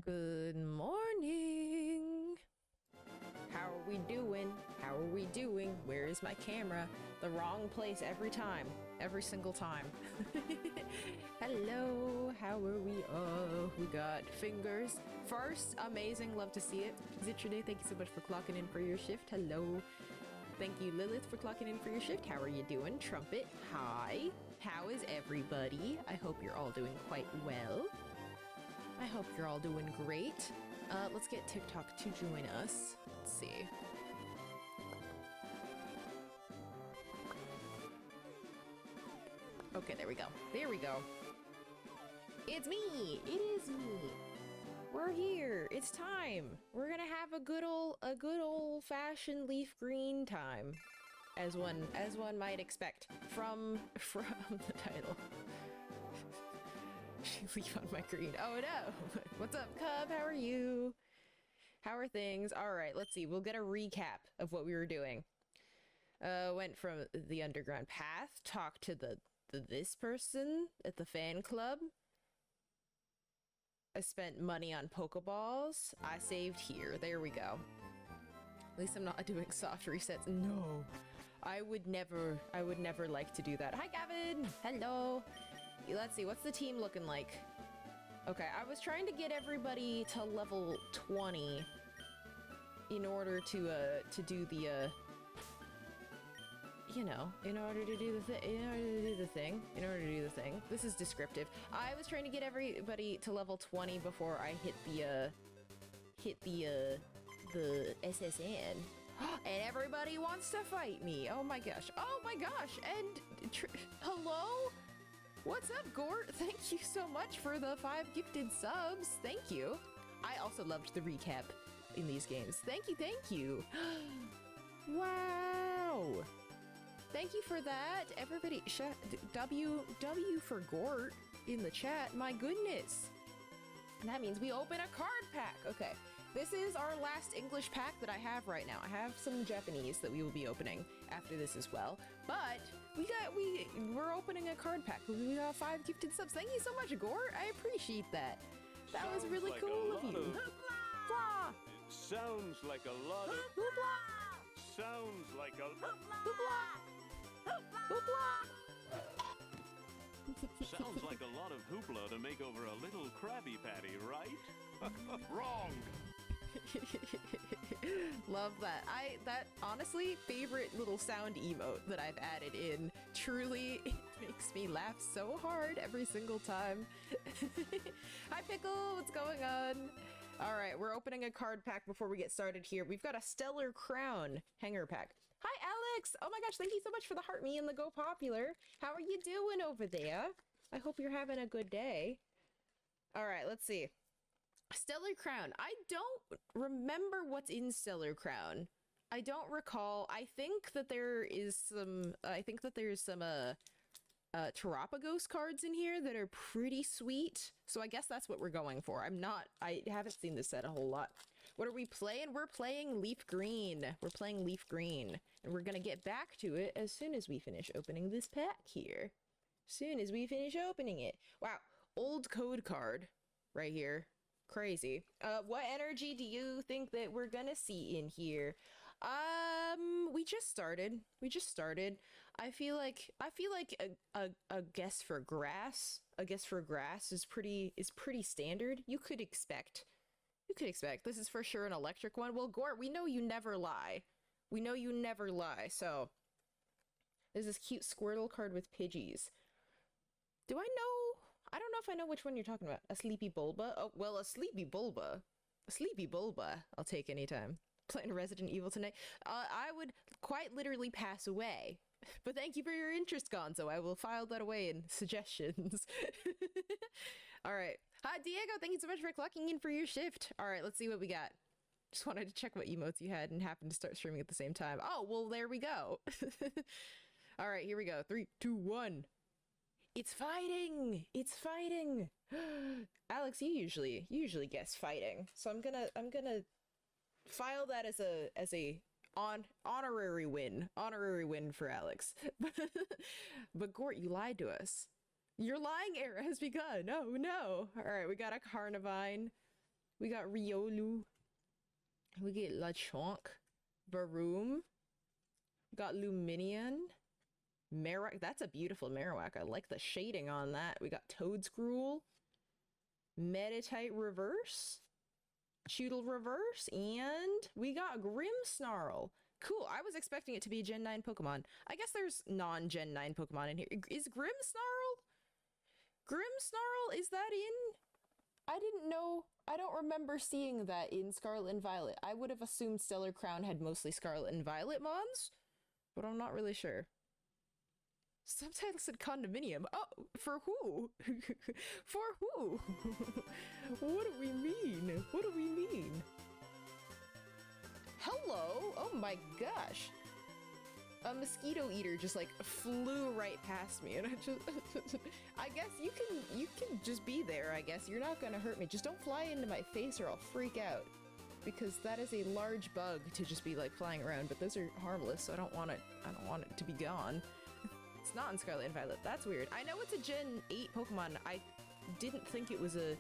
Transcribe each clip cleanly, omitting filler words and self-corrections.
Good morning. How are we doing? How are we doing? Where is my camera? The wrong place every time. Every single time. Hello, how are we? Oh, we got fingers. First, amazing, love to see it. Zitrine, thank you so much for clocking in for your shift. Hello. Thank you, Lilith, for clocking in for your shift. How are you doing? Trumpet, hi. How is everybody? I hope you're all doing quite well. I hope you're all doing great. Let's get TikTok to join us. Let's see. Okay, there we go. There we go. It's me! It is me! We're here! It's time! We're gonna have a good old-fashioned LeafGreen time. As one might expect from the title. Leaf on my green. Oh no! What's up, Cub? How are you? How are things? Alright, let's see. We'll get a recap of what we were doing. Went from the underground path, talked to this person at the fan club. I spent money on Pokeballs. I saved here. There we go. At least I'm not doing soft resets. No. I would never like to do that. Hi, Gavin! Hello! Let's see, what's the team looking like? Okay, I was trying to get everybody to level 20 in order to do the, you know, in order to do the thing. This is descriptive. I was trying to get everybody to level 20 before I hit the SSN. And everybody wants to fight me. Oh my gosh. Oh my gosh. And hello? What's up, Gort? Thank you so much for the 5 gifted subs. Thank you. I also loved the recap in these games. Thank you, thank you. Wow. Thank you for that. Everybody, W for Gort in the chat. My goodness. And that means we open a card pack. Okay. This is our last English pack that I have right now. I have some Japanese that we will be opening after this as well. But we're opening a card pack. We got 5 gifted subs. Thank you so much, Gore. I appreciate that. That was really cool of you. Hoopla! It sounds like a lot of... Hoopla! Sounds like a... Hoopla! Hoopla! Sounds like a lot of hoopla to make over a little Krabby Patty, right? Wrong! Love that. That honestly favorite little sound emote that I've added in. Truly, it makes me laugh so hard every single time. Hi Pickle, what's going on? Alright, we're opening a card pack before we get started here. We've got a Stellar Crown hanger pack. Hi Alex! Oh my gosh, thank you so much for the heart me and the Go Popular. How are you doing over there? I hope you're having a good day. Alright, let's see. Stellar Crown. I don't remember what's in Stellar Crown. I don't recall. I think that there is some... there's some, Terapagos cards in here that are pretty sweet. So I guess that's what we're going for. I haven't seen this set a whole lot. What are we playing? We're playing LeafGreen. We're playing LeafGreen. And we're gonna get back to it as soon as we finish opening this pack here. Soon as we finish opening it. Wow. Old code card right here. Crazy. What energy do you think that we're gonna see in here? We just started. I feel like a guess for grass. A guess for grass is pretty standard. You could expect. This is for sure an electric one. Well, Gort, we know you never lie. So there's this cute Squirtle card with Pidgeys. Do I know? I don't know if I know which one you're talking about. A Sleepy Bulba? Oh, well, a Sleepy Bulba. I'll take anytime. Playing Resident Evil tonight. I would quite literally pass away. But thank you for your interest, Gonzo. I will file that away in suggestions. Alright. Hi, Diego. Thank you so much for clocking in for your shift. Alright, let's see what we got. Just wanted to check what emotes you had and happened to start streaming at the same time. Oh, well, there we go. Alright, here we go. 3, 2, 1. It's fighting! It's fighting! Alex, you usually guess fighting. So I'm gonna file that as a honorary win. Honorary win for Alex. But Gort, you lied to us. Your lying era has begun. Oh no. Alright, we got a Carnivine. We got Riolu. We get Lechonk. Varoom. Got Luminion. Marowak. That's a beautiful Marowak. I like the shading on that. We got Toadscruel. Meditite Reverse. Choodle Reverse. And we got Grimmsnarl. Cool. I was expecting it to be a Gen 9 Pokemon. I guess there's non-Gen 9 Pokemon in here. Is Grimmsnarl? Grimmsnarl? Is that in? I didn't know. I don't remember seeing that in Scarlet and Violet. I would have assumed Stellar Crown had mostly Scarlet and Violet mons, but I'm not really sure. Subtitle said condominium. Oh, for who? For who? What do we mean? What do we mean? Hello? Oh my gosh. A mosquito eater just like flew right past me, and I just I guess you can just be there. I guess you're not gonna hurt me. Just don't fly into my face or I'll freak out, because that is a large bug to just be like flying around. But those are harmless, so I don't want it to be gone. It's not in Scarlet and Violet. That's weird. I know it's a Gen 8 Pokemon. I didn't think it was I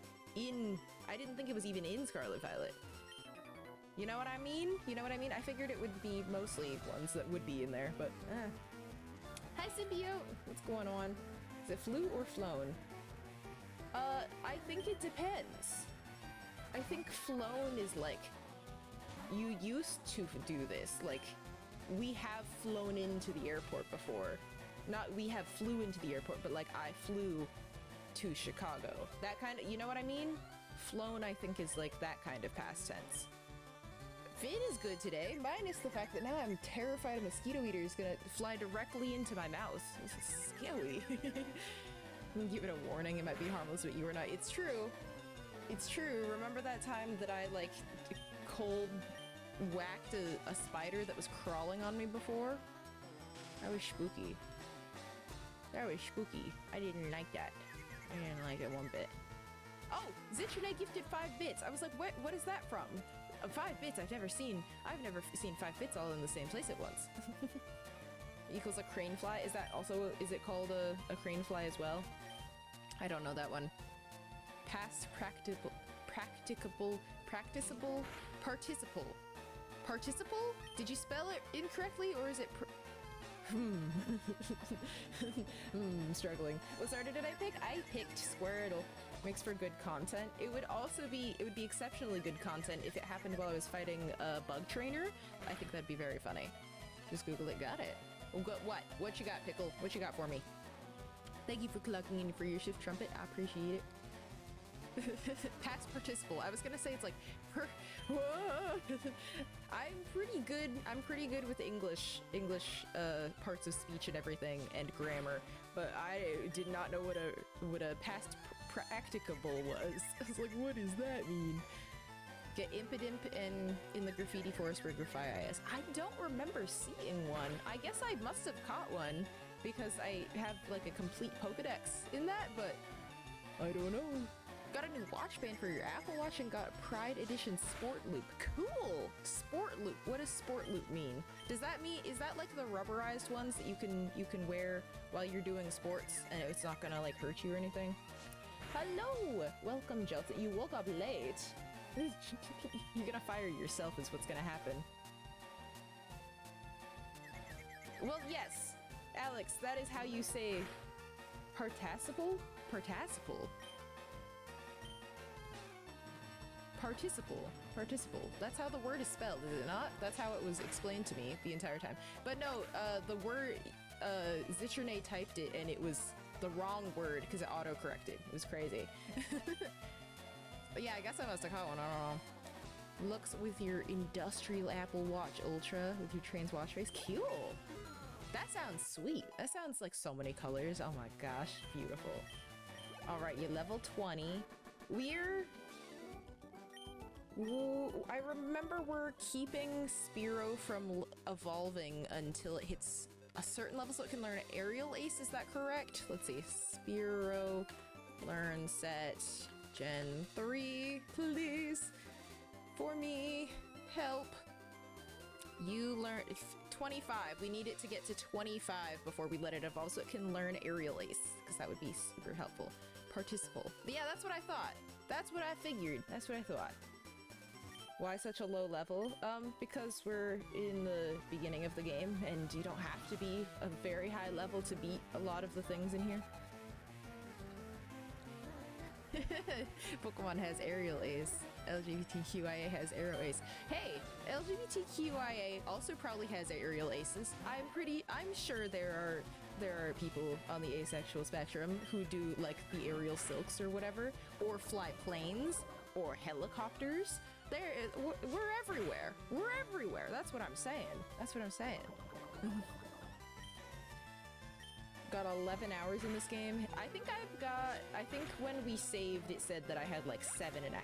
didn't think it was even in Scarlet Violet. You know what I mean? You know what I mean? I figured it would be mostly ones that would be in there, but Hi, Symbiote! What's going on? Is it flew or flown? I think it depends. I think flown is like, you used to do this. Like, we have flown into the airport before. Not we have flew into the airport, but like I flew to Chicago. That kind of, you know what I mean? Flown, I think, is like that kind of past tense. Finn is good today, minus the fact that now I'm terrified a mosquito eater is gonna fly directly into my mouth. This is scary. Give it a warning, it might be harmless, but you are not. It's true. It's true. Remember that time that I like cold whacked a spider that was crawling on me before? That was spooky. That was spooky. I didn't like that. I didn't like it one bit. Oh, Zitrine gifted 5 bits. I was like, what is that from? 5 bits I've never seen 5 bits all in the same place at once. Equals a crane fly. Is that also, is it called a crane fly as well? I don't know that one. Past practicable, practicable, participle? Did you spell it incorrectly, or is it struggling. What starter did I pick? I picked Squirtle. Makes for good content. It would be exceptionally good content if it happened while I was fighting a bug trainer. I think that'd be very funny. Just Google it. Got it. What? What you got, Pickle? What you got for me? Thank you for clocking in for your shift, Trumpet. I appreciate it. Past participle. I was gonna say it's like I'm pretty good with English parts of speech and everything, and grammar, but I did not know what a past practicable was. I was like, what does that mean? Get Impidimp and in the graffiti forest where Graffi is. I don't remember seeing one. I guess I must have caught one because I have like a complete Pokedex in that, but I don't know. Got a new watch band for your Apple Watch and got Pride Edition Sport Loop. Cool! Sport Loop. What does Sport Loop mean? Does that mean, is that like the rubberized ones that you can wear while you're doing sports and it's not gonna like hurt you or anything? Hello! Welcome, Jelton. You woke up late. You're gonna fire yourself is what's gonna happen. Well, yes, Alex, that is how you say participle? Participle. Participle. That's how the word is spelled, is it not? That's how it was explained to me the entire time. But no, the word, Zitrine typed it and it was the wrong word because it auto-corrected. It was crazy. But yeah, I guess I must have caught one, I don't know. Looks with your industrial Apple Watch Ultra with your trans watch face. Cool! That sounds sweet. That sounds like so many colors. Oh my gosh, beautiful. Alright, you're level 20. I remember we're keeping Fearow from evolving until it hits a certain level so it can learn Aerial Ace, is that correct? Let's see, Fearow, learn set, Gen 3, please, for me, help. You learn 25, we need it to get to 25 before we let it evolve so it can learn Aerial Ace, because that would be super helpful. participle. Yeah, that's what I thought. That's what I figured. That's what I thought. Why such a low level? Because we're in the beginning of the game, and you don't have to be a very high level to beat a lot of the things in here. Pokemon has aerial ace. LGBTQIA has aerial ace. Hey, LGBTQIA also probably has aerial aces. I'm sure there are people on the asexual spectrum who do like the aerial silks or whatever, or fly planes, or helicopters. We're everywhere. We're everywhere. That's what I'm saying. That's what I'm saying. Got 11 hours in this game. I think when we saved, it said that I had like 7.5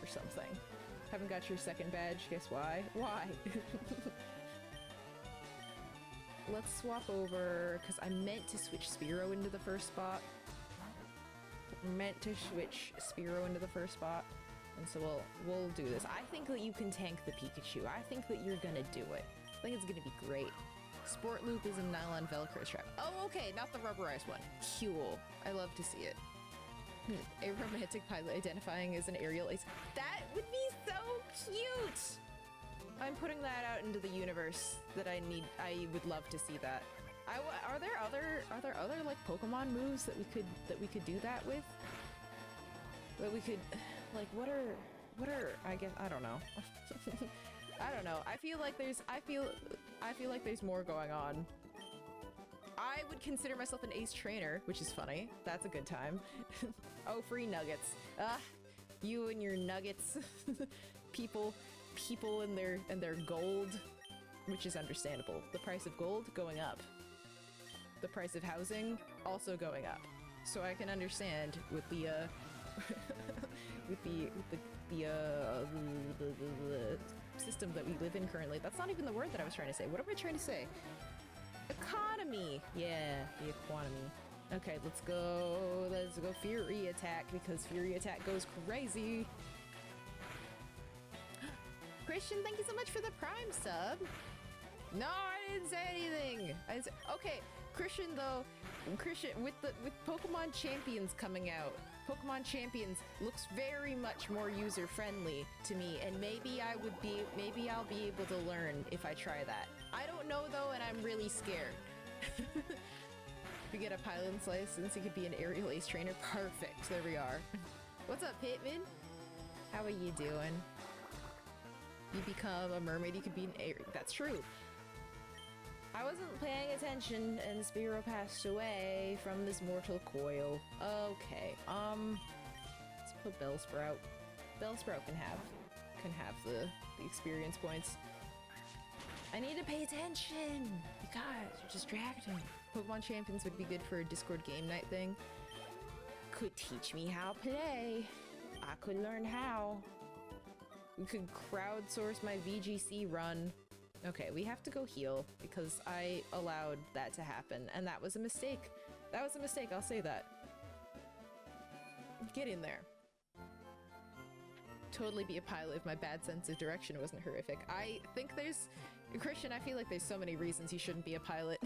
or something. Haven't got your second badge. Guess why? Why? Let's swap over, because I meant to switch Fearow into the first spot. And so we'll do this. I think that you can tank the Pikachu. I think that you're gonna do it. I think it's gonna be great. Sport Loop is a nylon Velcro strap. Oh, okay, not the rubberized one. Cool. I love to see it. A romantic pilot identifying as an aerial ace. That would be so cute! I'm putting that out into the universe that I would love to see that. Are there other like Pokemon moves that we could do that with? That we could, like, what are I guess I don't know. I don't know. I feel like there's more going on. I would consider myself an ace trainer, which is funny. That's a good time. Oh, free nuggets. You and your nuggets. people and their gold, which is understandable. The price of gold going up. The price of housing also going up. So I can understand with the with the system that we live in currently. That's not even the word that I was trying to say. What am I trying to say? Economy. Yeah, the economy. Okay, let's go Fury Attack, because Fury Attack goes crazy. Christian, thank you so much for the Prime sub. No, I didn't say anything. Okay, Christian though. Christian, with Pokemon Champions coming out, Pokemon Champions looks very much more user-friendly to me, and maybe I'll be able to learn if I try that. I don't know though, and I'm really scared. If we get a pilot's license, it could be an aerial ace trainer. Perfect. There we are. What's up, Pitman? How are you doing? You become a mermaid, you could be an aerial. That's true. I wasn't paying attention, and Spearow passed away from this mortal coil. Okay, let's put Bellsprout. Bellsprout can have the experience points. I need to pay attention! You guys, you're distracting. Pokemon Champions would be good for a Discord game night thing. Could teach me how to play. I could learn how. We could crowdsource my VGC run. Okay, we have to go heal, because I allowed that to happen, and that was a mistake. That was a mistake, I'll say that. Get in there. Totally be a pilot if my bad sense of direction wasn't horrific. I think there's... Christian, I feel like there's so many reasons you shouldn't be a pilot.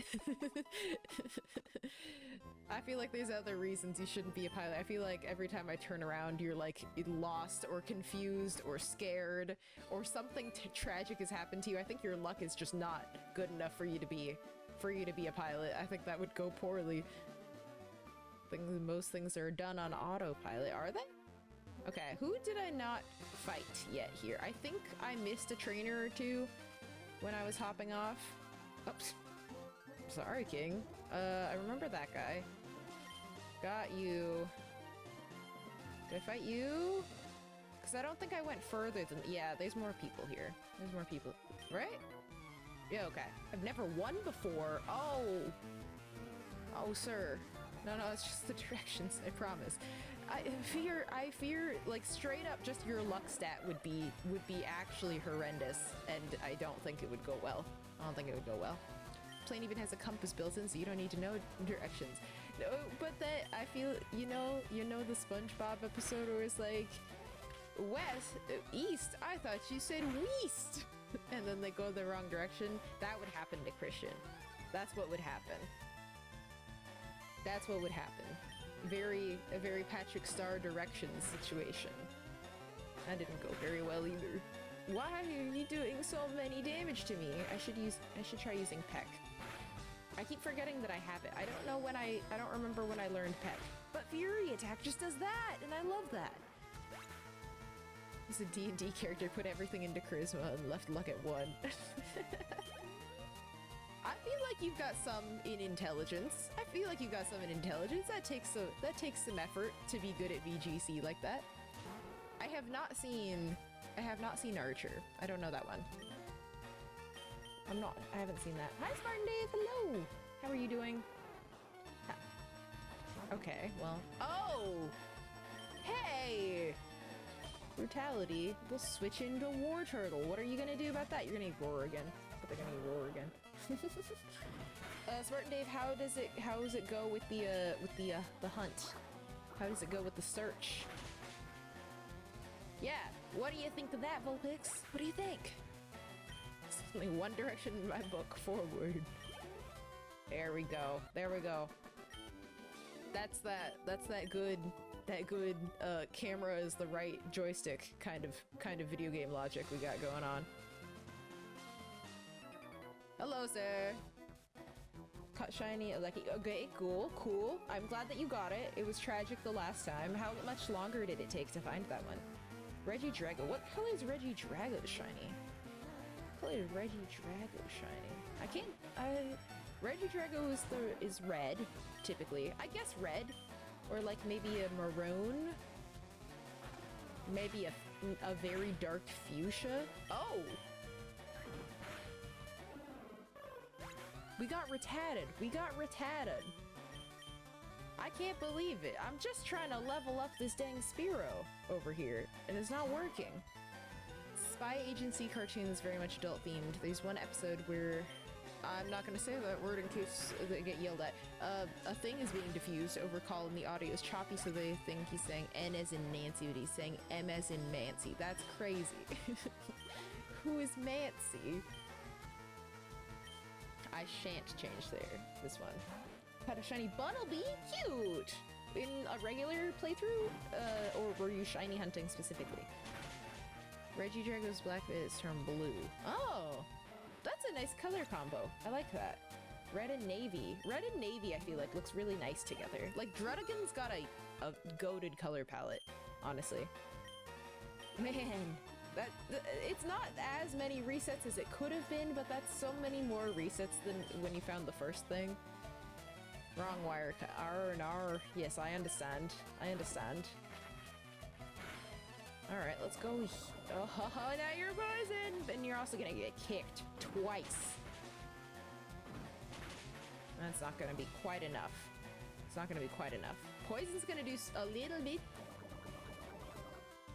I feel like there's other reasons you shouldn't be a pilot. I feel like every time I turn around, you're like lost or confused or scared, or something tragic has happened to you. I think your luck is just not good enough for you to be a pilot. I think that would go poorly. I think most things are done on autopilot, are they? Okay, who did I not fight yet here? I think I missed a trainer or two when I was hopping off. Oops. Sorry, King. I remember that guy. Got you. Did I fight you? Because I don't think I went further than... Yeah, there's more people here. There's more people. Right? Yeah, okay. I've never won before. Oh! Oh, sir. No, it's just the directions, I promise. I fear, like, straight up just your luck stat would be actually horrendous, and I don't think it would go well. I don't think it would go well. Plane even has a compass built in, so you don't need to know directions. No, but that, I feel, you know the SpongeBob episode where it's like, west, east, I thought you said west, and then they go the wrong direction. That would happen to Christian. That's what would happen. That's what would happen. a very Patrick Star Directions situation. That didn't go very well either. Why are you doing so many damage to me? I should try using Peck. I keep forgetting that I have it. I don't remember when I learned Peck. But Fury Attack just does that, and I love that. As a D&D character, put everything into Charisma and left luck at 1. I feel like you've got some in Intelligence. That takes some effort to be good at VGC like that. I have not seen Archer. I don't know that one. I haven't seen that. Hi, Spartan Dave, hello! How are you doing? Okay, well. Oh! Hey! Brutality. We'll switch into War Turtle. What are you gonna do about that? You're gonna roar again. But they're gonna roar again. Spartan Dave, how does it go with the hunt? How does it go with the search? Yeah, what do you think of that, Vulpix? What do you think? It's only one direction in my book, forward. There we go. There we go. That's that good camera is the right joystick kind of video game logic we got going on. Hello, sir. Caught shiny, lucky. Okay, cool. I'm glad that you got it. It was tragic the last time. How much longer did it take to find that one? Regidrago. What color is Regidrago shiny? What color is Regidrago shiny? I can't. Regidrago is red, typically. I guess red, or like maybe a maroon. Maybe a very dark fuchsia. Oh. We got Rattata. I can't believe it. I'm just trying to level up this dang Fearow over here, and it's not working. Spy agency cartoon is very much adult themed. There's one episode where, I'm not gonna say that word in case they get yelled at, a thing is being diffused over call and the audio is choppy, so they think he's saying N as in Nancy, but he's saying M as in Mancy. That's crazy. Who is Mancy? I shan't change there. This one. Had a shiny Bunnelby? Cute! In a regular playthrough? Or were you shiny hunting specifically? Regidrago's black is turned blue. Oh! That's a nice color combo. I like that. Red and navy. Red and navy, I feel like, looks really nice together. Like, Drudigan's got a goated color palette, honestly. Man, it's not as many resets as it could have been, but that's so many more resets than when you found the first thing. Wrong wire cut. R. Yes, I understand. Alright, let's go. Oh, now you're poisoned! And you're also gonna get kicked twice. That's not gonna be quite enough. It's not gonna be quite enough. Poison's gonna do a little bit.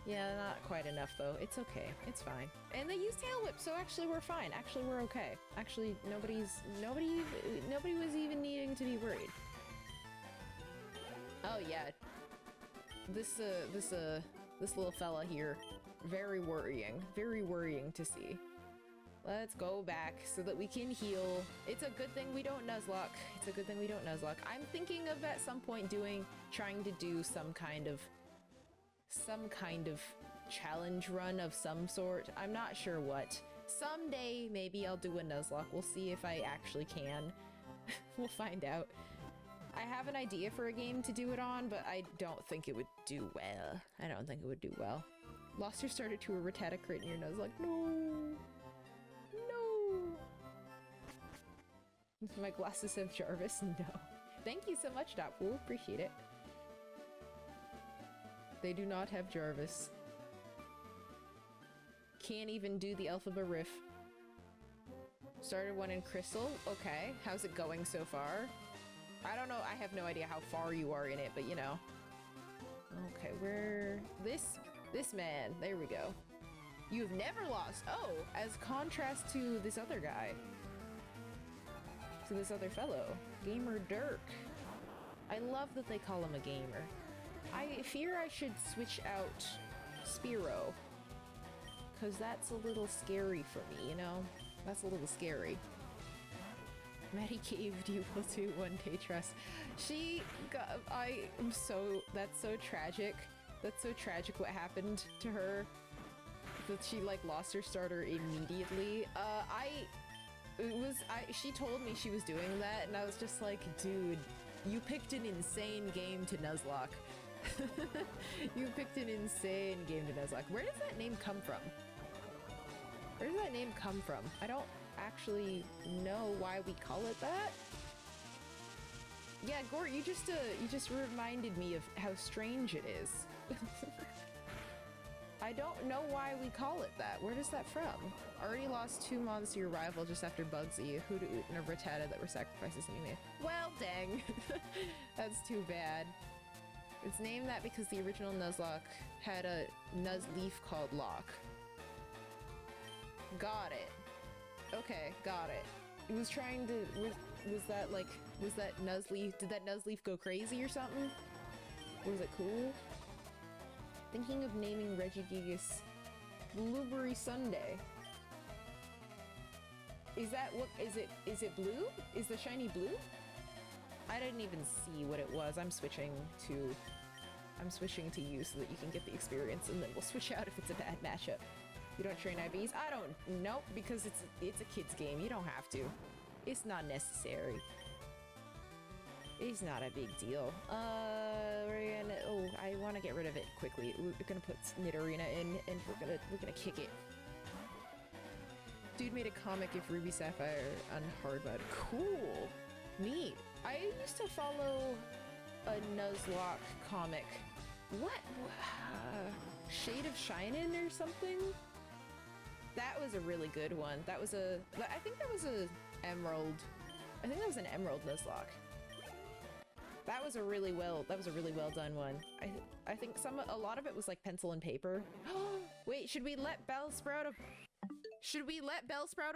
Yeah, not quite enough though. It's okay. It's fine. And they use Tail Whip, so actually we're fine. Actually, we're okay. Actually, nobody was even needing to be worried. Oh yeah. This little fella here, very worrying to see. Let's go back so that we can heal. It's a good thing we don't Nuzlocke. I'm thinking of at some point trying to do some kind of challenge run of some sort. I'm not sure what. Someday, maybe I'll do a Nuzlocke. We'll see if I actually can. We'll find out. I have an idea for a game to do it on, but I don't think it would do well. Lost your starter to a Rattata crit and your Nuzlocke. No! My glasses have Jarvis? No. Thank you so much, Dotpool. Appreciate it. They do not have Jarvis. Can't even do the Alphaba Riff. Started one in Crystal. Okay, how's it going so far? I don't know, I have no idea how far you are in it, but you know. Okay, where... This man. There we go. You've never lost. Oh, as contrast to this other guy. To this other fellow. Gamer Dirk. I love that they call him a gamer. I fear I should switch out Fearow. Because that's a little scary for me, you know? That's a little scary. Maddie caved, you will too one day, trust. She got, I am so, that's so tragic. That's so tragic what happened to her. That she like lost her starter immediately. She told me she was doing that and I was just like, dude, you picked an insane game to Nuzlocke. You picked an insane game to Nuzlocke. Where does that name come from? Where does that name come from? I don't actually know why we call it that. Yeah, Gort, you just reminded me of how strange it is. I don't know why we call it that. Where does that from? Already lost 2 months to your rival just after Bugsy, Hoot and a Rattata that were sacrifices anyway. Well, dang. That's too bad. It's named that because the original Nuzlocke had a Nuzleaf called Locke. Got it. Okay, got it. It was trying to... Was that like... Was that Nuzleaf... Did that Nuzleaf go crazy or something? Was it cool? Thinking of naming Regigigas Blueberry Sundae. Is that what... Is it blue? Is the shiny blue? I didn't even see what it was. I'm switching to you so that you can get the experience, and then we'll switch out if it's a bad matchup. You don't train IVs? I don't. Nope, because it's a kid's game. You don't have to. It's not necessary. It's not a big deal. We're gonna. Oh, I want to get rid of it quickly. We're gonna put Knit Arena in, and we're gonna kick it. Dude made a comic if Ruby Sapphire on hard mode. Cool. Neat. I used to follow a Nuzlocke comic. What? Shade of Shinin' or something? That was a really good one. That was a... I think that was a Emerald... I think that was an Emerald Nuzlocke. That was a really well done one. I think a lot of it was like pencil and paper. Wait, should we let Bellsprout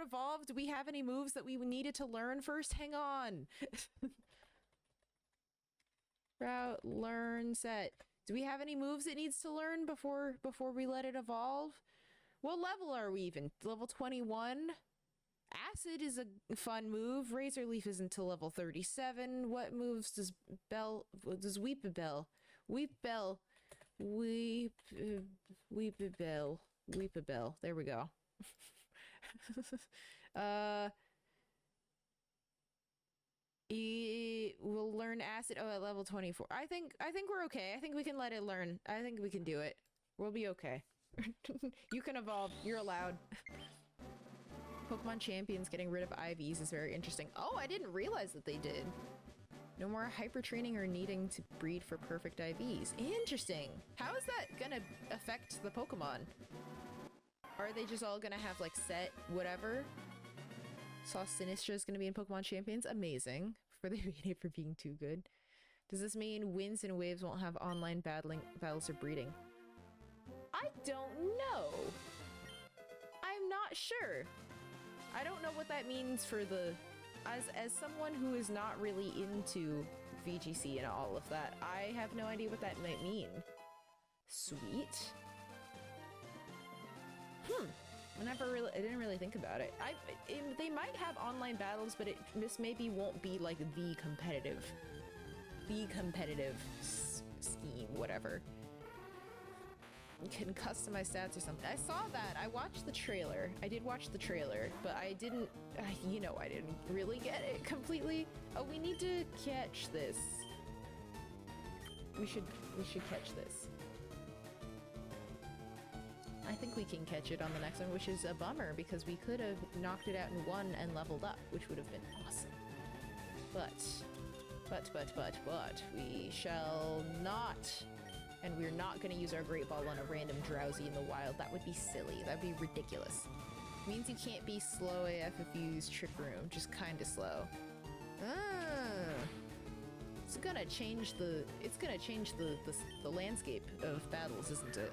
evolve? Do we have any moves that we needed to learn first? Hang on. Sprout, learn, set. Do we have any moves it needs to learn before we let it evolve? What level are we even? Level 21? Acid is a fun move. Razor Leaf is until level 37. What moves does Weepabell? Weepabell. There we go. We'll learn Acid. Oh, at level 24. I think we're okay. I think we can let it learn. I think we can do it. We'll be okay. You can evolve. You're allowed. Pokemon Champions getting rid of IVs is very interesting. Oh, I didn't realize that they did. No more hyper training or needing to breed for perfect IVs. Interesting. How is that gonna affect the Pokemon? Are they just all gonna have like set whatever? Saw Sinistra is gonna be in Pokemon Champions. Amazing. For the idiot for being too good. Does this mean Winds and Waves won't have online battles or breeding? I don't know. I'm not sure. I don't know what that means for the... As someone who is not really into VGC and all of that, I have no idea what that might mean. Sweet. I didn't really think about it. They might have online battles, but this maybe won't be like the competitive scheme, whatever. You can customize stats or something. I saw that. I watched the trailer. I did watch the trailer, but I didn't, I didn't really get it completely. Oh, we need to catch this. We should catch this. I think we can catch it on the next one, which is a bummer because we could have knocked it out in one and leveled up, which would have been awesome. But, we shall not. And we're not going to use our Great Ball on a random Drowsy in the wild. That would be silly. That'd be ridiculous. It means you can't be slow AF if you use Trick Room. Just kind of slow. It's gonna change the landscape of battles, isn't it?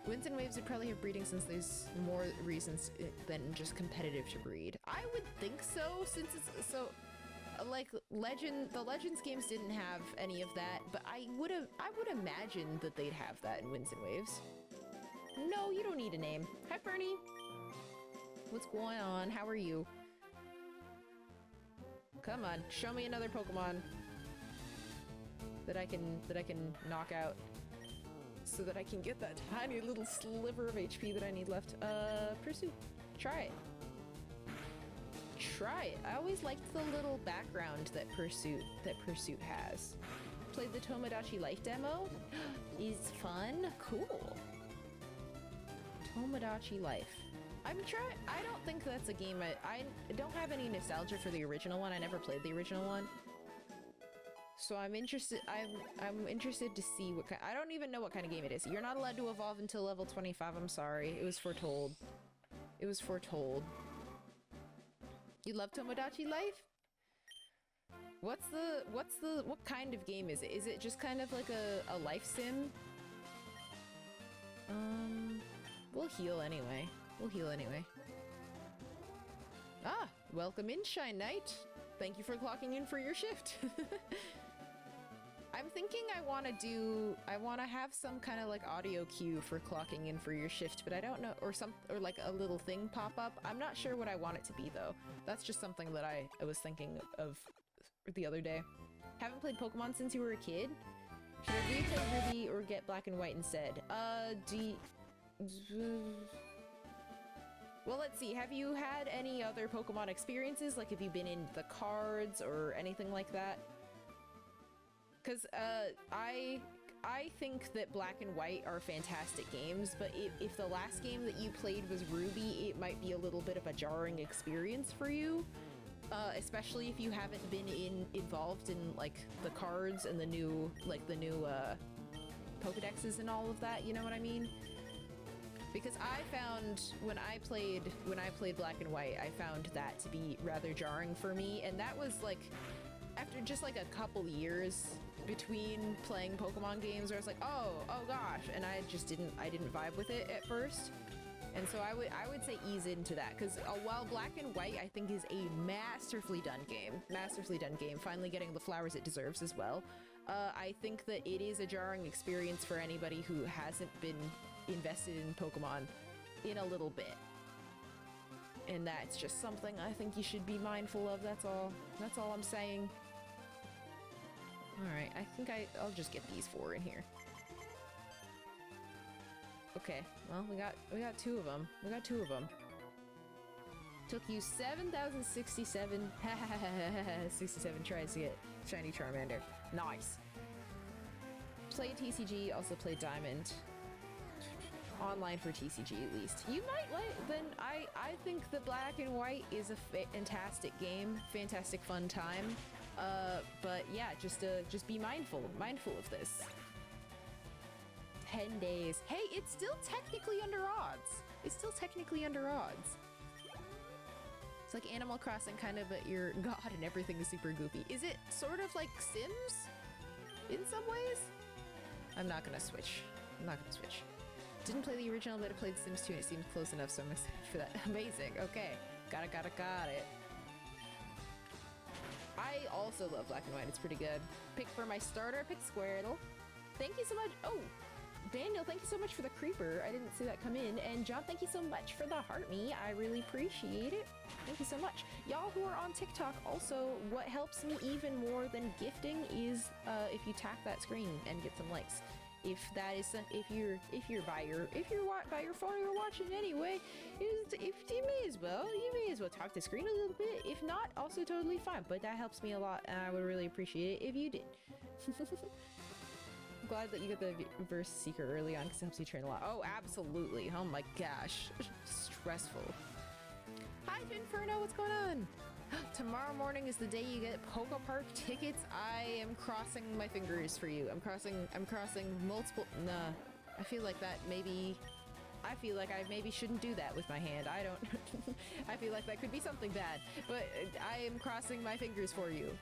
Winds and Waves would probably have breeding since there's more reasons than just competitive to breed. I would think so, since it's so... Like, the Legends games didn't have any of that, but I would imagine that they'd have that in Winds and Waves. No, you don't need a name. Hi, Bernie. What's going on? How are you? come on. Show me another Pokemon that I can knock out so that I can get that tiny little sliver of HP that I need left. Pursuit. Try it. Try it. I always liked the little background that Pursuit has. Played the Tomodachi Life demo. Is fun. Cool. Tomodachi Life. I don't think that's a game I don't have any nostalgia for the original one. I never played the original one. So I'm interested to see what kind. I don't even know what kind of game it is. You're not allowed to evolve until level 25. I'm sorry. It was foretold. It was foretold. You love Tomodachi Life? What kind of game is it? Is it just kind of like a life sim? We'll heal anyway. We'll heal anyway. Ah, welcome in, Shine Knight. Thank you for clocking in for your shift. I'm thinking I want to have some kind of like audio cue for clocking in for your shift, but I don't know, or like a little thing pop up. I'm not sure what I want it to be though. That's just something that I was thinking of the other day. Haven't played Pokemon since you were a kid? Should I replay Ruby or get Black and White instead? Well, let's see. Have you had any other Pokemon experiences? Like, have you been in the cards or anything like that? Because, I think that Black and White are fantastic games, but if the last game that you played was Ruby, it might be a little bit of a jarring experience for you. Especially if you haven't been involved in, like, the cards and the new Pokedexes and all of that, you know what I mean? Because I found, when I played Black and White, I found that to be rather jarring for me, and that was, like, after just, like, a couple years between playing Pokemon games where I was like, oh gosh, and I didn't vibe with it at first. And so I would say ease into that, because while Black and White I think is a masterfully done game, finally getting the flowers it deserves as well, I think that it is a jarring experience for anybody who hasn't been invested in Pokemon in a little bit. And that's just something I think you should be mindful of, that's all I'm saying. Alright, I think I'll just get these 4 in here. Okay, well, we got 2 of them. We got 2 of them. Took you 7,067 67 tries to get shiny Charmander. Nice. Played TCG, also played Diamond. Online for TCG at least. You might like, then I think that Black and White is a fantastic game, fantastic fun time. But yeah, just be mindful of this. 10 days. Hey, it's still technically under odds. It's like Animal Crossing kind of, but you're God and everything is super goofy. Is it sort of like Sims? In some ways? I'm not gonna switch. Didn't play the original, but I played Sims 2 and it seemed close enough, so I'm excited for that. Amazing. Okay. Got it. I also love Black and White. It's pretty good. Pick for my starter, I picked Squirtle. Thank you so much. Oh, Daniel, thank you so much for the creeper. I didn't see that come in. And John, thank you so much for the heart me. I really appreciate it. Thank you so much. Y'all who are on TikTok, also, what helps me even more than gifting is if you tap that screen and get some likes. If that is if you're by your phone you're watching anyway, you may as well talk to the screen a little bit. If not, also totally fine. But that helps me a lot, and I would really appreciate it if you did. I'm glad that you got the Verse Seeker early on because it helps you train a lot. Oh, absolutely. Oh my gosh, stressful. Hi, Inferno. What's going on? Tomorrow morning is the day you get Poke Park tickets. I am crossing my fingers for you. I'm crossing multiple. Nah, I feel like I maybe shouldn't do that with my hand. I don't. I feel like that could be something bad. But I am crossing my fingers for you.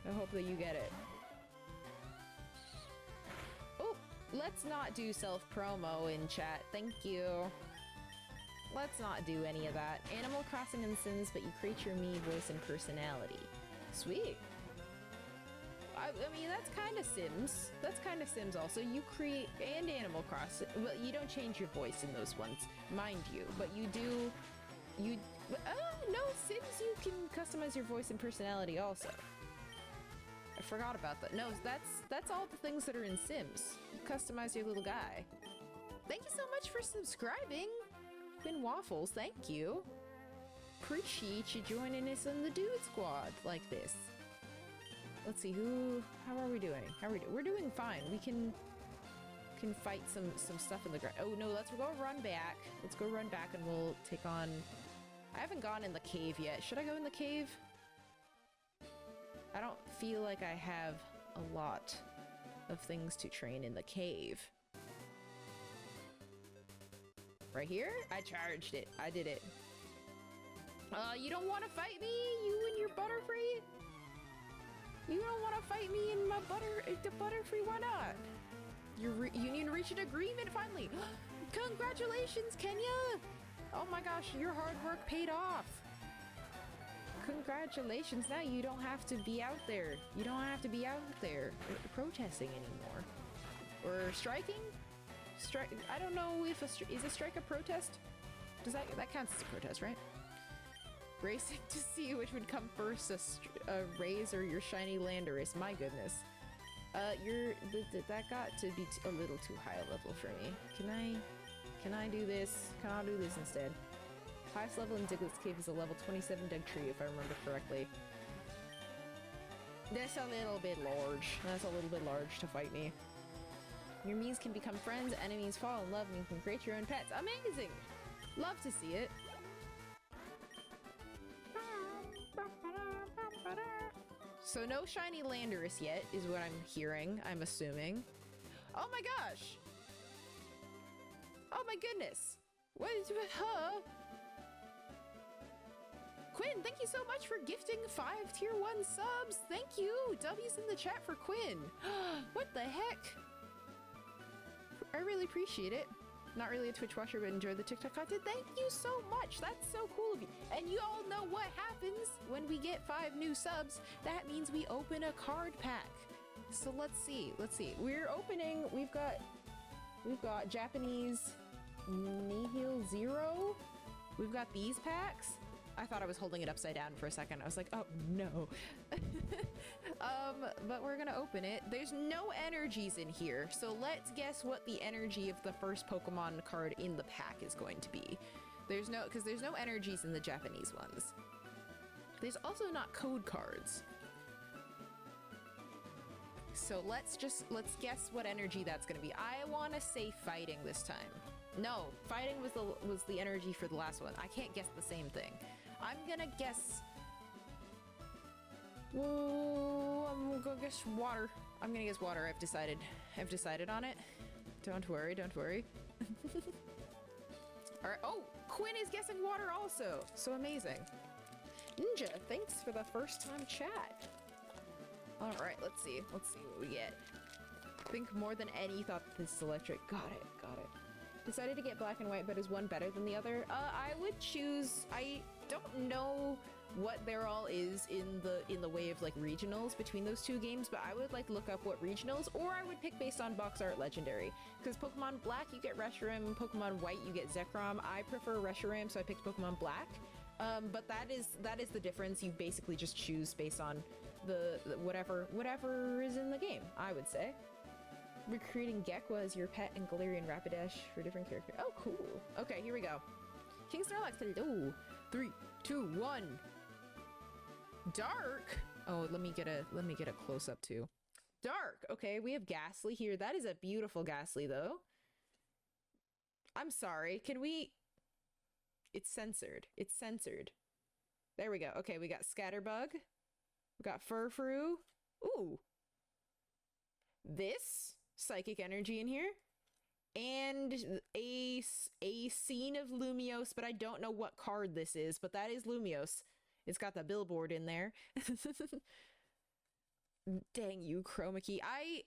I hope that you get it. Oh, let's not do self-promo in chat. Thank you. Let's not do any of that. Animal Crossing and Sims, but you create your me voice and personality. Sweet. I mean, that's kind of Sims. That's kind of Sims also. You create, and Animal Crossing. Well, you don't change your voice in those ones, mind you. But you do, no, Sims you can customize your voice and personality also. I forgot about that. No, that's all the things that are in Sims. You customize your little guy. Thank you so much for subscribing. Quinn Waffles, thank you. Appreciate you joining us in the Dude Squad like this. Let's see, how are we doing? We're doing fine. We can fight some stuff in the ground. Oh no, let's go run back. Let's go run back and we'll take on... I haven't gone in the cave yet. Should I go in the cave? I don't feel like I have a lot of things to train in the cave. Right here? I charged it. I did it. You don't want to fight me? You and your Butterfree? You don't want to fight me in my Butterfree? Why not? You need to reach an agreement finally. Congratulations, Kenya! Oh my gosh, your hard work paid off. Congratulations, now you don't have to be out there. You don't have to be out there protesting anymore. Or striking? I don't know if is a strike a protest? Does that counts as a protest, right? Racing to see which would come first, a raise or your shiny Landorus. My goodness. That got to be a little too high a level for me. Can I do this? Can I do this instead? Highest level in Diglett's Cave is a level 27 Dugtree, if I remember correctly. That's a little bit large. That's a little bit large to fight me. Your Miis can become friends, enemies fall in love, and you can create your own pets. Amazing! Love to see it. So no shiny Landorus yet, is what I'm hearing, I'm assuming. Oh my gosh! Oh my goodness! What is with her? Quinn, thank you so much for gifting 5 tier 1 subs! Thank you! W's in the chat for Quinn! What the heck? I really appreciate it. Not really a Twitch watcher, but enjoy the TikTok content. Thank you so much! That's so cool of you! And you all know what happens when we get 5 new subs. That means we open a card pack. So let's see. We're opening, we've got Japanese Nihil Zero. We've got these packs. I thought I was holding it upside down for a second. I was like, oh no. But we're gonna open it. There's no energies in here, so let's guess what the energy of the first Pokemon card in the pack is going to be. There's no energies in the Japanese ones. There's also not code cards. So let's guess what energy that's gonna be. I wanna say fighting this time. No, fighting was the energy for the last one. I can't guess the same thing. I'm gonna guess... Whoa, I'm gonna guess water. I'm gonna guess water. I've decided on it. Don't worry. Alright, oh! Quinn is guessing water also! So amazing. Ninja, thanks for the first time chat. Alright, let's see what we get. Think more than any thought this is electric. Got it. Decided to get black and white, but is one better than the other? I would choose... I don't know what there all is in the way of like regionals between those two games, but I would like look up what regionals, or I would pick based on box art legendary. Because Pokemon Black you get Reshiram, Pokemon White you get Zekrom. I prefer Reshiram, so I picked Pokemon Black. But that is the difference. You basically just choose based on the whatever is in the game, I would say. Recruiting Gekwa as your pet and Galarian Rapidash for different characters. Oh, cool. Okay, here we go. King Snorlax, hello. 3, 2, 1. Dark. Oh, let me get a close up too. Dark. Okay, we have Ghastly here. That is a beautiful Ghastly though. I'm sorry. Can we... It's censored. There we go. Okay, we got Scatterbug. We got Furfrou. Ooh. This Psychic Energy in here. And a scene of Lumiose, but I don't know what card this is, but that is Lumiose. It's got the billboard in there. Dang you, Chroma Key. I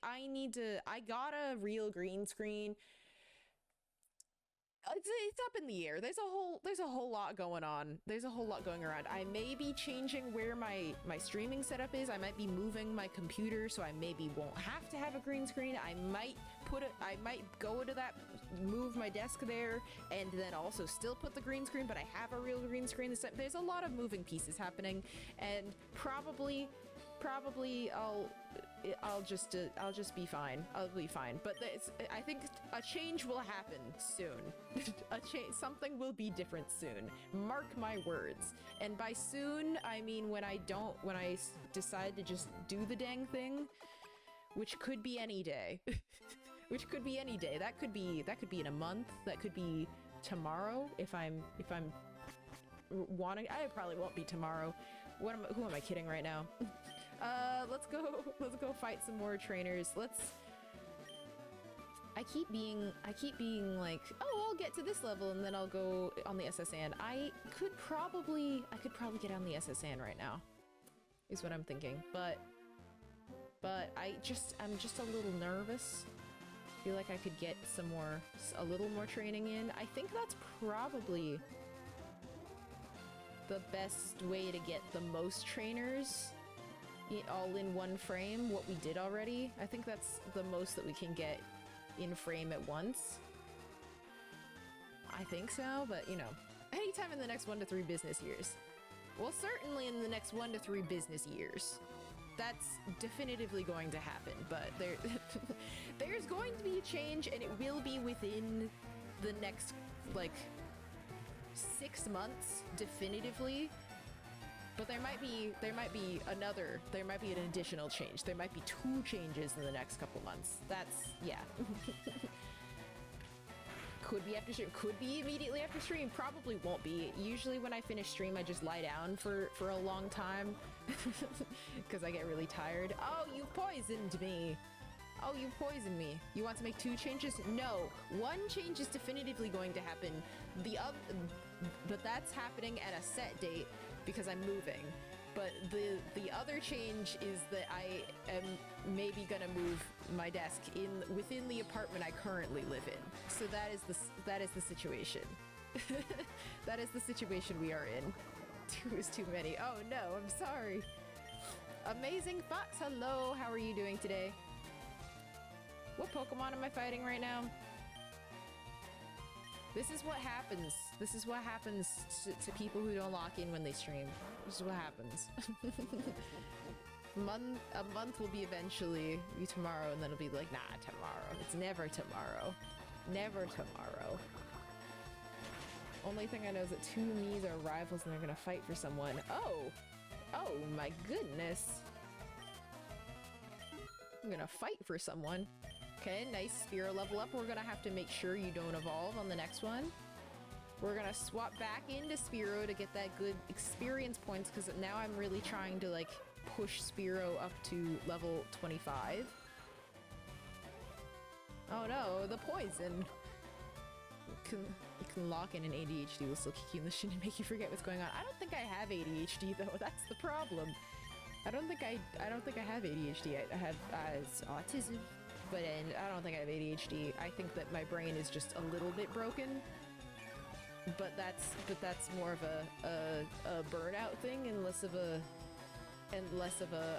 got a real green screen. It's up in the air. There's a whole lot going on. There's a whole lot going around. I may be changing where my streaming setup is. I might be moving my computer, so I maybe won't have to have a green screen. I might go to that, move my desk there, and then also still put the green screen, but I have a real green screen this time. There's a lot of moving pieces happening, and probably I'll just be fine. I'll be fine. But I think a change will happen soon. Something will be different soon. Mark my words. And by soon, I mean when I decide to just do the dang thing, which could be any day. Which could be any day. That could be in a month. That could be tomorrow if I'm wanting. I probably won't be tomorrow. Who am I kidding right now? Let's go fight some more trainers. I keep being like, oh, I'll get to this level and then I'll go on the SSN. I could probably get on the SSN right now, is what I'm thinking. But I'm just a little nervous. Feel like I could get a little more training in. I think that's probably the best way to get the most trainers all in one frame, what we did already. I think that's the most that we can get in frame at once. I think so, but you know, anytime in the next 1 to 3 business years. Well, certainly in the next 1 to 3 business years. That's definitively going to happen, but there's going to be a change, and it will be within the next, like, 6 months, definitively. But there might be an additional change. There might be 2 changes in the next couple months. That's, yeah. Could be after stream, could be immediately after stream, probably won't be. Usually when I finish stream, I just lie down for a long time because I get really tired. Oh, you poisoned me. Oh, you poisoned me. You want to make 2 changes? No, 1 change is definitively going to happen. But that's happening at a set date because I'm moving. But the other change is that I am maybe gonna move my desk within the apartment I currently live in. So that is the situation. That is the situation we are in. 2 is too many. Oh no, I'm sorry. Amazing Fox, hello. How are you doing today? What Pokemon am I fighting right now? This is what happens. This is what happens to people who don't lock in when they stream. This is what happens. A month will be eventually be tomorrow, and then it'll be like, nah, tomorrow. It's never tomorrow. Never tomorrow. Only thing I know is that 2 Miis are rivals and they're gonna fight for someone. Oh! Oh my goodness! I'm gonna fight for someone. Okay, nice Fearow level up. We're gonna have to make sure you don't evolve on the next one. We're gonna swap back into Fearow to get that good experience points, because now I'm really trying to, like, push Fearow up to level 25. Oh no, the poison! You can lock in an ADHD, will still kick you in the shin and make you forget what's going on. I don't think I have ADHD though, that's the problem. I don't think I have ADHD. I have autism. But I don't think I have ADHD. I think that my brain is just a little bit broken. But that's more of a burnout thing and less of a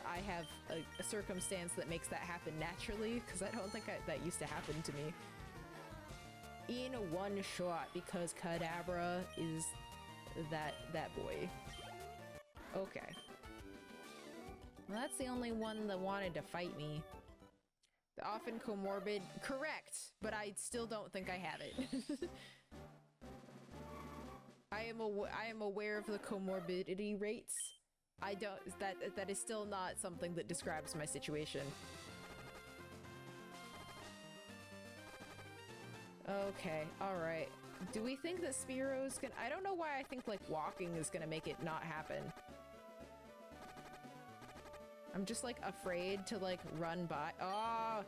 I have a circumstance that makes that happen naturally, because I don't think that used to happen to me. In one shot, because Kadabra is that boy. Okay. Well, that's the only one that wanted to fight me. The often comorbid, correct, but I still don't think I have it. I am aware of the comorbidity rates. I don't, that is still not something that describes my situation. Okay, alright. Do we think that Fearow's gonna— I don't know why I think, like, walking is gonna make it not happen. I'm just, like, afraid to, like, run by— Oh!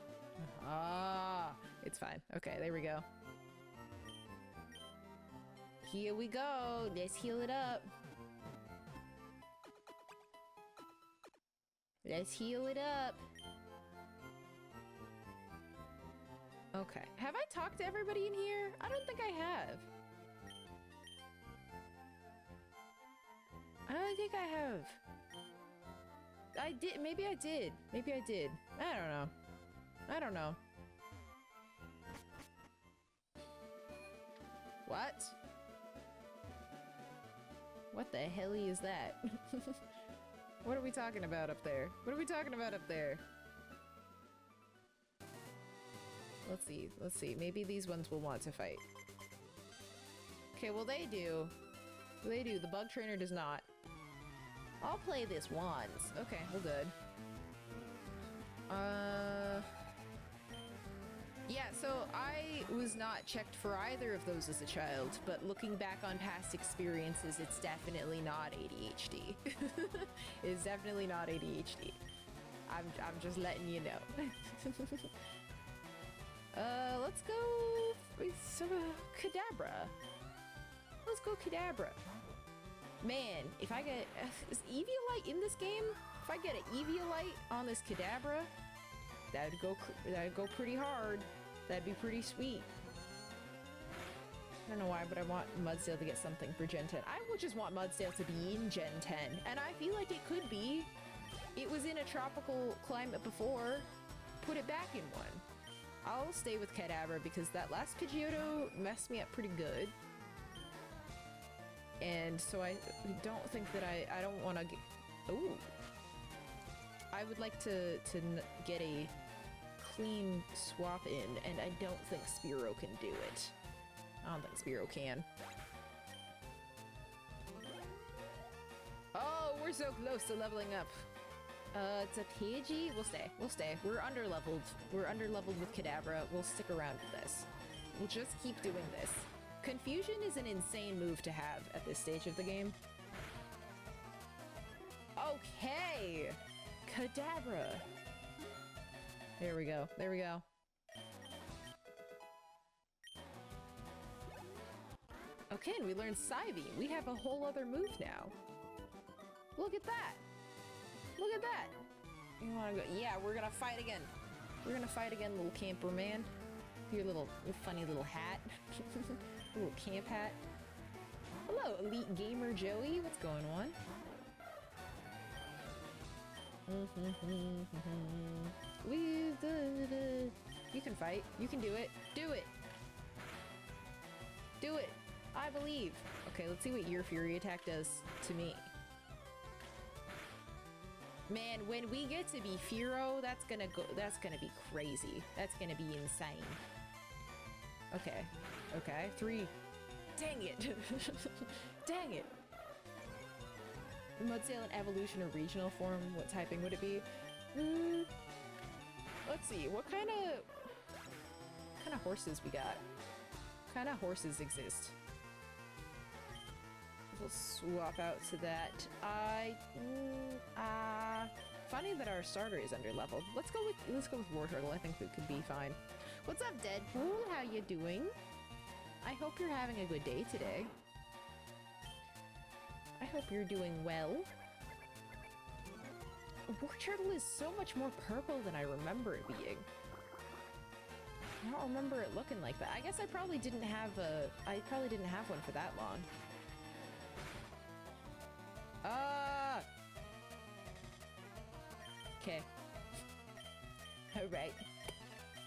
Ah! It's fine. Okay, there we go. Here we go! Let's heal it up! Let's heal it up! Okay. Have I talked to everybody in here? I don't think I have. I don't think I have. I did. Maybe I did. Maybe I did. I don't know. I don't know. What? What the hell is that? What are we talking about up there? What are we talking about up there? Let's see. Let's see. Maybe these ones will want to fight. Okay, well they do. They do. The bug trainer does not. I'll play this once. Okay, well good. Yeah, so I was not checked for either of those as a child, but looking back on past experiences, it's definitely not ADHD. It's definitely not ADHD. I'm just letting you know. Let's go... Kadabra. Let's go Kadabra. Man, if I get... Is Eviolite in this game? If I get an Eviolite on this Kadabra, that'd go pretty hard. That'd be pretty sweet. I don't know why, but I want Mudsdale to get something for Gen 10. I would just want Mudsdale to be in Gen 10, and I feel like it could be. It was in a tropical climate before. Put it back in one. I'll stay with Kadabra because that last Pidgeotto messed me up pretty good. And so I don't think that I don't want to get... Ooh. I would like to get a clean swap in, and I don't think Fearow can do it. I don't think Fearow can. Oh, we're so close to leveling up. It's a Pidgey? We'll stay. We'll stay. We're underleveled. We're underleveled with Kadabra. We'll stick around with this. We'll just keep doing this. Confusion is an insane move to have at this stage of the game. Okay! Kadabra! There we go. There we go. Okay, and we learned Psybe. We have a whole other move now. Look at that! Look at that! You wanna go? Yeah, we're gonna fight again. We're gonna fight again, little camper man. Your funny little hat. Little camp hat. Hello, Elite Gamer Joey. What's going on? You can fight. You can do it. Do it. Do it. I believe. Okay, let's see what your Fury attack does to me. Man, when we get to be Fearow, that's gonna be crazy. That's gonna be insane. Okay. Okay. 3. Dang it. Dang it. Mudsdale in evolution or regional form, what typing would it be? Let's see, what kind of horses we got? What kind of horses exist? We'll swap out to that. Funny that our starter is underleveled. Let's go with Wartortle. I think we could be fine. What's up, Deadpool? How you doing? I hope you're having a good day today. I hope you're doing well. Wartortle is so much more purple than I remember it being. I don't remember it looking like that. I guess I probably didn't have one for that long. Okay. All right.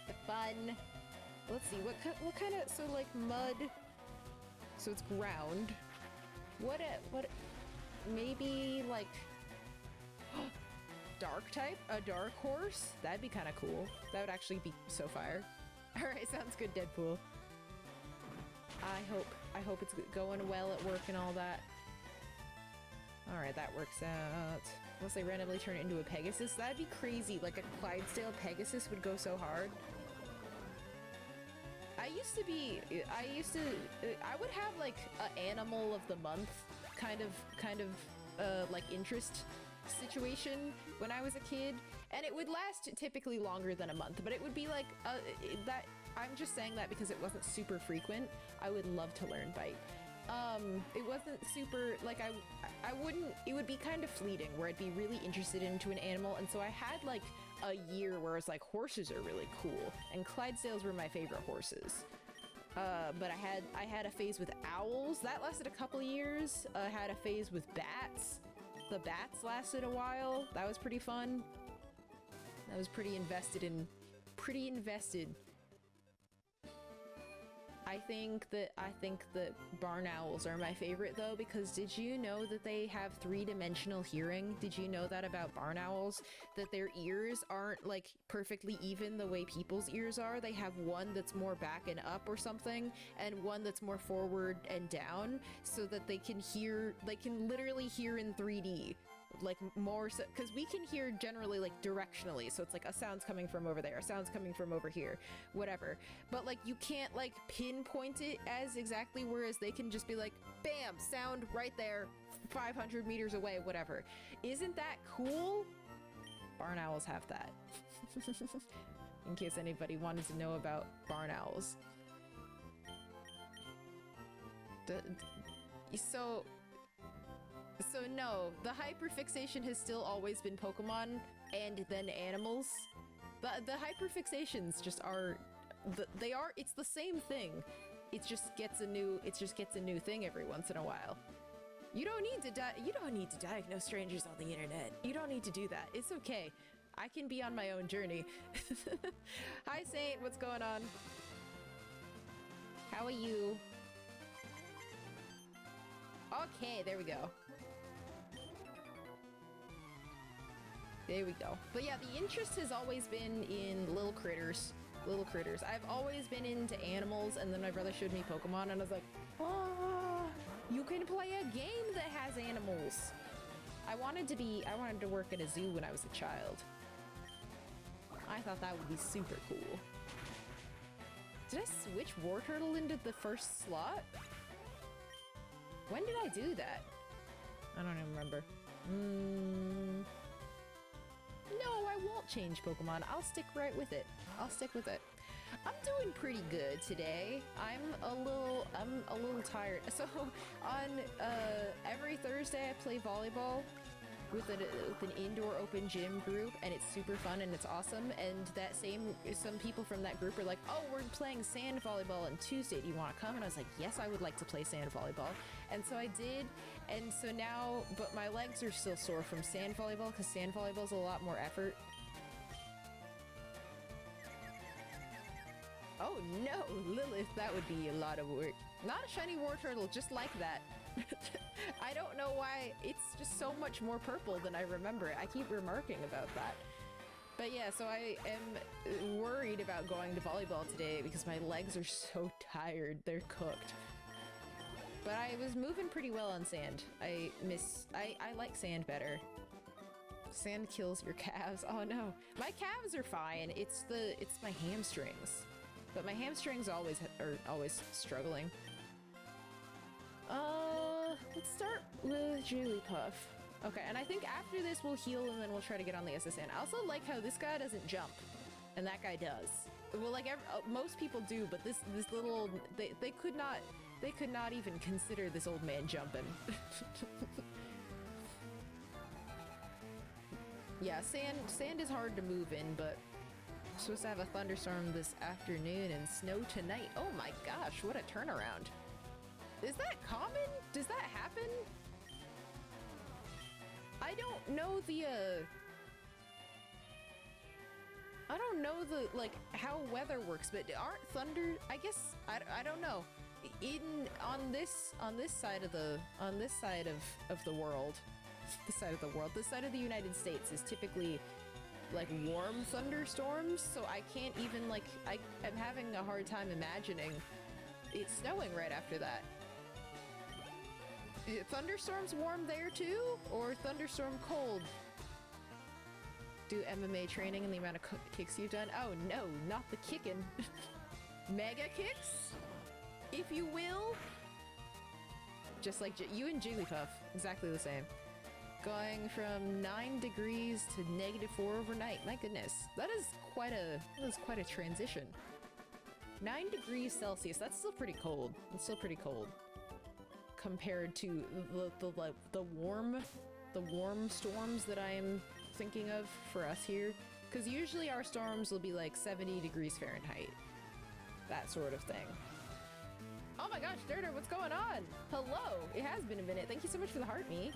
The fun. Let's see. What kind of, so like mud. So it's ground. What maybe like dark type? A dark horse? That'd be kind of cool. That would actually be so fire. All right, sounds good, Deadpool. I hope it's going well at work and all that. All right, that works out. Unless they randomly turn it into a Pegasus, that'd be crazy. Like a Clydesdale Pegasus would go so hard. I would have like an animal of the month kind of like interest situation when I was a kid, and it would last typically longer than a month, but it would be like that. I'm just saying that because it wasn't super frequent. I would love to learn Bite. It wasn't super, like, I wouldn't, it would be kind of fleeting where I'd be really interested into an animal, and so I had like a year where I was like, horses are really cool, and Clydesdales were my favorite horses. But I had a phase with owls that lasted a couple years. I had a phase with bats. The bats lasted a while. That was pretty fun. I was pretty invested. I think that barn owls are my favorite though, because did you know that they have three-dimensional hearing? Did you know that about barn owls? That their ears aren't like perfectly even the way people's ears are. They have one that's more back and up or something, and one that's more forward and down, so that they can literally hear in 3D. Like more so, because we can hear generally like directionally, so it's like a sound's coming from over there, a sound's coming from over here, whatever, but like you can't like pinpoint it as exactly, whereas they can just be like, bam, sound right there 500 meters away, whatever. Isn't that cool? Barn owls have that. In case anybody wanted to know about barn owls. So no, the hyperfixation has still always been Pokemon and then animals. The hyperfixations just are, it's the same thing. It just gets a new thing every once in a while. You don't need to diagnose strangers on the internet. You don't need to do that. It's okay. I can be on my own journey. Hi Saint, what's going on? How are you? Okay, there we go. There we go. But yeah, the interest has always been in little critters. Little critters. I've always been into animals, and then my brother showed me Pokemon, and I was like, oh, you can play a game that has animals. I wanted to work at a zoo when I was a child. I thought that would be super cool. Did I switch Wartortle into the first slot? When did I do that? I don't even remember. No, I won't change Pokemon. I'll stick right with it. I'll stick with it. I'm doing pretty good today. I'm a little tired. So on every Thursday I play volleyball with an indoor open gym group, and it's super fun and it's awesome. And some people from that group are like, oh, we're playing sand volleyball on Tuesday. Do you want to come? And I was like, yes, I would like to play sand volleyball. And so I did. And so now, but my legs are still sore from sand volleyball, because sand volleyball is a lot more effort. Oh no, Lilith, that would be a lot of work. Not a shiny Wartortle, just like that. I don't know why, it's just so much more purple than I remember it. I keep remarking about that. But yeah, so I am worried about going to volleyball today because my legs are so tired, they're cooked. But I was moving pretty well on sand. I like sand better. Sand kills your calves. Oh no. My calves are fine. It's my hamstrings. But my hamstrings are always struggling. Let's start with Jigglypuff. Okay, and I think after this we'll heal and then we'll try to get on the SSN. I also like how this guy doesn't jump, and that guy does. Well, like most people do, but this little they could not even consider this old man jumping. Yeah, sand is hard to move in, but we're supposed to have a thunderstorm this afternoon and snow tonight. Oh my gosh, what a turnaround. Is that common? Does that happen? I don't know like how weather works, but aren't thunder, I guess, I don't know. On this side of the world, this side of the United States is typically like warm thunderstorms, so I can't even like, I'm having a hard time imagining it snowing right after that. Thunderstorms warm there too? Or thunderstorm cold? Do MMA training and the amount of kicks you've done? Oh no, not the kicking. Mega kicks? If you will? Just like you and Jigglypuff, exactly the same. Going from 9 degrees to -4 overnight. My goodness, that is quite a transition. 9 degrees Celsius, that's still pretty cold. It's still pretty cold. compared to the warm storms that I am thinking of for us here. Because usually our storms will be like 70 degrees Fahrenheit. That sort of thing. Oh my gosh, Dirter, what's going on? Hello! It has been a minute. Thank you so much for the heart me.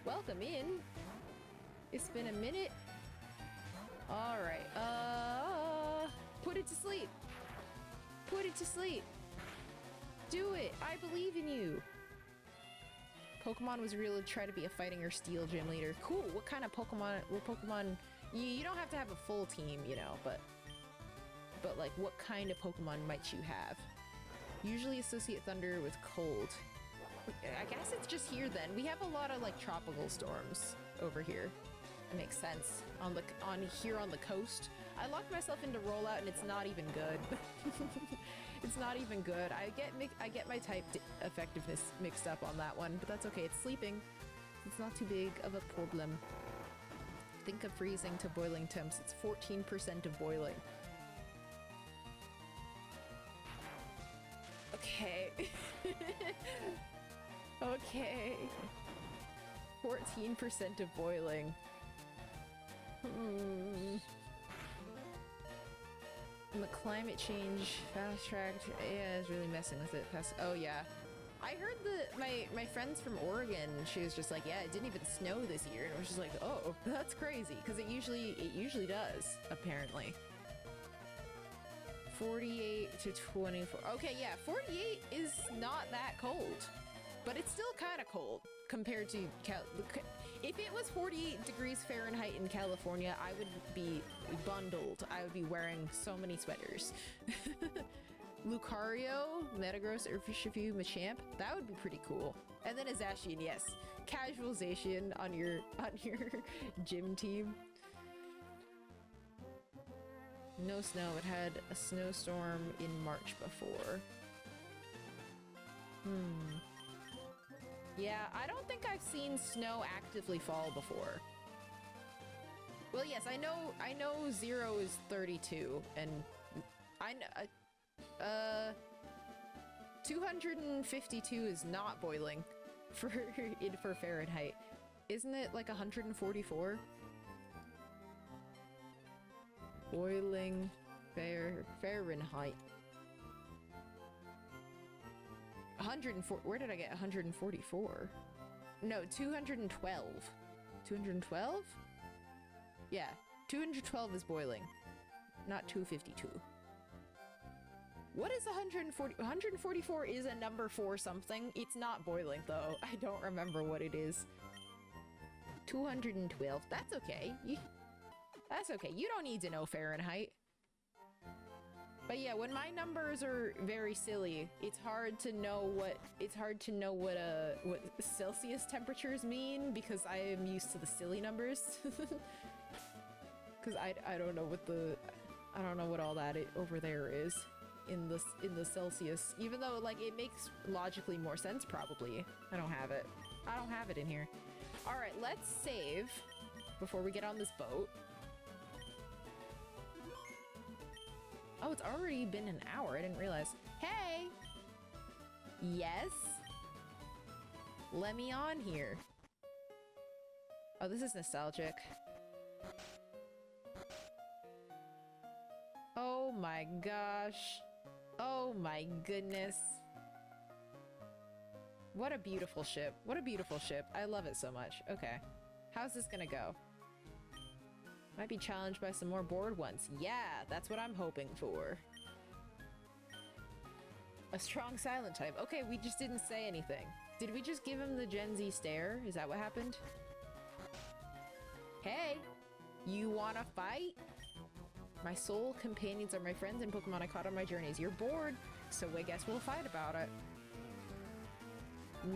Welcome in. It's been a minute. Alright, put it to sleep. Put it to sleep. Do it. I believe in you. Pokemon was real to try to be a fighting or steel gym leader. Cool. What kind of Pokemon? What Pokemon? You don't have to have a full team, you know, but like, what kind of Pokemon might you have? Usually associate thunder with cold. I guess it's just here then. We have a lot of like tropical storms over here. It makes sense. On here on the coast. I locked myself into rollout and it's not even good. It's not even good. I get my type effectiveness mixed up on that one, but that's okay. It's sleeping. It's not too big of a problem. Think of freezing to boiling temps. It's 14% of boiling. Okay. Okay. 14% of boiling. And the climate change fast tracked, yeah, is really messing with it. Oh yeah, I heard that my friends from Oregon, she was just like, yeah, it didn't even snow this year, and I was just like, oh, that's crazy, because it usually does, apparently. 48 to 24. Okay, yeah, 48 is not that cold, but it's still kind of cold compared to if it was 48 degrees Fahrenheit in California, I would be bundled. I would be wearing so many sweaters. Lucario, Metagross, Urshifu, Machamp, that would be pretty cool. And then a Zacian, yes. Casualization on your gym team. No snow. It had a snowstorm in March before. Yeah, I don't think I've seen snow actively fall before. Well, yes, I know 0 is 32, and I know 252 is not boiling for Fahrenheit. Isn't it like 144? Boiling Fahrenheit. 104. Where did I get 144? No, 212. 212? Yeah, 212 is boiling, not 252. What is 140? 144 is a number for something. It's not boiling though. I don't remember what it is. 212. That's okay. That's okay. You don't need to know Fahrenheit. But yeah, when my numbers are very silly, it's hard to know what what Celsius temperatures mean, because I am used to the silly numbers. Because I don't know what all that over there is in the Celsius, even though like it makes logically more sense probably. I don't have it in here. All right, let's save before we get on this boat. Oh, it's already been an hour. I didn't realize. Hey! Yes? Let me on here. Oh, this is nostalgic. Oh my gosh. Oh my goodness. What a beautiful ship. What a beautiful ship. I love it so much. Okay. How's this gonna go? Might be challenged by some more bored ones. Yeah, that's what I'm hoping for. A strong silent type. Okay, we just didn't say anything. Did we just give him the Gen Z stare? Is that what happened? Hey! You wanna fight? My soul companions are my friends and Pokemon I caught on my journeys. You're bored, so I guess we'll fight about it.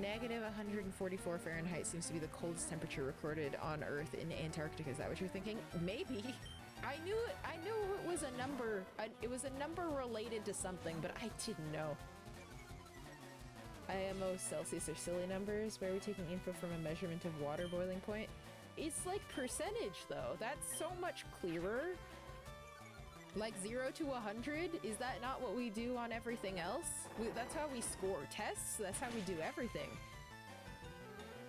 Negative 144 Fahrenheit seems to be the coldest temperature recorded on Earth in Antarctica. Is that what you're thinking? Maybe. I knew it was a number. It was a number related to something, but I didn't know. IMO, Celsius are silly numbers. Where are we taking info from a measurement of water boiling point? It's like percentage, though. That's so much clearer. Like 0 to 100? Is that not what we do on everything else? That's how we score tests. That's how we do everything.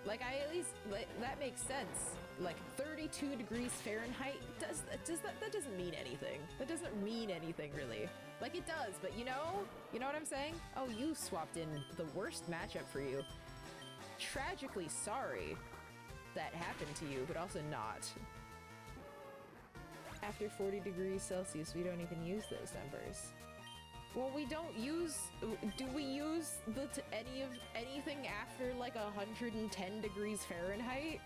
Like, I at least, like, that makes sense. Like 32 degrees Fahrenheit, that doesn't mean anything. That doesn't mean anything really. Like it does, but you know what I'm saying? Oh, you swapped in the worst matchup for you. Tragically sorry that happened to you, but also not. After 40 degrees Celsius, we don't even use those numbers. Well, we don't use... Do we use anything after, like, 110 degrees Fahrenheit?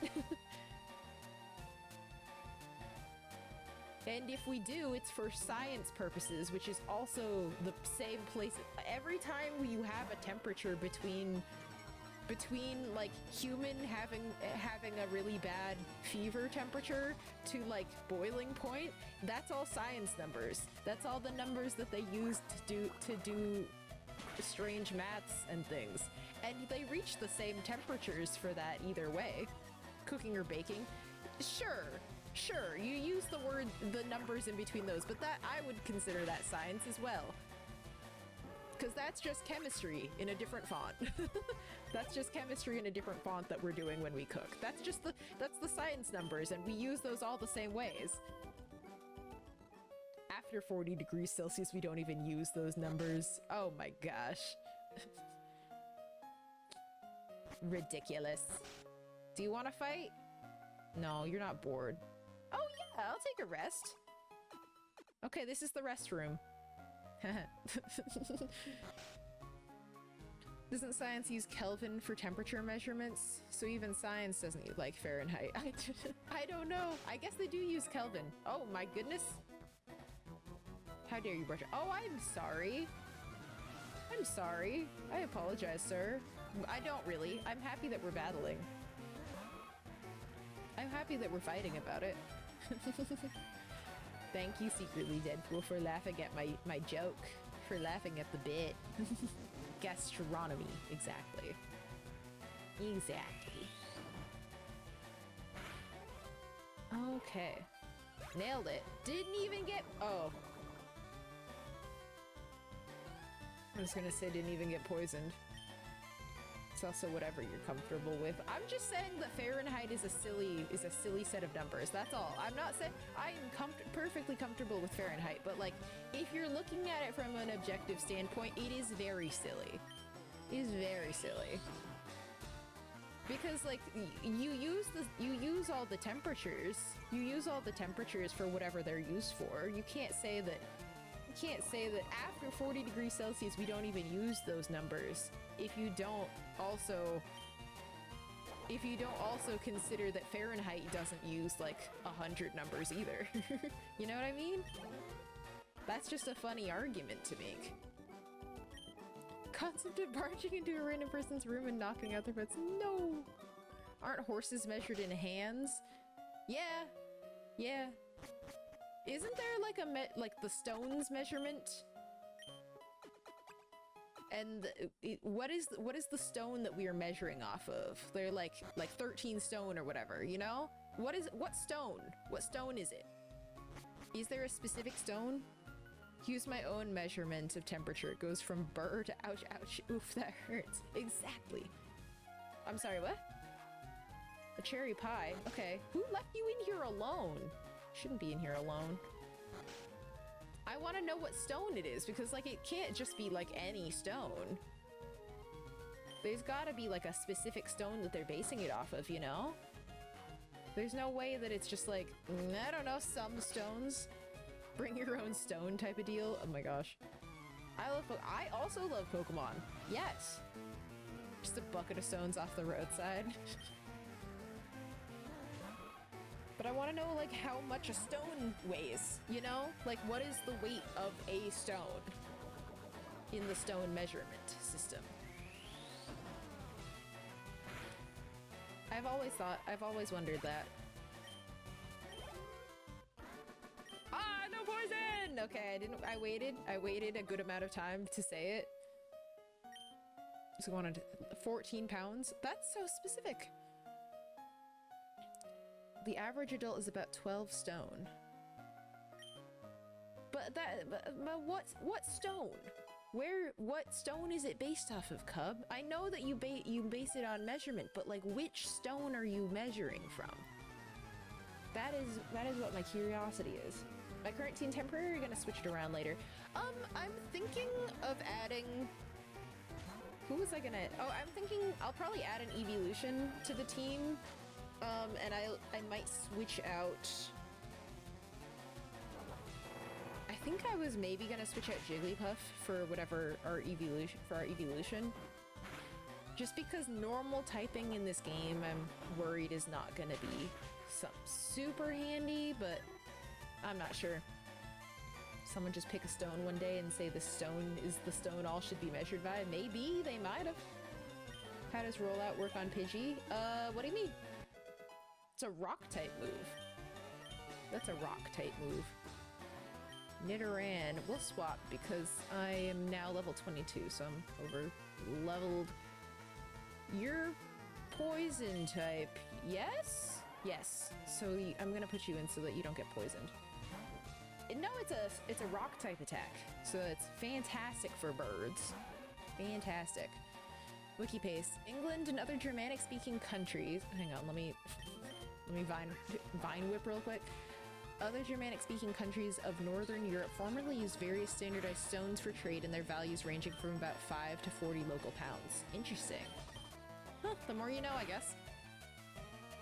And if we do, it's for science purposes, which is also the same place. Every time you have a temperature between like human having a really bad fever temperature to like boiling point, that's all science numbers. That's all the numbers that they use to do strange maths and things. And they reach the same temperatures for that either way. Cooking or baking. Sure, you use the numbers in between those, but that I would consider that science as well. Because that's just chemistry in a different font. That's just chemistry in a different font that we're doing when we cook. That's the science numbers, and we use those all the same ways. After 40 degrees Celsius, we don't even use those numbers. Oh my gosh. Ridiculous. Do you want to fight? No, you're not bored. Oh yeah, I'll take a rest. Okay, this is the restroom. Doesn't science use Kelvin for temperature measurements? So even science doesn't like Fahrenheit. I don't know. I guess they do use Kelvin. Oh my goodness. How dare you brush it? Oh, I'm sorry. I'm sorry. I apologize, sir. I don't really. I'm happy that we're battling. I'm happy that we're fighting about it. Thank you, secretly Deadpool, for laughing at my joke. For laughing at the bit. Gastronomy, exactly. Exactly. Okay. Nailed it. Didn't even get... Oh. I was gonna say didn't even get poisoned. It's also whatever you're comfortable with. I'm just saying that Fahrenheit is a silly set of numbers. That's all. I'm not saying I'm perfectly comfortable with Fahrenheit, but like if you're looking at it from an objective standpoint, it is very silly. It is very silly. Because like you use all the temperatures. You use all the temperatures for whatever they're used for. You can't say that after 40 degrees Celsius we don't even use those numbers if you don't also consider that Fahrenheit doesn't use like 100 numbers either. You know what I mean? That's just a funny argument to make. Concept of barging into a random person's room and knocking out their butts. No! Aren't horses measured in hands? Yeah. Isn't there like the stones measurement? And what is the stone that we are measuring off of? They're like 13 stone or whatever, you know? What stone? What stone is it? Is there a specific stone? Use my own measurement of temperature. It goes from burr to ouch, ouch, oof, that hurts. Exactly. I'm sorry, what? A cherry pie. Okay. Who left you in here alone? Shouldn't be in here alone. I want to know what stone it is, because like it can't just be like any stone. There's gotta be like a specific stone that they're basing it off of, you know? There's no way that it's just like, I don't know, some stones. Bring your own stone type of deal. Oh my gosh. I also love Pokemon. Yes. Just a bucket of stones off the roadside. But I want to know, like, how much a stone weighs, you know? Like, what is the weight of a stone in the stone measurement system? I've always wondered that. Ah, no poison! Okay, I waited a good amount of time to say it. So I wanted 14 pounds. That's so specific. The average adult is about 12 stone. But what stone? What stone is it based off of, Cub? I know that you base it on measurement, but like which stone are you measuring from? That is what my curiosity is. My current team temporary, gonna switch it around later. I'm thinking of adding. Who was I gonna? Oh, I'm thinking I'll probably add an evolution to the team. And I might switch out. I think I was maybe gonna switch out Jigglypuff for whatever our evolution. Just because normal typing in this game, I'm worried is not gonna be super handy, but I'm not sure. Someone just pick a stone one day and say the stone is the stone all should be measured by. Maybe they might have. How does rollout work on Pidgey? What do you mean? It's a rock type move. That's a rock type move. Nidoran, we'll swap because I am now level 22, so I'm over leveled. You're poison type, yes? Yes. So I'm gonna put you in so that you don't get poisoned. No, it's a rock type attack, so it's fantastic for birds. Fantastic. Wiki paste. England and other Germanic-speaking countries. Hang on, let me vine whip real quick. Other Germanic-speaking countries of Northern Europe formerly used various standardized stones for trade, and their values ranging from about 5 to 40 local pounds. Interesting. Huh, the more you know, I guess.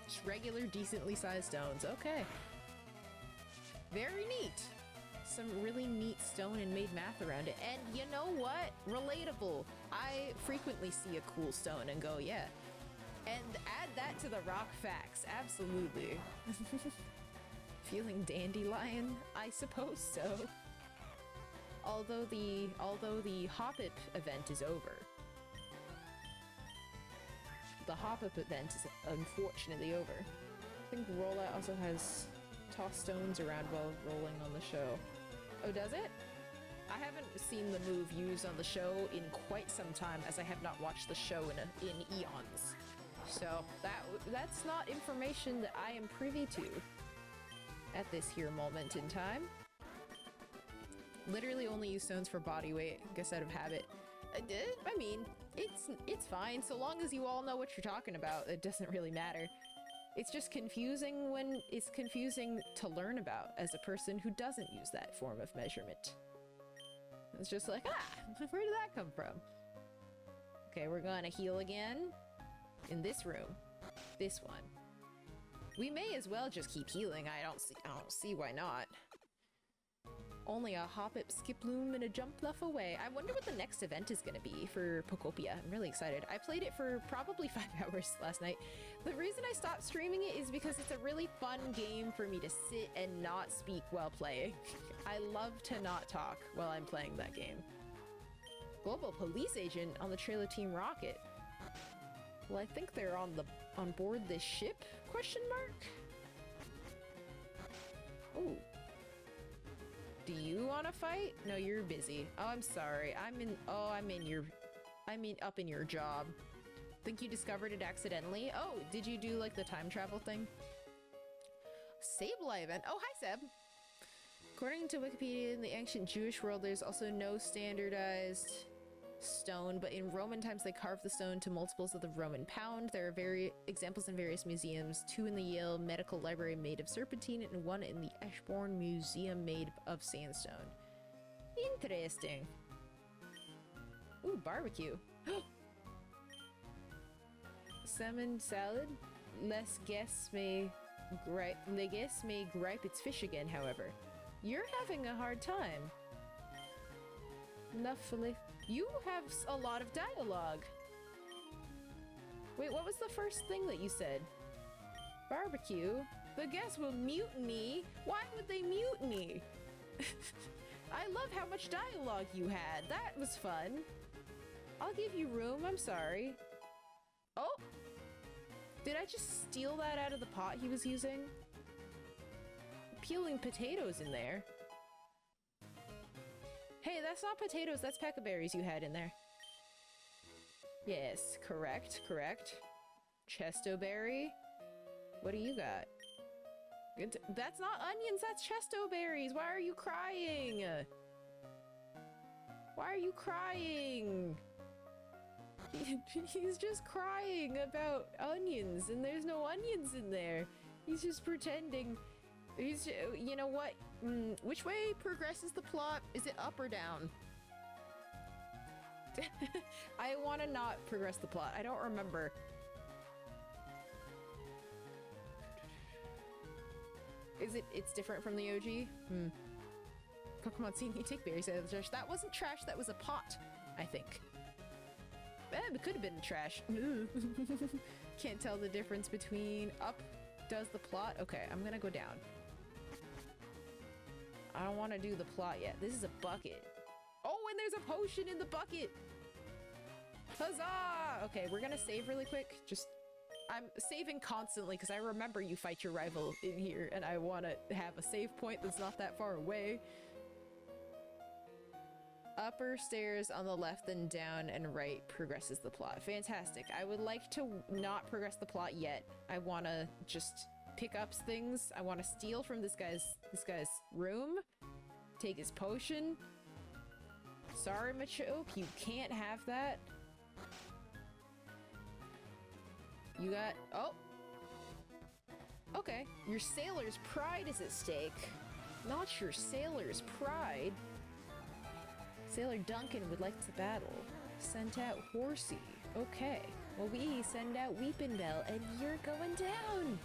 Just regular, decently sized stones. Okay. Very neat. Some really neat stone and made math around it. And you know what? Relatable. I frequently see a cool stone and go, yeah. And add that to the rock facts. Absolutely. Feeling dandelion? I suppose so. Although the Hoppip event is over. The Hoppip event is unfortunately over. I think Rollout also has toss stones around while rolling on the show. Oh, does it? I haven't seen the move used on the show in quite some time, as I have not watched the show in eons. So that's not information that I am privy to at this here moment in time. Literally only use stones for body weight, I guess out of habit. I mean, it's fine, so long as you all know what you're talking about, it doesn't really matter. It's just confusing when it's confusing to learn about as a person who doesn't use that form of measurement. It's just like, where did that come from? Okay, we're gonna heal again in this room. This one. We may as well just keep healing. I don't see why not. Only a Hoppip, Skiploom, and a Jumpluff away. I wonder what the next event is going to be for Pokopia. I'm really excited. I played it for probably 5 hours last night. The reason I stopped streaming it is because it's a really fun game for me to sit and not speak while playing. I love to not talk while I'm playing that game. Global police agent on the trail of Team Rocket. Well, I think they're on board this ship? Question mark? Ooh. Do you want to fight? No, you're busy. Oh, I'm sorry. I'm up in your job. Think you discovered it accidentally? Oh, did you do like the time travel thing? Sableye event. Oh, hi, Seb. According to Wikipedia, in the ancient Jewish world, there's also no standardized stone, but in Roman times they carved the stone to multiples of the Roman pound. There are examples in various museums, 2 in the Yale Medical Library made of serpentine and 1 in the Ashbourne Museum made of sandstone. Interesting. Ooh, barbecue. Salmon salad? Les guests may gripe its fish again, however. You're having a hard time. Nuffly. You have a lot of dialogue. Wait, what was the first thing that you said? Barbecue? The guests will mutiny? Why would they mutiny? I love how much dialogue you had. That was fun. I'll give you room, I'm sorry. Oh! Did I just steal that out of the pot he was using? Peeling potatoes in there. Hey, that's not potatoes, that's peccaberries you had in there. Yes, correct. Chestoberry? What do you got? That's not onions, that's chesto berries. Why are you crying? Why are you crying? He's just crying about onions, and there's no onions in there. He's just pretending. He's, you know what? Which way progresses the plot? Is it up or down? I want to not progress the plot. I don't remember. It's different from the OG? Pokemon seeing you take berries out of the trash. That wasn't trash, that was a pot, I think. It could have been trash. Can't tell the difference between up does the plot. Okay, I'm gonna go down. I don't want to do the plot yet. This is a bucket. Oh, and there's a potion in the bucket. Huzzah! Okay, we're gonna save really quick. I'm saving constantly because I remember you fight your rival in here and I want to have a save point that's not that far away. Upper stairs on the left, then down and right progresses the plot. Fantastic. I would like to not progress the plot yet. I want to just pick up things. I want to steal from this guy's room. Take his potion. Sorry, Machoke, you can't have that. You got... Oh! Okay. Your sailor's pride is at stake. Not your sailor's pride. Sailor Duncan would like to battle. Sent out Horsey. Okay. Well, we send out Weepin' Bell, and you're going down!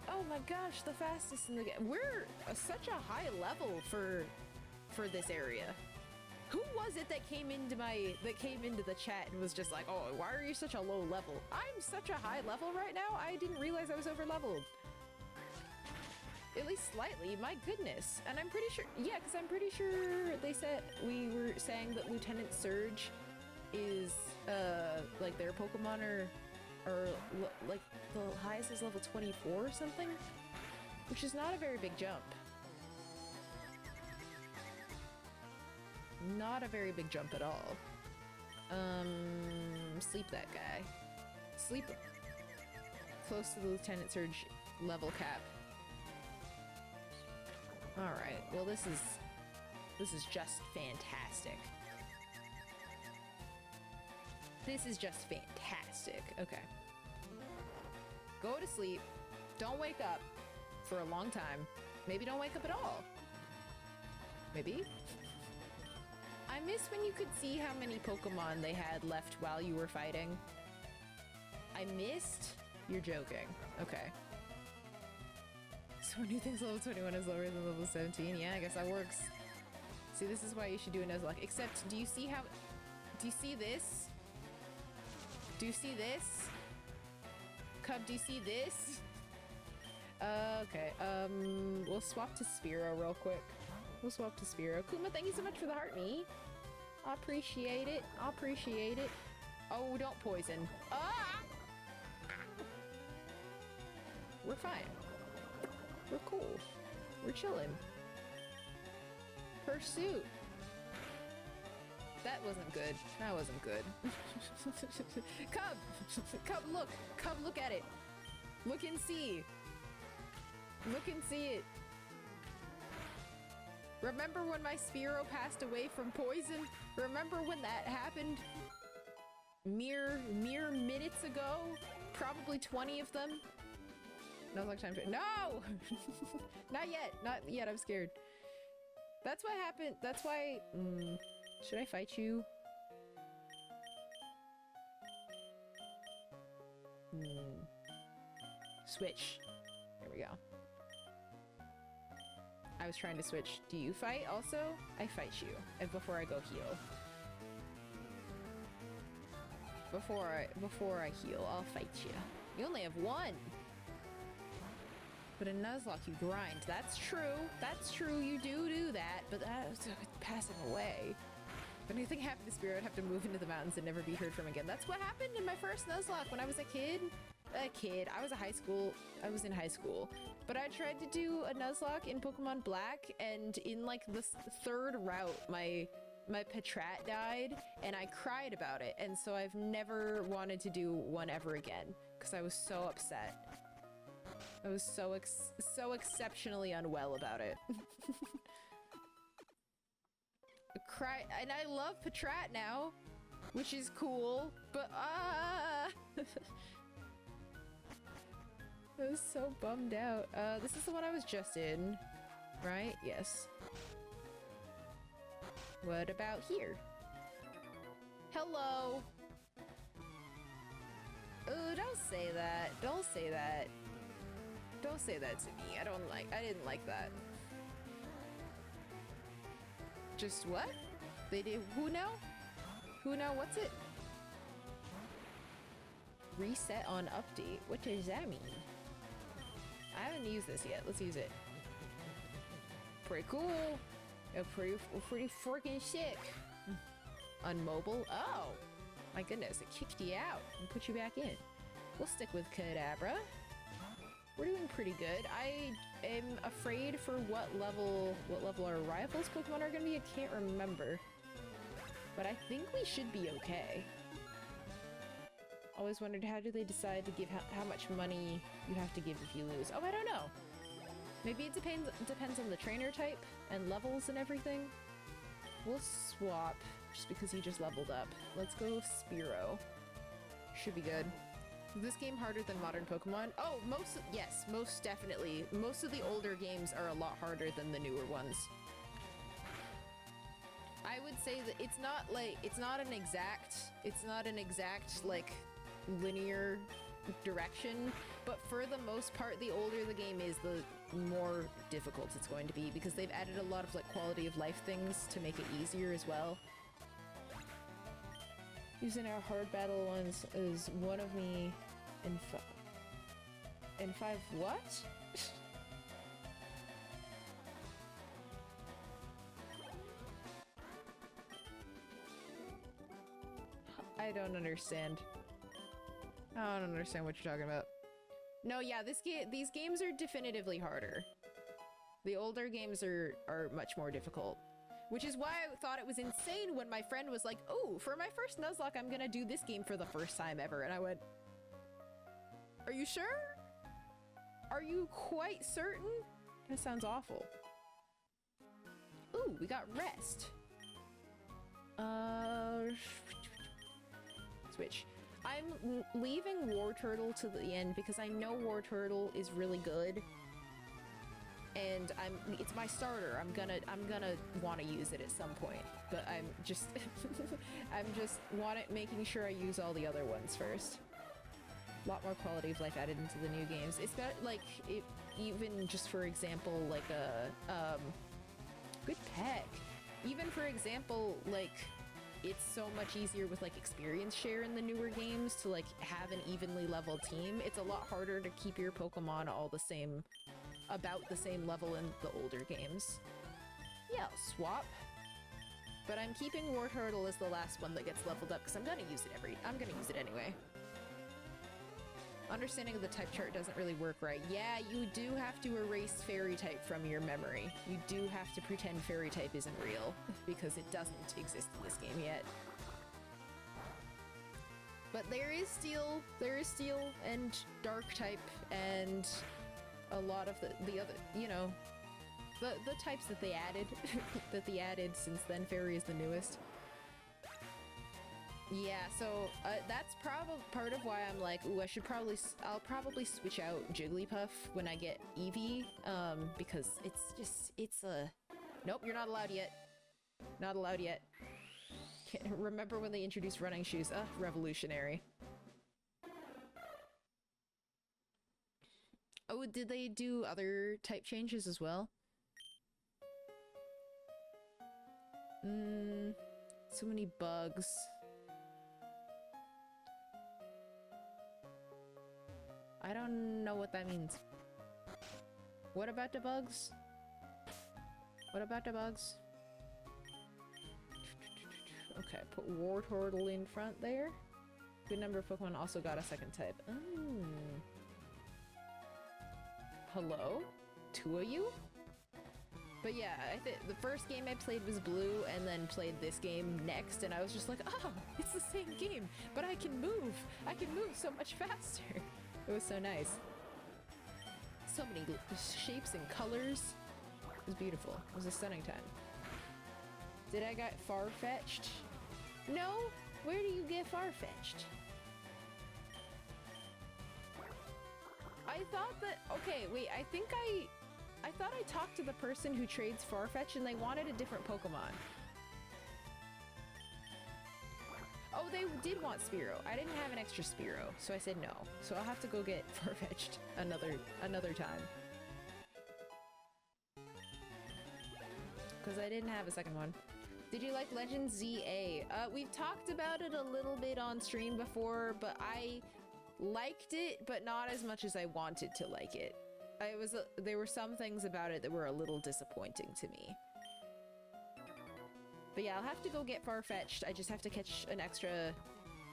Oh my gosh, the fastest in the game. We're such a high level for this area. Who was it that came into the chat and was just like, oh, why are you such a low level? I'm such a high level right now, I didn't realize I was over leveled. At least slightly, my goodness. And I'm pretty sure, yeah, because I'm pretty sure they said, we were saying that Lieutenant Surge is, like their Pokemon or like the highest is level 24 or something? Which is not a very big jump. Not a very big jump at all. Sleep that guy. Sleep close to the Lieutenant Surge level cap. Alright, well this is just fantastic. This is just fantastic. Okay. Go to sleep. Don't wake up for a long time. Maybe don't wake up at all. Maybe? I miss when you could see how many Pokemon they had left while you were fighting. I missed? You're joking. Okay. So new things level 21 is lower than level 17. Yeah, I guess that works. See, this is why you should do a Nuzlocke. Except, do you see this? Do you see this? Cub, do you see this? Okay, we'll swap to Fearow real quick. We'll swap to Fearow. Kuma, thank you so much for the heart me. I appreciate it. I appreciate it. Oh, don't poison. Ah! We're fine. We're cool. We're chilling. Pursuit. That wasn't good. That wasn't good. Cub! Cub, look! Cub, look at it! Look and see! Look and see it! Remember when my Fearow passed away from poison? Remember when that happened? Mere minutes ago? Probably 20 of them? No, like time to— No! Not yet! Not yet, I'm scared. That's what happened. That's why— should I fight you? Switch. There we go. I was trying to switch. Do you fight also? I fight you. And before I go heal. Before I heal, I'll fight you. You only have one! But in Nuzlocke, you grind. That's true. That's true. You do that. But that's passing away. If anything happened to Spirit, I'd have to move into the mountains and never be heard from again. That's what happened in my first Nuzlocke when I was a kid. I was I was in high school. But I tried to do a Nuzlocke in Pokemon Black, and in like the third route, my Patrat died, and I cried about it. And so I've never wanted to do one ever again, because I was so upset. I was so exceptionally unwell about it. Cry, and I love Patrat now, which is cool, but I was so bummed out. This is the one I was just in, right? Yes. What about here? Hello! Oh, don't say that. Don't say that. Don't say that to me. I didn't like that. Just what? They did who now? Who now? What's it? Reset on update. What does that mean? I haven't used this yet. Let's use it. Pretty cool. Pretty freaking sick. On mobile? Oh! My goodness, it kicked you out and put you back in. We'll stick with Kadabra. We're doing pretty good. I am afraid for what level our rivals Pokemon are gonna be. I can't remember. But I think we should be okay. Always wondered, how do they decide to give how much money you have to give if you lose? Oh, I don't know. Maybe it depends on the trainer type and levels and everything. We'll swap just because he just leveled up. Let's go Fearow. Should be good. Is this game harder than modern Pokemon? Oh, yes, most definitely. Most of the older games are a lot harder than the newer ones. I would say that it's not an exact like linear direction, but for the most part, the older the game is, the more difficult it's going to be, because they've added a lot of like quality of life things to make it easier as well. Using our hard battle ones is one of me in five what? I don't understand. I don't understand what you're talking about. No, yeah, these games are definitively harder. The older games are much more difficult. Which is why I thought it was insane when my friend was like, oh, for my first Nuzlocke, I'm gonna do this game for the first time ever. And I went, are you sure? Are you quite certain? That sounds awful. Ooh, we got rest. Switch. I'm leaving War Turtle to the end because I know War Turtle is really good. And it's my starter. I'm gonna want to use it at some point, but I'm just making sure I use all the other ones first. A lot more quality of life added into the new games. It's got like even just for example like a good peck. Even for example like it's so much easier with like experience share in the newer games to like have an evenly leveled team. It's a lot harder to keep your Pokemon all the same. About the same level in the older games. Yeah, I'll swap. But I'm keeping War Turtle as the last one that gets leveled up because I'm gonna use it anyway. Understanding of the type chart doesn't really work right. Yeah, you do have to erase fairy type from your memory. You do have to pretend fairy type isn't real because it doesn't exist in this game yet. But there is steel and dark type and a lot of the other, you know, the types that they added since then. Fairy is the newest. Yeah, so that's probably part of why I'm like, ooh, I'll probably switch out Jigglypuff when I get Eevee, because it's a nope, you're not allowed yet. Not allowed yet. Remember when they introduced running shoes? Revolutionary. Oh, did they do other type changes as well? So many bugs. I don't know what that means. What about the bugs? What about the bugs? Okay, put War Turtle in front there. Good number of Pokemon also got a second type. Hello? Two of you? But yeah, I think the first game I played was Blue and then played this game next, and I was just like, oh, it's the same game, but I can move! I can move so much faster! It was so nice. So many shapes and colors. It was beautiful. It was a stunning time. Did I get far-fetched? No? Where do you get far-fetched? I thought that... Okay, wait, I thought I talked to the person who trades Farfetch and they wanted a different Pokemon. Oh, they did want Spearow. I didn't have an extra Spearow, so I said no. So I'll have to go get Farfetch'd another time. Because I didn't have a second one. Did you like Legends ZA? We've talked about it a little bit on stream before, but I liked it, but not as much as I wanted to like it. There were some things about it that were a little disappointing to me. But yeah, I'll have to go get Farfetch'd. I just have to catch an extra...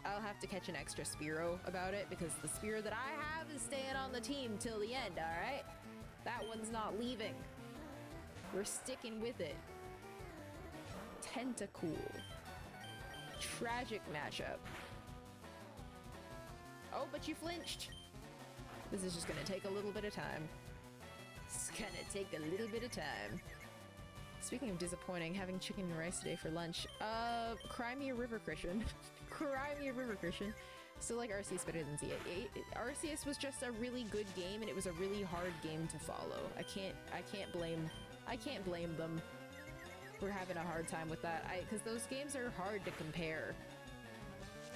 I'll have to catch an extra Spearow about it, because the Spearow that I have is staying on the team till the end, alright? That one's not leaving. We're sticking with it. Tentacool. Tragic matchup. Oh, but you flinched. This is just gonna take a little bit of time. It's gonna take a little bit of time. Speaking of disappointing, having chicken and rice today for lunch. Cry me a river, Christian. Cry me a river, Christian. Still like Arceus better than Z8. Arceus was just a really good game, and it was a really hard game to follow. I can't blame them for having a hard time with that. Because those games are hard to compare.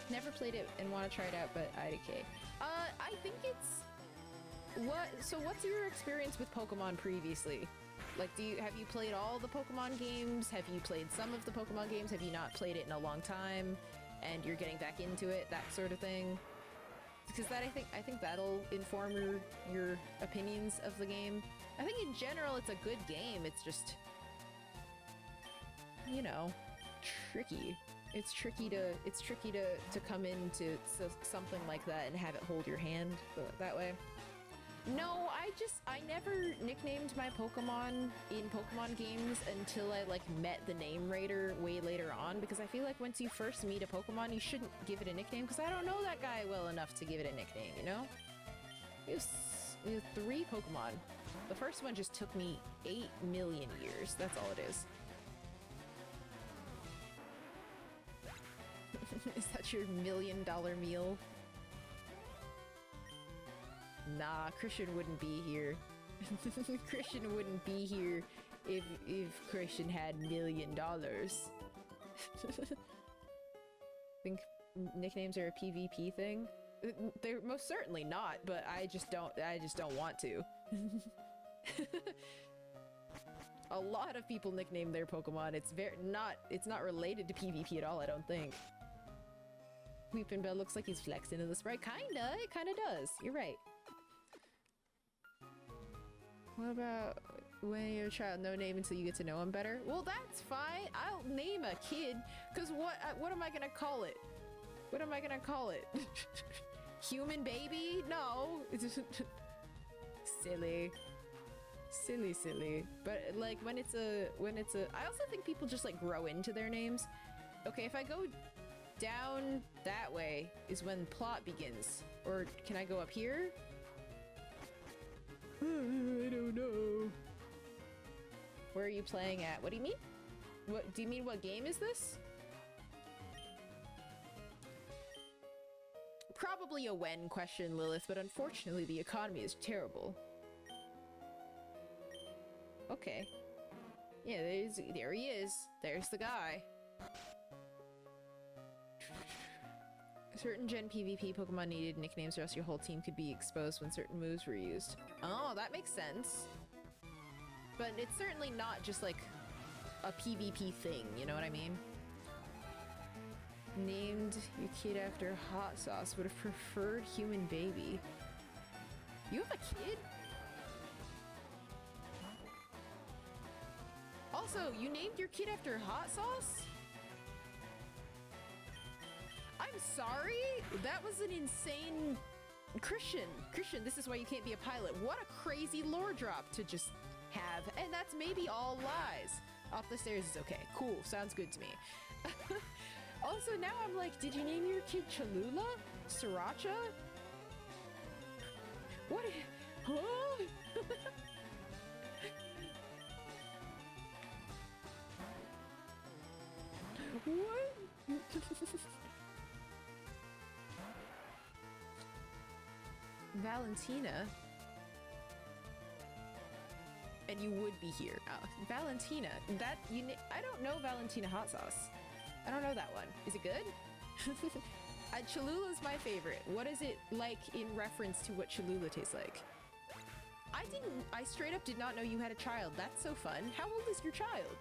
Never played it and want to try it out, but IDK. I think it's... So what's your experience with Pokemon previously? Like, have you played all the Pokemon games? Have you played some of the Pokemon games? Have you not played it in a long time and you're getting back into it? That sort of thing. Because that I think that'll inform your opinions of the game. I think in general it's a good game. It's just, you know, tricky. It's tricky to come into something like that and have it hold your hand that way. No, I never nicknamed my Pokemon in Pokemon games until I like met the name raider way later on, because I feel like once you first meet a Pokemon, you shouldn't give it a nickname, because I don't know that guy well enough to give it a nickname, you know? We have 3 Pokemon. The first one just took me 8 million years. That's all it is. Is that your $1 million meal? Nah, Christian wouldn't be here. Christian wouldn't be here if Christian had $1 million. Think nicknames are a PvP thing? They're most certainly not, but I just don't want to. A lot of people nickname their Pokemon. It's not related to PvP at all, I don't think. Weepin' Bell looks like he's flexing in the sprite. It kinda does. You're right. What about when you're a child, no name until you get to know him better? Well, that's fine. I'll name a kid, because what am I gonna call it? What am I gonna call it? Human baby? No. Silly. Silly. But like when it's a I also think people just like grow into their names. Okay, if I go down that way is when plot begins. Or can I go up here? I don't know. Where are you playing at? What do you mean? What do you mean? What game is this? Probably a when question, Lilith, but unfortunately the economy is terrible. Okay. Yeah, there he is. There's the guy. Certain Gen PvP Pokemon needed nicknames or else your whole team could be exposed when certain moves were used. Oh, that makes sense. But it's certainly not just like a PvP thing, you know what I mean? Named your kid after hot sauce, would have preferred human baby. You have a kid? Also, you named your kid after hot sauce? I'm sorry? That was an insane... Christian, this is why you can't be a pilot. What a crazy lore drop to just have. And that's maybe all lies. Off the stairs is okay. Cool, sounds good to me. Also, now I'm like, did you name your kid Cholula? Sriracha? What? Huh? What? Valentina? And you would be here. Valentina. That you. I don't know Valentina hot sauce. I don't know that one. Is it good? Cholula's my favorite. What is it like in reference to what Cholula tastes like? I straight up did not know you had a child. That's so fun. How old is your child?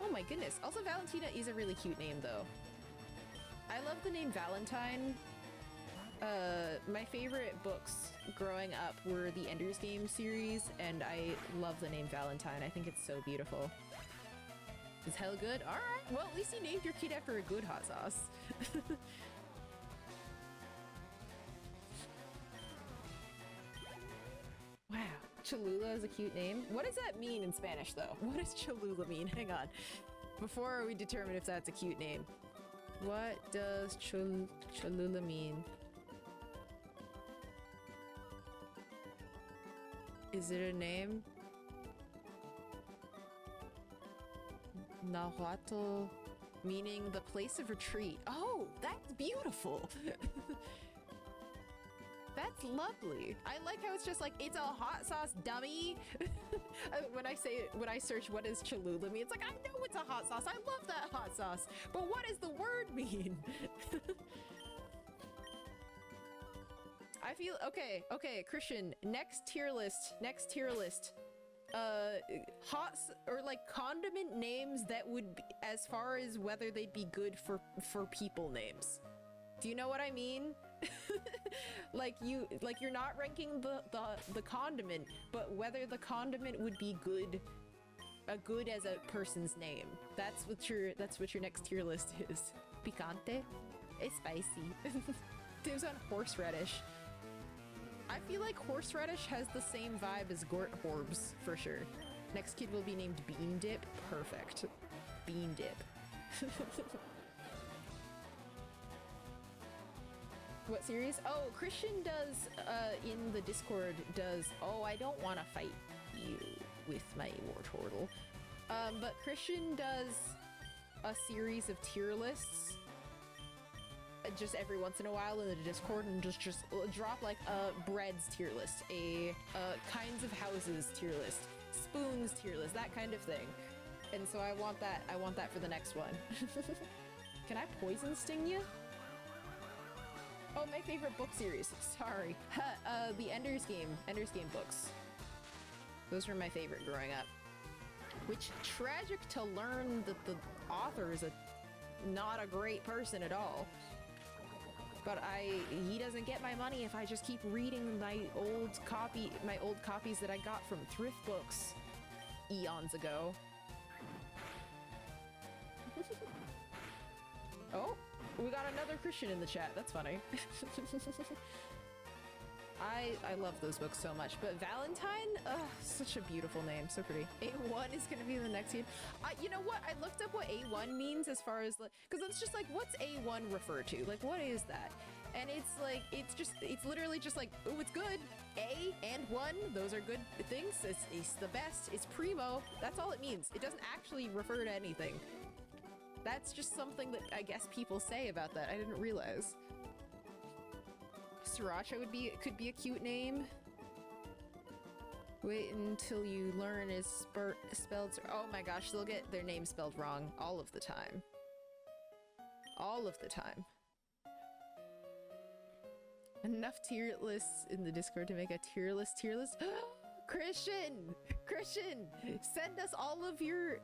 Oh my goodness. Also, Valentina is a really cute name though. I love the name Valentine. My favorite books growing up were the Ender's Game series, and I love the name Valentine. I think it's so beautiful. It's hell good. All right. Well, at least you named your kid after a good hot sauce. Wow. Cholula is a cute name. What does that mean in Spanish, though? What does Cholula mean? Hang on. Before we determine if that's a cute name. What does Cholula mean? Is it a name? Nahuatl, meaning the place of retreat. Oh, that's beautiful. That's lovely. I like how it's just like, it's a hot sauce, dummy. When I search what does Cholula mean, it's like, I know it's a hot sauce. I love that hot sauce. But what does the word mean? I feel, okay, Christian, next tier list. Or like condiment names that would be, as far as whether they'd be good for people names. Do you know what I mean? like you're not ranking the condiment, but whether the condiment would be good as a person's name. That's what your next tier list is. Picante? It's spicy. Dibs on horseradish. I feel like horseradish has the same vibe as Gort Horbs, for sure. Next kid will be named Bean Dip. Perfect. Bean Dip. What series? Oh, Christian does, in the Discord does, oh, I don't want to fight you with my war turtle. But Christian does a series of tier lists just every once in a while in the Discord, and just drop like a breads tier list, a kinds of houses tier list, spoons tier list, that kind of thing. And so I want that for the next one. Can I poison sting you? Oh, my favorite book series. Sorry. The Ender's Game books. Those were my favorite growing up. Which, tragic to learn that the author is not a great person at all. But he doesn't get my money if I just keep reading my old copies that I got from thrift books eons ago. Oh, we got another Christian in the chat. That's funny. I love those books so much. But Valentine, such a beautiful name, so pretty. A1 is gonna be the next kid. You know what? I looked up what A1 means as far as, because it's just like, what's A1 refer to? Like, what is that? And it's like, it's literally just like, oh, it's good. A and 1, those are good things. It's the best. It's primo. That's all it means. It doesn't actually refer to anything. That's just something that I guess people say about that. I didn't realize. Sriracha could be a cute name. Wait until you learn is spelled. Oh my gosh, they'll get their name spelled wrong all of the time. All of the time. Enough tier lists in the Discord to make a tier list. Christian, send us all of your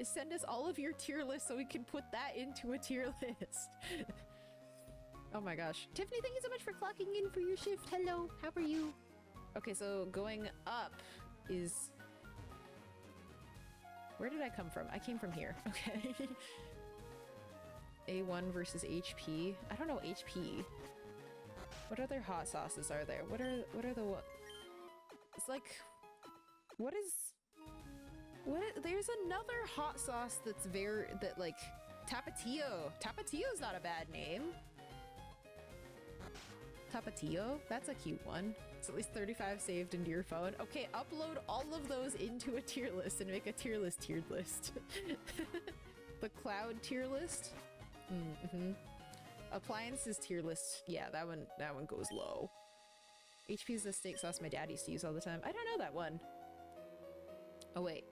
tier lists so we can put that into a tier list. Oh my gosh. Tiffany, thank you so much for clocking in for your shift. Hello, how are you? Okay, so going up is... Where did I come from? I came from here. Okay. A1 versus HP. I don't know HP. What other hot sauces are there? What are the... It's like... There's another hot sauce that's like... Tapatio. Tapatio's not a bad name. Tapatio? That's a cute one. It's at least 35 saved into your phone. Okay, upload all of those into a tier list and make a tier list tiered list. The cloud tier list? Mm-hmm. Appliances tier list. Yeah, that one goes low. HP is the steak sauce my dad used to use all the time. I don't know that one. Oh, wait.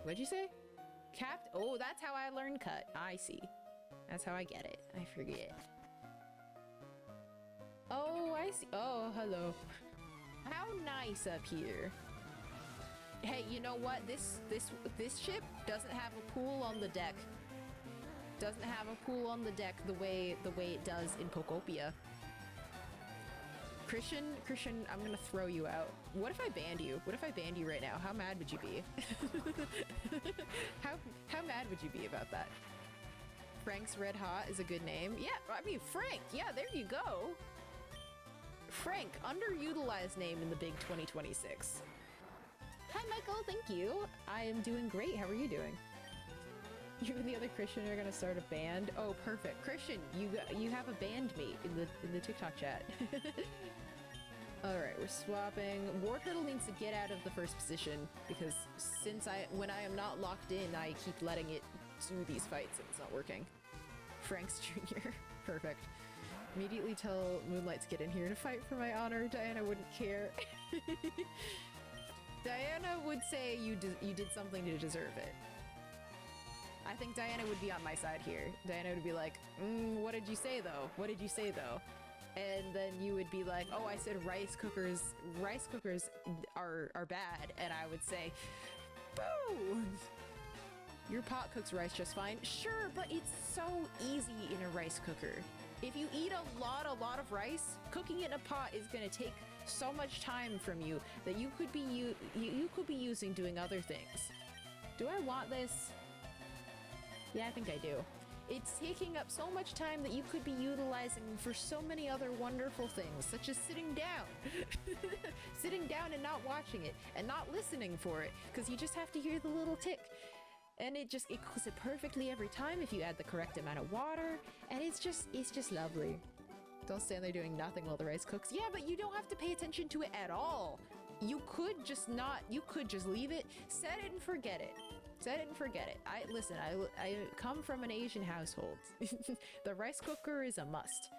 What'd you say? Capped? Oh, that's how I learned cut. I see. That's how I get it. I forget. Oh, I see. Oh, hello. How nice up here. Hey, you know what? This ship doesn't have a pool on the deck. Doesn't have a pool on the deck the way it does in Pokopia. Christian, I'm gonna throw you out. What if I banned you? What if I banned you right now? How mad would you be? How mad would you be about that? Frank's Red Hot is a good name. Yeah, I mean, Frank. Yeah, there you go. Frank, underutilized name in the big 2026. Hi, Michael. Thank you. I am doing great. How are you doing? You and the other Christian are gonna start a band. Oh, perfect. Christian, you have a bandmate in the TikTok chat. All right, we're swapping. War Turtle needs to get out of the first position because when I am not locked in, I keep letting it do these fights and it's not working. Frank's Jr. Perfect. Immediately tell Moonlight to get in here to fight for my honor. Diana wouldn't care. Diana would say you did something to deserve it. I think Diana would be on my side here. Diana would be like, what did you say though? What did you say though? And then you would be like, oh, I said rice cookers are bad. And I would say, boo! Your pot cooks rice just fine. Sure, but it's so easy in a rice cooker. If you eat a lot of rice, cooking it in a pot is gonna take so much time from you that you could be using doing other things. Do I want this? Yeah, I think I do. It's taking up so much time that you could be utilizing for so many other wonderful things, such as sitting down. Sitting down and not watching it, and not listening for it, because you just have to hear the little tick. And it cooks it perfectly every time if you add the correct amount of water, and it's just lovely. Don't stand there doing nothing while the rice cooks. Yeah, but you don't have to pay attention to it at all. You could just leave it, set it and forget it. Set it and forget it. Listen, I come from an Asian household. The rice cooker is a must.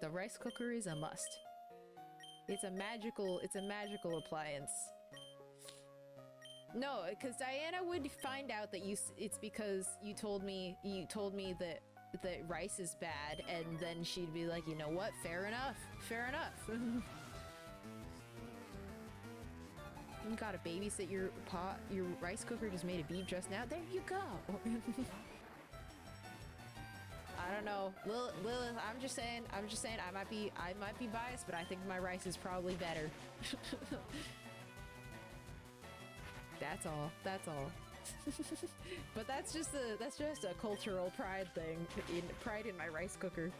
The rice cooker is a must. It's a magical appliance. No, because Diana would find out that it's because you told me that rice is bad, and then she'd be like, you know what? Fair enough. You gotta babysit your pot. Your rice cooker just made a beep just now. There you go. I don't know, Lilith. I'm just saying. I might be biased, but I think my rice is probably better. That's all. But that's just a cultural pride thing. Pride in my rice cooker.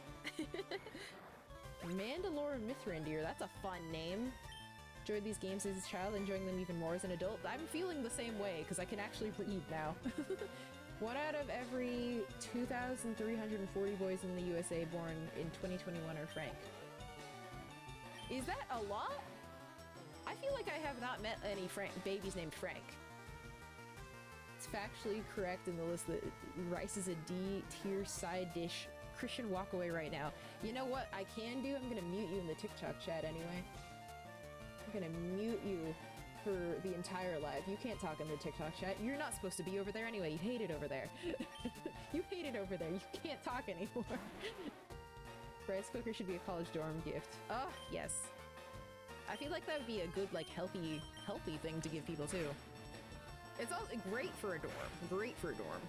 Mandalore Mithrandir. That's a fun name. Enjoyed these games as a child, enjoying them even more as an adult. I'm feeling the same way because I can actually read now. 1 out of every 2,340 boys in the USA born in 2021 are Frank. Is that a lot? I feel like I have not met any babies named Frank. It's factually correct in the list that rice is a D tier side dish. Christian, walk away right now. You know what I can do? I'm gonna mute you in the TikTok chat anyway. I'm gonna mute you for the entire live. You can't talk in the TikTok chat. You're not supposed to be over there anyway. You hate it over there. You hate it over there. You can't talk anymore. Rice cooker should be a college dorm gift. Oh, yes. I feel like that would be a good, like, healthy thing to give people too. It's all great for a dorm. Great for a dorm.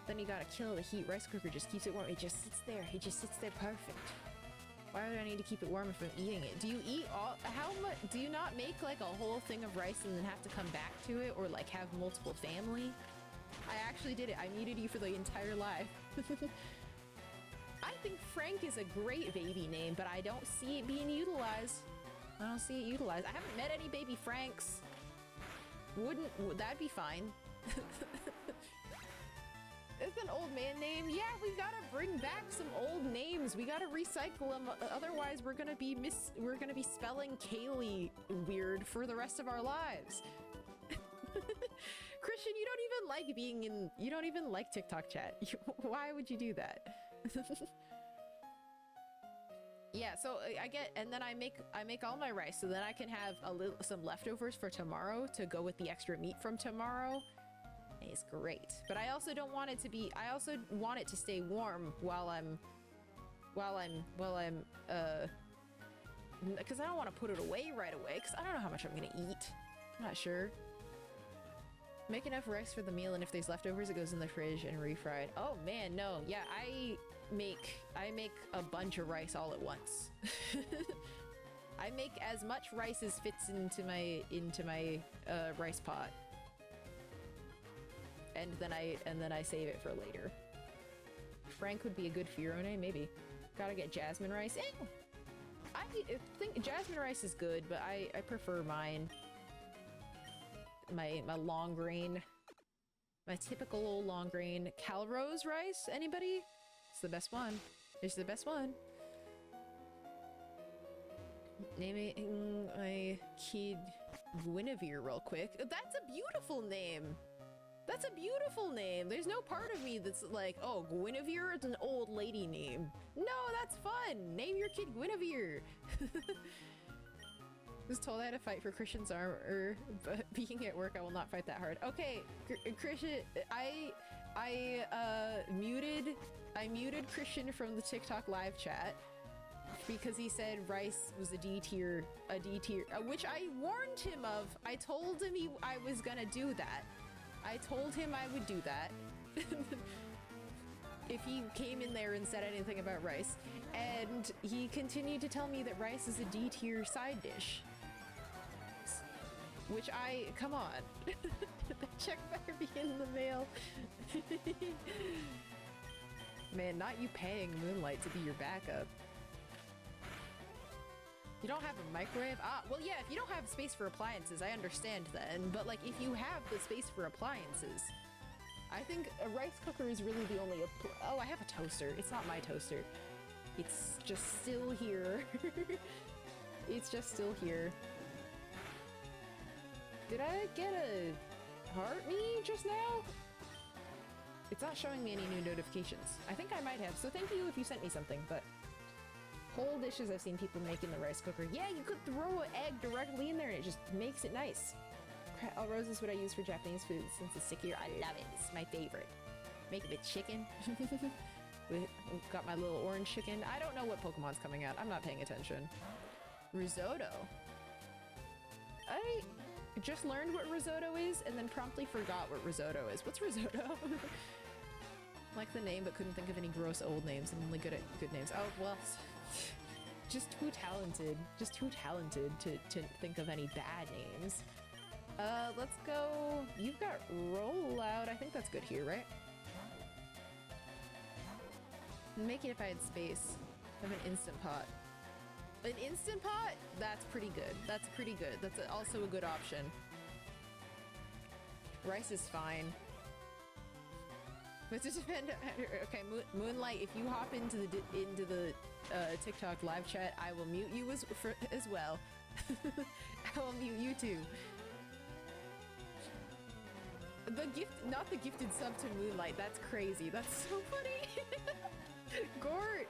Then you gotta kill the heat. Rice cooker just keeps it warm. It just sits there. It just sits there perfect. Why would I need to keep it warm if I'm eating it? Do you eat how much? Do you not make like a whole thing of rice and then have to come back to it, or like have multiple family? I actually did it. I muted you for the entire live. I think Frank is a great baby name, but I don't see it being utilized. I don't see it utilized. I haven't met any baby Franks. That'd be fine. With an old man name? Yeah, we gotta bring back some old names. We gotta recycle them. Otherwise, we're gonna be spelling Kaylee weird for the rest of our lives. Christian, you don't even like being in. You don't even like TikTok chat. Why would you do that? Yeah, so I get, and then I make all my rice, so then I can have some leftovers for tomorrow to go with the extra meat from tomorrow. It's great, but I also don't want it to be. I also want it to stay warm while I'm, because I don't want to put it away right away, because I don't know how much I'm gonna eat. I'm not sure. Make enough rice for the meal, and if there's leftovers, it goes in the fridge and refried. Oh man, no, yeah, I make a bunch of rice all at once. I make as much rice as fits into my rice pot, and then I save it for later. Frank would be a good Fearow name, maybe. Gotta get jasmine rice. I think jasmine rice is good, but I prefer mine. My long grain, my typical old long grain. Calrose rice, anybody? It's the best one. It's the best one. Naming my kid Guinevere real quick. That's a beautiful name. That's a beautiful name. There's no part of me that's like, oh, Guinevere is an old lady name. No, that's fun. Name your kid Guinevere. Was told I had to fight for Christian's armor, but being at work, I will not fight that hard. Okay, Christian, I muted Christian from the TikTok live chat because he said rice was a D tier, which I warned him of. I told him I was gonna do that. I told him I would do that if he came in there and said anything about rice, and he continued to tell me that rice is a D tier side dish. Which come on. The check better be in the mail. Man, not you paying Moonlight to be your backup. You don't have a microwave? Ah, well yeah, if you don't have space for appliances, I understand then. But like, if you have the space for appliances, I think a rice cooker is really the only oh, I have a toaster. It's not my toaster. It's just still here. It's just still here. Did I get a heart me just now? It's not showing me any new notifications. I think I might have, so thank you if you sent me something, but whole dishes I've seen people make in the rice cooker. Yeah, you could throw an egg directly in there and it just makes it nice. All rose is what I use for Japanese food since it's stickier. I love it. It's my favorite. Make it with chicken. We've got my little orange chicken. I don't know what Pokemon's coming out. I'm not paying attention. Risotto. I just learned what risotto is and then promptly forgot what risotto is. What's risotto? Like the name but couldn't think of any gross old names. I'm only good at good names. Oh, well, just too talented. Just too talented to think of any bad names. Let's go. You've got rollout. I think that's good here, right? Make it if I had space. I have an instant pot. An instant pot? That's pretty good. That's pretty good. That's also a good option. Rice is fine. But to defend, okay, Moonlight, if you hop into the TikTok live chat, I will mute you as well. I will mute you too. Not the gifted sub to Moonlight. That's crazy. That's so funny. Gort,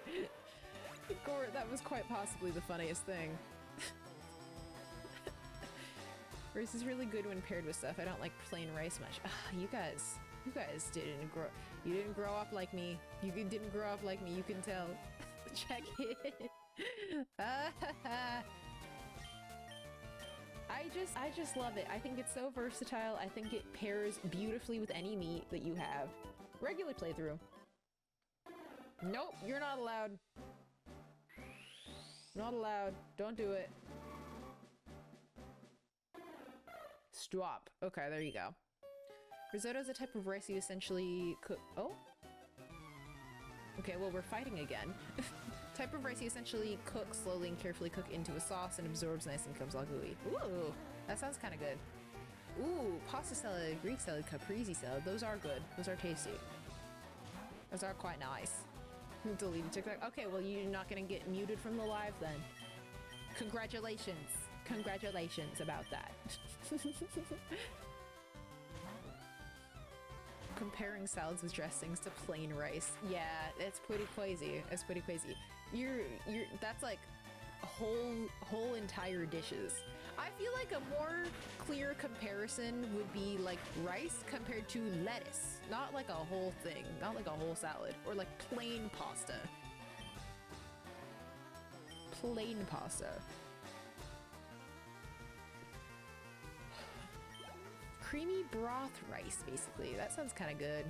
that was quite possibly the funniest thing. Rice is really good when paired with stuff. I don't like plain rice much. You guys didn't grow up like me. You didn't grow up like me. You can tell. Check it. I just love it. I think it's so versatile. I think it pairs beautifully with any meat that you have. Regular playthrough. Nope, you're not allowed. Not allowed. Don't do it. Stop. Okay, there you go. Risotto is a type of rice you essentially cook. Oh? Okay, well, we're fighting again. Type of rice you essentially cook slowly and carefully cook into a sauce and absorbs nice and becomes all gooey. Ooh, that sounds kind of good. Ooh, pasta salad, Greek salad, caprese salad. Those are good. Those are tasty. Those are quite nice. Deleted TikTok. Okay, well, you're not gonna get muted from the live then. Congratulations. Congratulations about that. Comparing salads with dressings to plain rice. Yeah, it's pretty crazy. It's pretty crazy. That's like whole entire dishes. I feel like a more clear comparison would be like rice compared to lettuce. Not like a whole thing, not like a whole salad, or like plain pasta. Plain pasta. Creamy broth rice, basically. That sounds kind of good.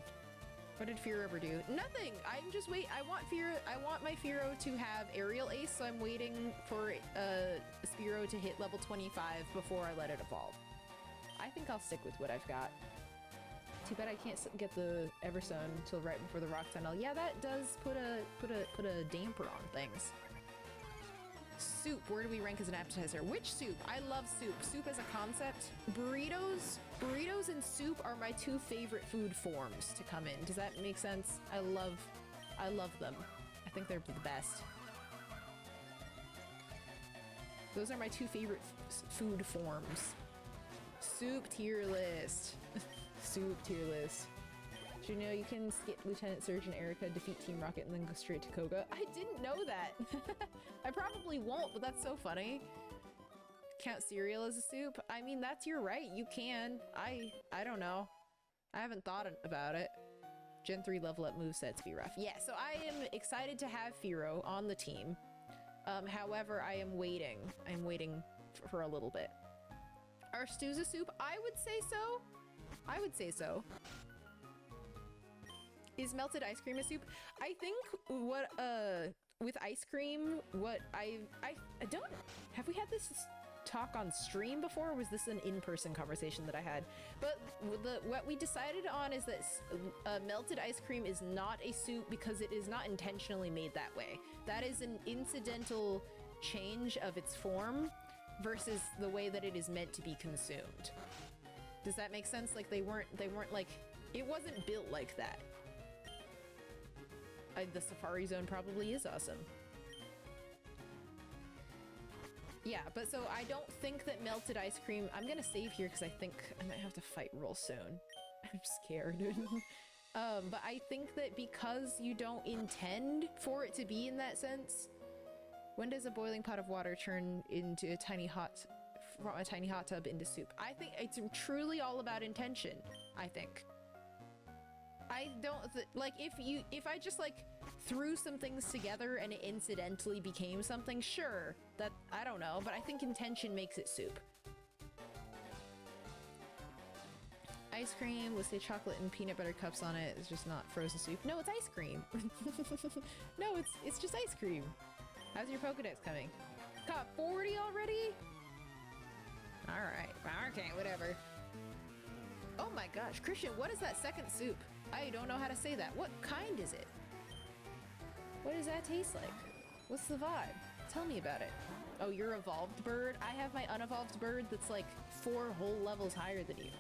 What did Fearow ever do? Nothing! I'm just wait. I want my Fearow to have aerial ace, so I'm waiting for Fearow to hit level 25 before I let it evolve. I think I'll stick with what I've got. Too bad I can't get the Everstone until right before the rock tunnel. Yeah, that does put a damper on things. Soup, where do we rank as an appetizer? Which soup? I love soup. Soup as a concept. Burritos and soup are my two favorite food forms to come in. Does that make sense? I love them. I think they're the best. Those are my two favorite food forms. Soup tier list. Soup tier list. Did you know you can skip Lieutenant Surgeon Erica, defeat Team Rocket, and then go straight to Koga? I didn't know that. I probably won't, but that's so funny. Count cereal as a soup? I mean, that's your right. You can. I don't know. I haven't thought about it. Gen 3 level up movesets be rough. Yeah, so I am excited to have Fearow on the team. However, I am waiting. I'm waiting for a little bit. Are stews a soup? I would say so. I would say so. Is melted ice cream a soup? I think what, with ice cream, what I don't, have we had this talk on stream before, or was this an in-person conversation that I had? But what we decided on is that melted ice cream is not a soup because it is not intentionally made that way. That is an incidental change of its form versus the way that it is meant to be consumed. Does that make sense? Like they weren't like, it wasn't built like that. The Safari Zone probably is awesome. Yeah, but so I don't think that melted ice cream... I'm gonna save here because I think I might have to fight real soon. I'm scared. But I think that because you don't intend for it to be in that sense... When does a boiling pot of water turn into a tiny hot tub into soup? I think it's truly all about intention, I think. I don't like if I just like threw some things together and it incidentally became something, sure, that I don't know, but I think intention makes it soup. Ice cream with say chocolate and peanut butter cups on it is just not frozen soup. No, it's ice cream. No, it's just ice cream. How's your Pokedex coming? Caught 40 already? Alright, okay, whatever. Oh my gosh, Christian, what is that second soup? I don't know how to say that. What kind is it? What does that taste like? What's the vibe? Tell me about it. Oh, your evolved bird? I have my unevolved bird that's like 4 whole levels higher than you.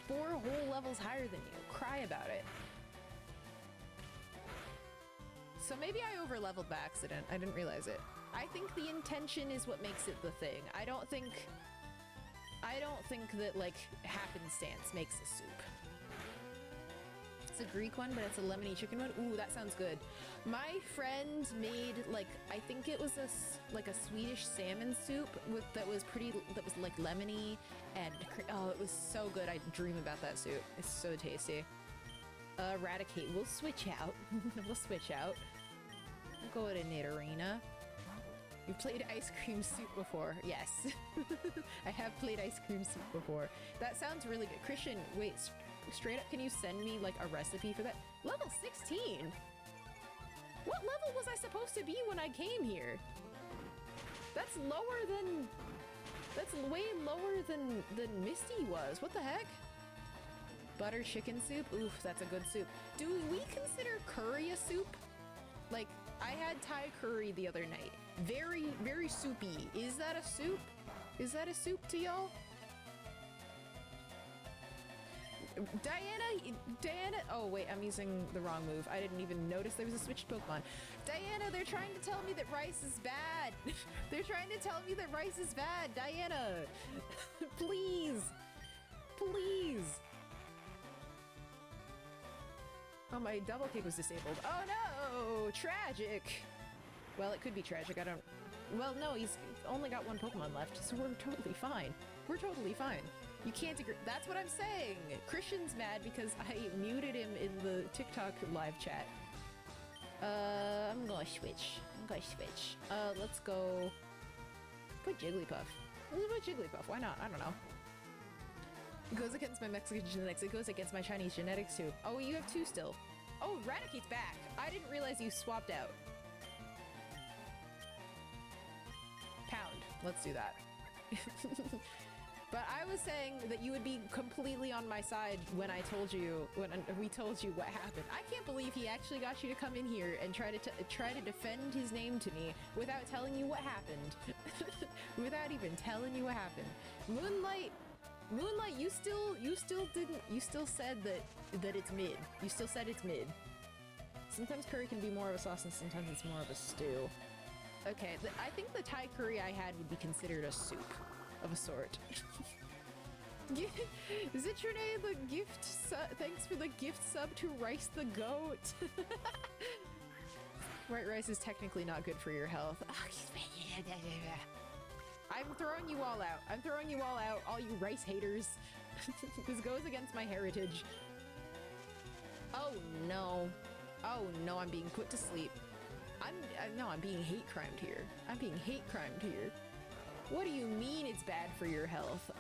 4 whole levels higher than you. Cry about it. So maybe I over-leveled by accident. I didn't realize it. I think the intention is what makes it the thing. I don't think that, like, happenstance makes a soup. It's a Greek one, but it's a lemony chicken one. Ooh, that sounds good. My friend made, like, I think it was like a Swedish salmon soup that was like lemony and oh, it was so good. I dream about that soup. It's so tasty. Eradicate. We'll switch out. We'll switch out. We'll go to Nidorina. You've played ice cream soup before. Yes. I have played ice cream soup before. That sounds really good. Christian, wait, straight up, can you send me like a recipe for that? Level 16? What level was I supposed to be when I came here? That's way lower than Misty was. What the heck? Butter chicken soup? Oof, that's a good soup. Do we consider curry a soup? Like, I had Thai curry the other night. Very, very soupy. Is that a soup? Is that a soup to y'all? Diana Diana! Oh wait, I'm using the wrong move. I didn't even notice there was a switched Pokemon. Diana, they're trying to tell me that rice is bad! They're trying to tell me that rice is bad! Diana! Please! Please! Oh, my double kick was disabled. Oh no! Tragic! Well, it could be tragic, I don't... Well, no, he's only got one Pokemon left, so we're totally fine. We're totally fine. You can't agree. That's what I'm saying! Christian's mad because I muted him in the TikTok live chat. I'm gonna switch. Let's go... Put Jigglypuff. Let's put Jigglypuff, why not? I don't know. It goes against my Mexican genetics. It goes against my Chinese genetics too. Oh, you have two still. Oh, Raticate's back. I didn't realize you swapped out. Pound. Let's do that. But I was saying that you would be completely on my side when we told you what happened. I can't believe he actually got you to come in here and try to defend his name to me without telling you what happened. Without even telling you what happened. Moonlight, you still said that it's mid. You still said it's mid. Sometimes curry can be more of a sauce and sometimes it's more of a stew. Okay, I think the Thai curry I had would be considered a soup of a sort. Zitrone, the gift thanks for the gift sub to Rice the Goat. White rice is technically not good for your health. I'm throwing you all out. I'm throwing you all out, all you rice haters. This goes against my heritage. Oh no. Oh no, I'm being put to sleep. No, I'm being hate crimed here. I'm being hate crimed here. What do you mean it's bad for your health?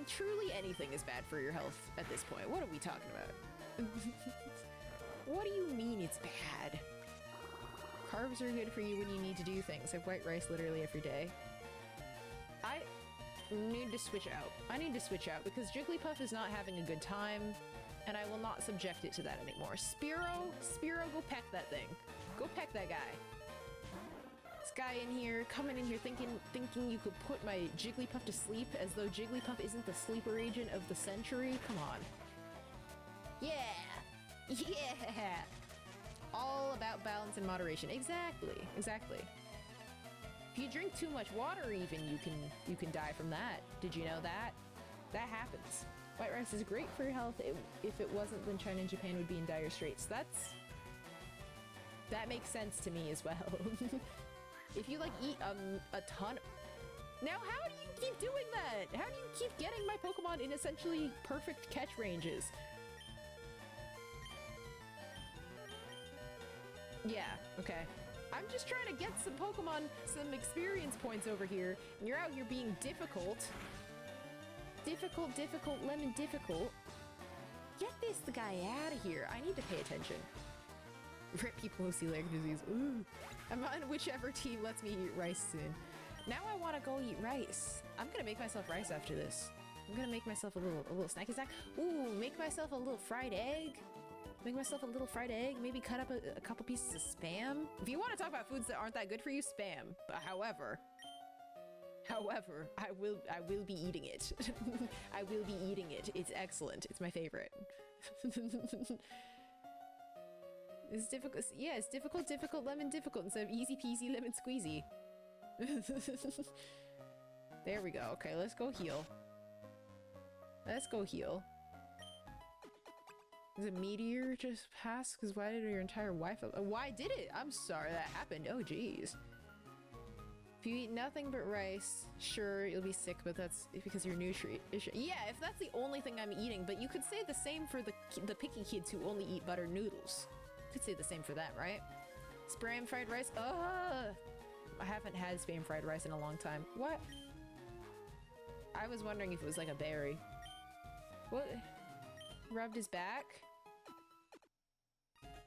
Truly anything is bad for your health at this point. What are we talking about? What do you mean it's bad? Carbs are good for you when you need to do things. I have white rice literally every day. I need to switch out. I need to switch out because Jigglypuff is not having a good time and I will not subject it to that anymore. Spearow, go peck that thing. Go peck that guy. This guy in here, coming in here thinking you could put my Jigglypuff to sleep as though Jigglypuff isn't the sleeper agent of the century. Come on. Yeah! Yeah! All about balance and moderation. Exactly. Exactly. If you drink too much water even, you can die from that. Did you know that? That happens. White rice is great for your health. If it wasn't, then China and Japan would be in dire straits. That makes sense to me as well. If you like eat a ton... Now how do you keep doing that? How do you keep getting my Pokemon in essentially perfect catch ranges? Yeah, okay. I'm just trying to get some Pokemon, some experience points over here, and you're out here being difficult. Difficult, lemon difficult. Get the guy out of here. I need to pay attention. Rip people who see leg disease. Ooh. I'm on whichever team lets me eat rice soon. Now I want to go eat rice. I'm gonna make myself rice after this. I'm gonna make myself a little snacky snack. Ooh, make myself a little fried egg. Make myself a little fried egg. Maybe cut up a couple pieces of Spam. If you want to talk about foods that aren't that good for you, Spam. But however, I will be eating it. I will be eating it. It's excellent. It's my favorite. It's difficult. Yeah, it's difficult, lemon difficult instead of easy peasy lemon squeezy. There we go. Okay, let's go heal. Let's go heal. Did a meteor just pass? Because why did your entire Wi-Fi... why did it? I'm sorry that happened. Oh, jeez. If you eat nothing but rice, sure, you'll be sick, but that's because you're nutrient. Yeah, if that's the only thing I'm eating, but you could say the same for the picky kids who only eat buttered noodles. Could say the same for that, right? Spam fried rice? I haven't had spam fried rice in a long time. What? I was wondering if it was like a berry. What? Rubbed his back?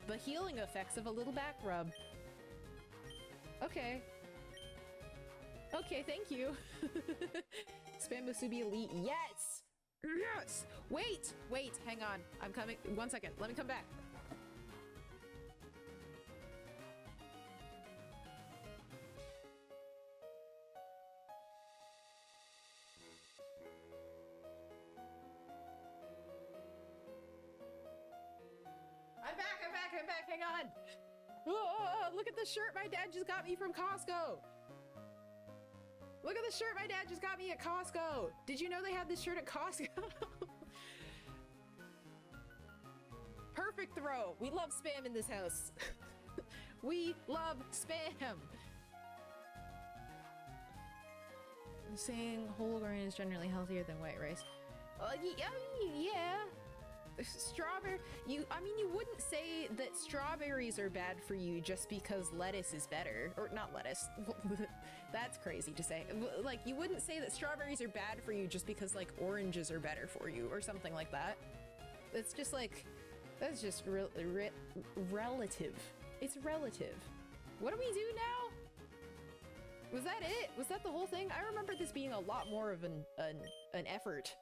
The healing effects of a little back rub. Okay. Okay, thank you. Spam Musubi Elite. Yes! Yes! Wait! Wait, hang on. I'm coming. 1 second. Let me come back. hang on! Oh, look at the shirt my dad just got me from Costco! Look at the shirt my dad just got me at Costco! Did you know they had this shirt at Costco? Perfect throw! We love spam in this house. We love spam! I'm saying whole grain is generally healthier than white rice. Yeah. Strawberry, I mean, you wouldn't say that strawberries are bad for you just because lettuce is better. Or not lettuce. That's crazy to say. Like, you wouldn't say that strawberries are bad for you just because, like, oranges are better for you or something like that. It's just like, that's just relative. It's relative. What do we do now? Was that it? Was that the whole thing? I remember this being a lot more of an effort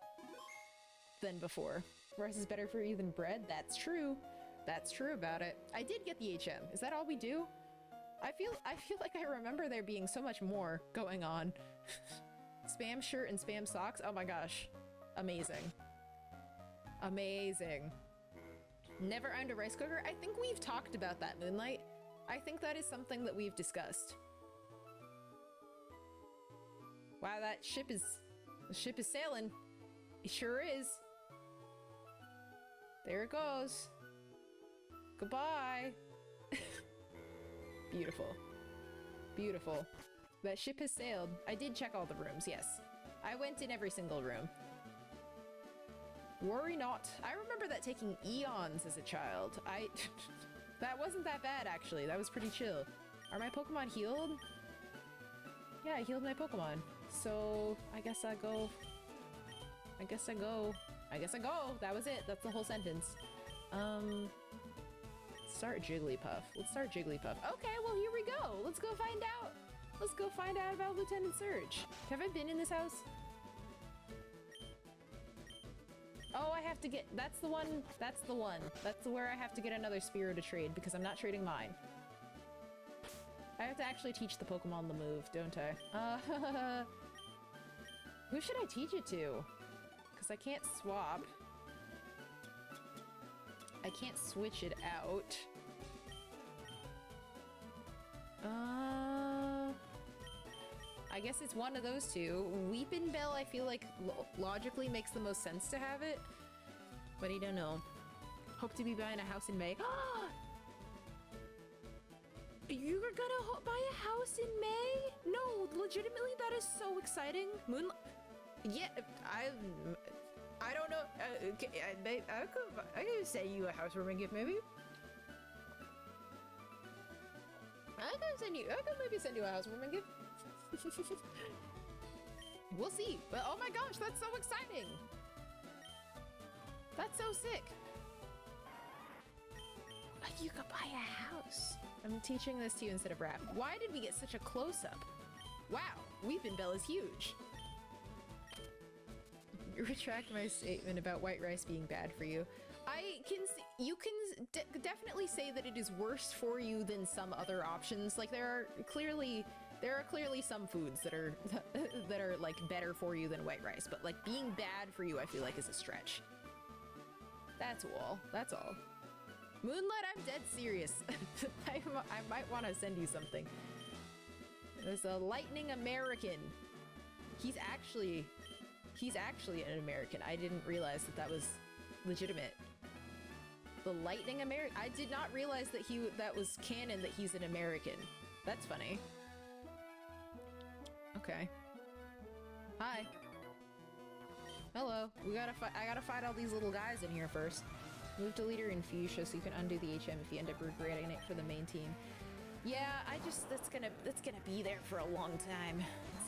than before. Rice is better for you than bread? That's true. That's true about it. I did get the HM. Is that all we do? I feel like I remember there being so much more going on. Spam shirt and spam socks? Oh my gosh. Amazing. Amazing. Never owned a rice cooker? I think we've talked about that, Moonlight. I think that is something that we've discussed. Wow, that the ship is sailing. It sure is. There it goes. Goodbye. Beautiful. Beautiful. That ship has sailed. I did check all the rooms, yes. I went in every single room. Worry not. I remember that taking eons as a child. That wasn't that bad, actually. That was pretty chill. Are my Pokemon healed? Yeah, I healed my Pokemon. So, I guess I go. I guess I go. That was it. That's the whole sentence. Start Jigglypuff. Let's start Jigglypuff. Okay, well, here we go. Let's go find out. Let's go find out about Lieutenant Surge. Have I been in this house? Oh, I have to get... That's the one. That's the one. That's where I have to get another Spearow to trade because I'm not trading mine. I have to actually teach the Pokemon the move, don't I? Who should I teach it to? Because I can't swap. I can't switch it out. I guess it's one of those two. Weepin' Bell, I feel like logically makes the most sense to have it. But I don't know. Hope to be buying a house in May. You're gonna buy a house in May? No, legitimately, that is so exciting. Moonlight. Yeah, I don't know. I could send you a housewarming gift, maybe. I could maybe send you a housewarming gift. We'll see. But oh my gosh, that's so exciting. That's so sick. You could buy a house. I'm teaching this to you instead of rap. Why did we get such a close-up? Wow, Weepin' Bell is huge. Retract my statement about white rice being bad for you. You can definitely say that it is worse for you than some other options. Like there are clearly some foods that are that are like better for you than white rice, but like being bad for you, I feel like is a stretch. That's all. That's all. Moonlight, I'm dead serious. I might want to send you something. There's a Lightning American. He's actually an American. I didn't realize that was legitimate. The Lightning American. I did not realize that was canon that he's an American. That's funny. Okay. Hi. Hello. I gotta fight all these little guys in here first. Move to leader in Fuchsia so you can undo the HM if you end up regretting it for the main team. Yeah, that's gonna be there for a long time.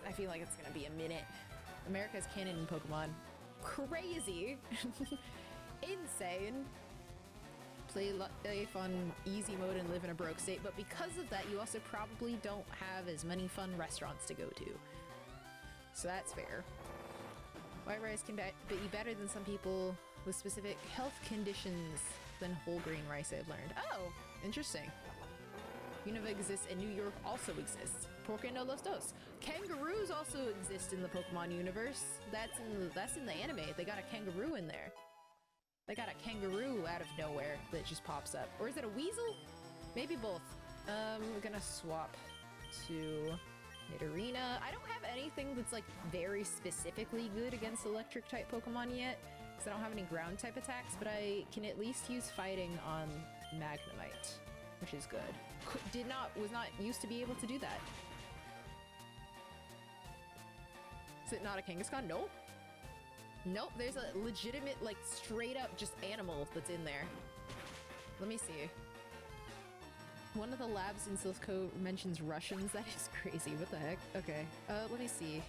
I feel like it's gonna be a minute. America's canon in Pokemon. Crazy. Insane. Play life on easy mode and live in a broke state, but because of that, you also probably don't have as many fun restaurants to go to. So that's fair. White rice can be better than some people with specific health conditions than whole grain rice, I've learned. Oh, interesting. Unova exists and New York also exists. Por qué no los dos? Kangaroos also exist in the Pokemon universe. That's in the anime. They got a kangaroo in there. They got a kangaroo out of nowhere that just pops up. Or is it a weasel? Maybe both. We're gonna swap to Nidorina. I don't have anything that's like very specifically good against electric type Pokemon yet, because I don't have any ground type attacks, but I can at least use fighting on Magnemite, which is good. Was not used to be able to do that. Is it not a Kangaskhan? Nope. Nope, there's a legitimate, like, straight up just animal that's in there. Let me see. One of the labs in Silphco mentions Russians. That is crazy. What the heck? Okay. Let me see.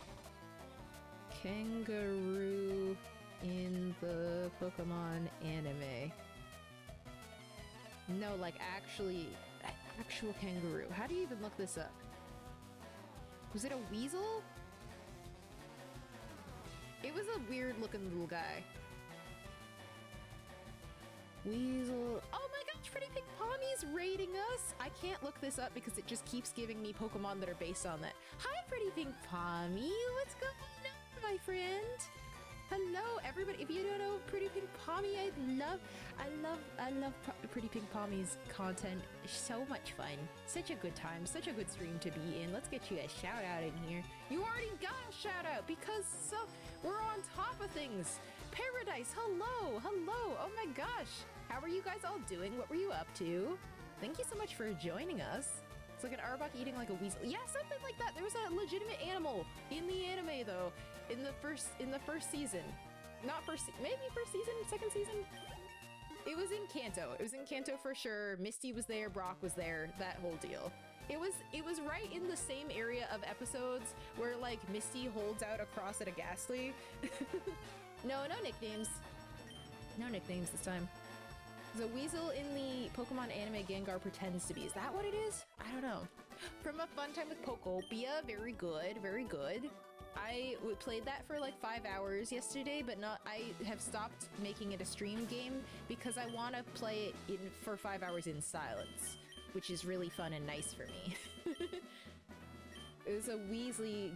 Kangaroo in the Pokemon anime. No, like, actual kangaroo. How do you even look this up? Was it a weasel? It was a weird looking little guy. Weasel. Oh my gosh, Pretty Pink Pommy's raiding us! I can't look this up because it just keeps giving me Pokemon that are based on that. Hi, Pretty Pink Pommy! What's going on, my friend? Hello, everybody. If you don't know Pretty Pink Pommy, I love Pretty Pink Pommy's content. So much fun. Such a good time. Such a good stream to be in. Let's get you a shout out in here. You already got a shout out because we're on top of things. Paradise, hello, hello. Oh my gosh. How are you guys all doing? What were you up to? Thank you so much for joining us. It's like an Arbok eating like a weasel. Yeah, something like that. There was a legitimate animal in the anime though. In the first season. Not first, maybe first season, second season? It was in Kanto. It was in Kanto for sure. Misty was there, Brock was there, that whole deal. It was right in the same area of episodes where like Misty holds out a cross at a Ghastly. No nicknames. No nicknames this time. The weasel in the Pokemon anime Gengar pretends to be. Is that what it is? I don't know. From a fun time with Pokopia, very good, very good. I played that for like 5 hours yesterday, but I have stopped making it a stream game because I want to play it for 5 hours in silence, which is really fun and nice for me. It was a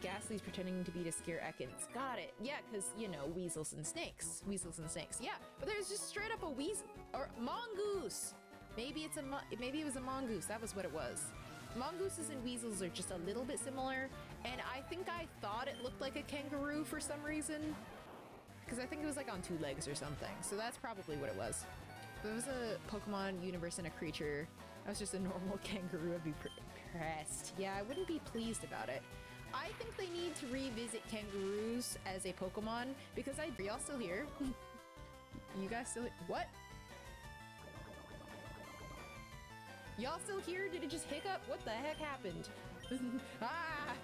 Ghastly's pretending to be to scare Ekans. Got it. Yeah, because, you know, weasels and snakes. Weasels and snakes. Yeah, but there's just straight up a weasel or mongoose. Maybe it was a mongoose. That was what it was. Mongooses and weasels are just a little bit similar, and I think I thought it looked like a kangaroo for some reason, because I think it was like on 2 legs or something, so that's probably what it was. If it was a Pokemon universe and a creature, I was just a normal kangaroo, I'd be pressed. Yeah, I wouldn't be pleased about it. I think they need to revisit kangaroos as a Pokemon, because are y'all still here? You guys still, what? Y'all still here? Did it just hiccup? What the heck happened? Ah!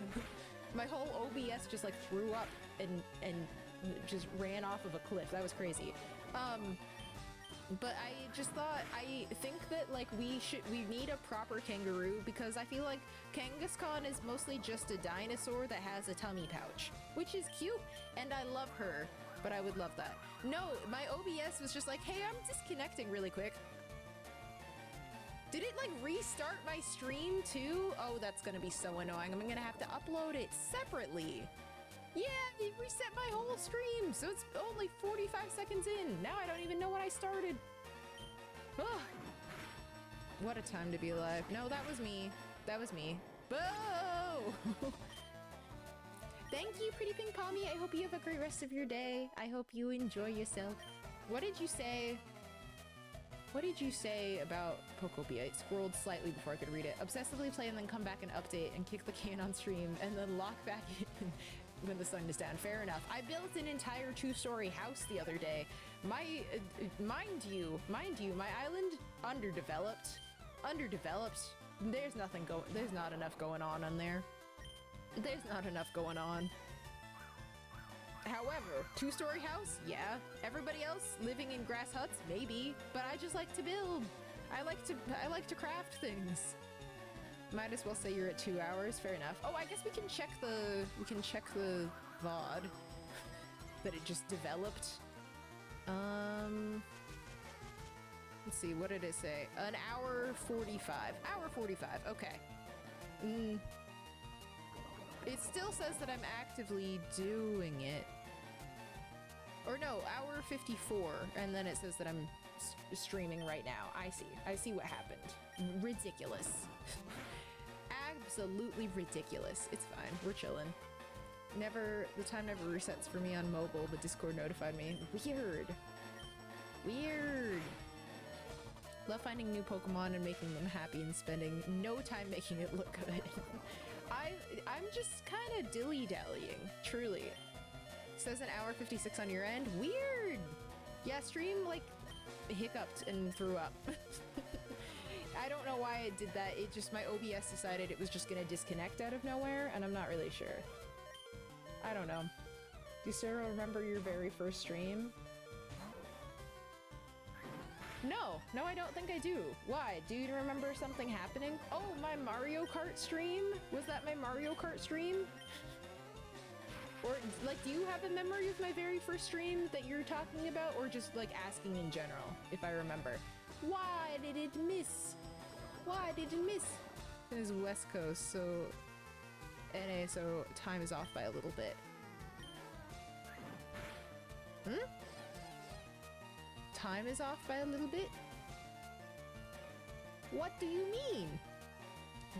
My whole OBS just like threw up and just ran off of a cliff. That was crazy. But I just thought, I think that like we need a proper kangaroo, because I feel like Kangaskhan is mostly just a dinosaur that has a tummy pouch, which is cute, and I love her, but I would love that. No, my OBS was just like, hey, I'm disconnecting really quick. Did it like restart my stream too? Oh, that's gonna be so annoying. I'm gonna have to upload it separately. Yeah, it reset my whole stream, so it's only 45 seconds in. Now I don't even know when I started. Ugh. What a time to be alive. No, that was me. That was me. Boo! Thank you, Pretty Pink Pommy. I hope you have a great rest of your day. I hope you enjoy yourself. What did you say? What did you say about Pokopia? It scrolled slightly before I could read it. Obsessively play and then come back and update and kick the can on stream and then lock back in when the sun is down. Fair enough. I built an entire 2-story house the other day. Mind you, my island underdeveloped. There's not enough going on there. There's not enough going on. However, 2-story house, yeah. Everybody else living in grass huts, maybe. But I just like to build. I like to craft things. Might as well say you're at 2 hours. Fair enough. Oh, I guess we can check the VOD that it just developed. Let's see. What did it say? An hour 45. Hour 45. Okay. It still says that I'm actively doing it. Or no, hour 54, and then it says that I'm streaming right now. I see what happened. Ridiculous. Absolutely ridiculous. It's fine, we're chilling. The time never resets for me on mobile, but Discord notified me. Weird. Weird. Love finding new Pokemon and making them happy and spending no time making it look good. I'm just kind of dilly-dallying, truly. Says an hour 56 on your end. Weird! Yeah, stream, like, hiccuped and threw up. I don't know why it did that. It just, my OBS decided it was just gonna disconnect out of nowhere, and I'm not really sure. I don't know. Do you still remember your very first stream? No, I don't think I do. Why? Do you remember something happening? Oh, my Mario Kart stream? Was that my Mario Kart stream? Or, like, do you have a memory of my very first stream that you're talking about? Or just, like, asking in general, if I remember? Why did it miss? Why did it miss? It is West Coast, so... NA, so time is off by a little bit. Time is off by a little bit? What do you mean?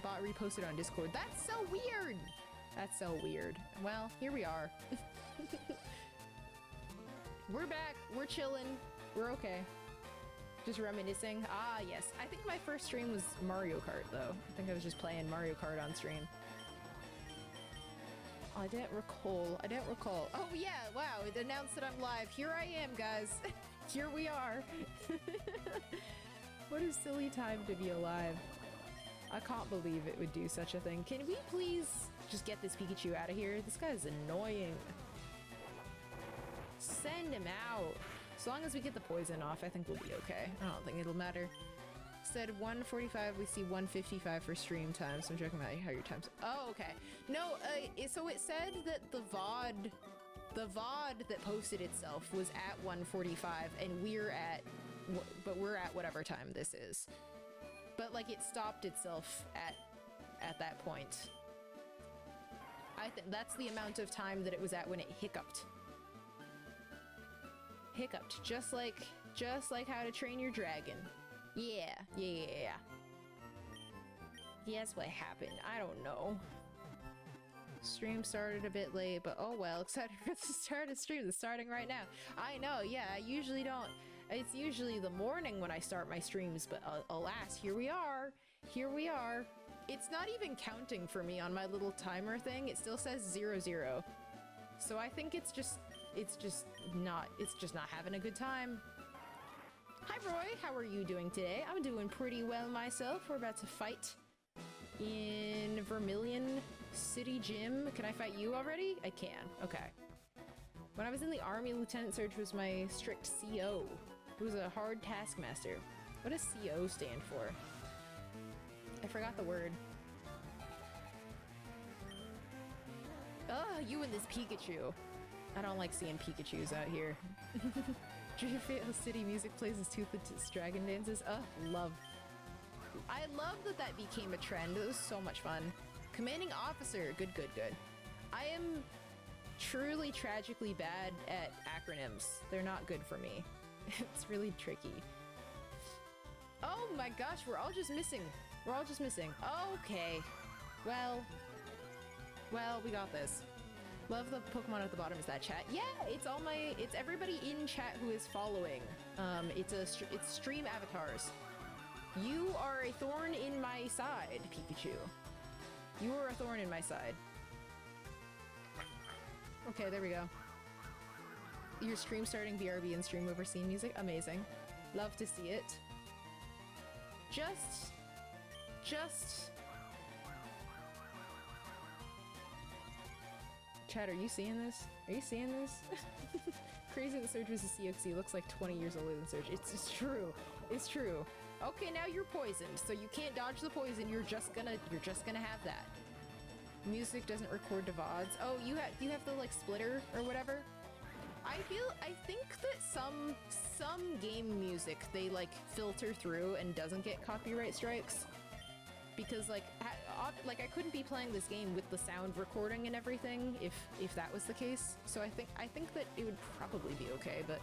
Bot reposted on Discord. That's so weird! That's so weird. Well, here we are. We're back. We're chilling. We're okay. Just reminiscing. Ah, yes. I think my first stream was Mario Kart, though. I think I was just playing Mario Kart on stream. I didn't recall. Oh, yeah. Wow. It announced that I'm live. Here I am, guys. Here we are. What a silly time to be alive. I can't believe it would do such a thing. Can we please just get this Pikachu out of here? This guy's annoying. Send him out. As long as we get the poison off, I think we'll be okay. I don't think it'll matter. Instead of 1:45, we see 1:55 for stream time, so I'm checking out how your time's... Oh, okay. No, so it said that the VOD that posted itself was at 1:45, and we're at whatever time this is. But, like, it stopped itself at that point. I think that's the amount of time that it was at when it hiccuped. Hiccuped, just like How to Train Your Dragon. Yeah. Yes, what happened? I don't know. Stream started a bit late, but oh well. Excited for the start of stream. It's starting right now. I know, yeah, I usually don't. It's usually the morning when I start my streams, but alas, here we are. Here we are. It's not even counting for me on my little timer thing. It still says 00. So I think it's just not having a good time. Hi Roy, how are you doing today? I'm doing pretty well myself. We're about to fight in Vermilion City Gym. Can I fight you already? I can. Okay. When I was in the army, Lieutenant Surge was my strict CO. It was a hard taskmaster. What does CO stand for? I forgot the word. Ugh, you and this Pikachu. I don't like seeing Pikachus out here. Fatal City music plays as Toothless Dragon dances. Love. I love that became a trend. It was so much fun. Commanding Officer. Good. I am truly tragically bad at acronyms. They're not good for me. It's really tricky. Oh my gosh, we're all just missing. Okay. Well, we got this. Love the Pokemon at the bottom. Is that chat? Yeah, it's everybody in chat who is following. It's stream avatars. You are a thorn in my side, Pikachu. You are a thorn in my side. Okay, there we go. Your stream starting BRB and stream over scene music. Amazing. Love to see it. Just... Chat, are you seeing this? Crazy that Surge was a CXC. Looks like 20 years older than Surge. It's true. It's true. Okay, now you're poisoned, so you can't dodge the poison. You're just gonna have that. Music doesn't record to VODs. Oh, you have the like splitter or whatever. I think that some game music they like filter through and doesn't get copyright strikes because like like I couldn't be playing this game with the sound recording and everything if that was the case. So I think that it would probably be okay, but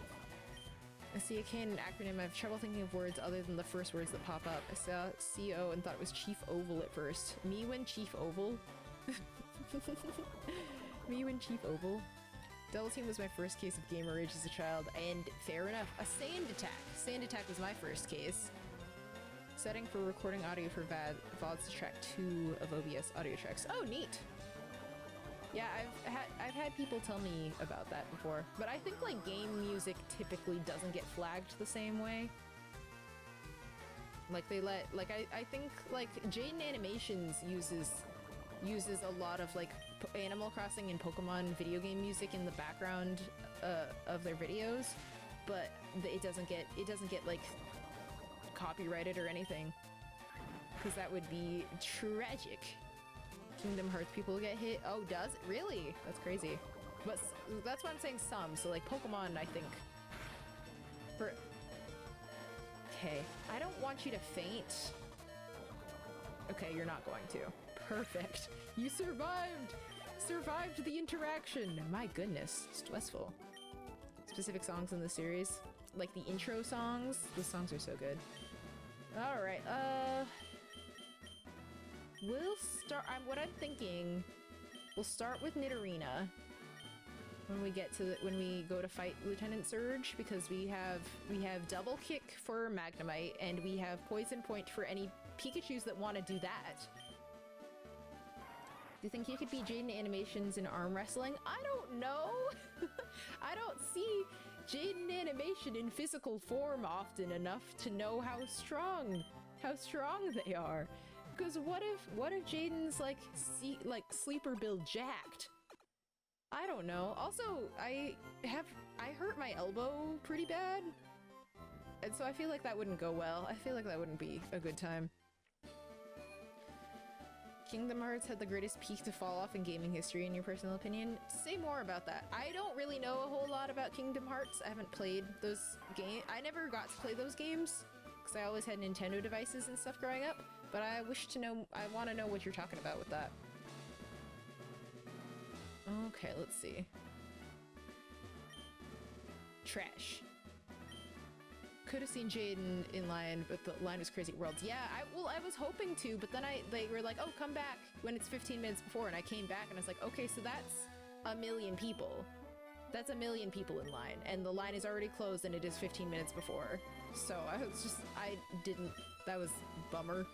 I see a canon acronym. I have trouble thinking of words other than the first words that pop up. I saw CO and thought it was Chief Oval at first. Me when Chief Oval? Me when Chief Oval? Double Team was my first case of gamer rage as a child, and fair enough. A sand attack. Sand attack was my first case. Setting for recording audio for VODs to track 2 of OBS audio tracks. Oh, neat! Yeah, I've had people tell me about that before, but I think like game music typically doesn't get flagged the same way. Like they let, like I think like Jaden Animations uses a lot of like Animal Crossing and Pokemon video game music in the background of their videos, but it doesn't get like copyrighted or anything, because that would be tragic. Kingdom Hearts people get hit. Oh, does it? Really? That's crazy. But that's why I'm saying some. So like Pokemon, I think. For okay, I don't want you to faint. Okay, you're not going to. Perfect. You survived! Survived the interaction! My goodness, stressful. Specific songs in the series. Like the intro songs. The songs are so good. Alright, we'll start, what I'm thinking, we'll start with Nidorina when we get to when we go to fight Lieutenant Surge, because we have double kick for Magnemite, and we have poison point for any Pikachus that want to do that. Do you think you could be Jaden Animations in arm wrestling? I don't know! I don't see Jaden Animation in physical form often enough to know how strong they are. Because what if Jaden's like sleeper build jacked? I don't know. Also, I hurt my elbow pretty bad, and so I feel like that wouldn't go well. I feel like that wouldn't be a good time. Kingdom Hearts had the greatest peak to fall off in gaming history, in your personal opinion? Say more about that. I don't really know a whole lot about Kingdom Hearts. I haven't played those games. I never got to play those games, because I always had Nintendo devices and stuff growing up, but I want to know what you're talking about with that. Okay, let's see. Trash. Could have seen Jaden in line, but the line was Crazy Worlds. Yeah, I was hoping to, but then they were like, oh, come back when it's 15 minutes before, and I came back and I was like, okay, so that's 1 million people. That's 1 million people in line, and the line is already closed and it is 15 minutes before. So that was a bummer.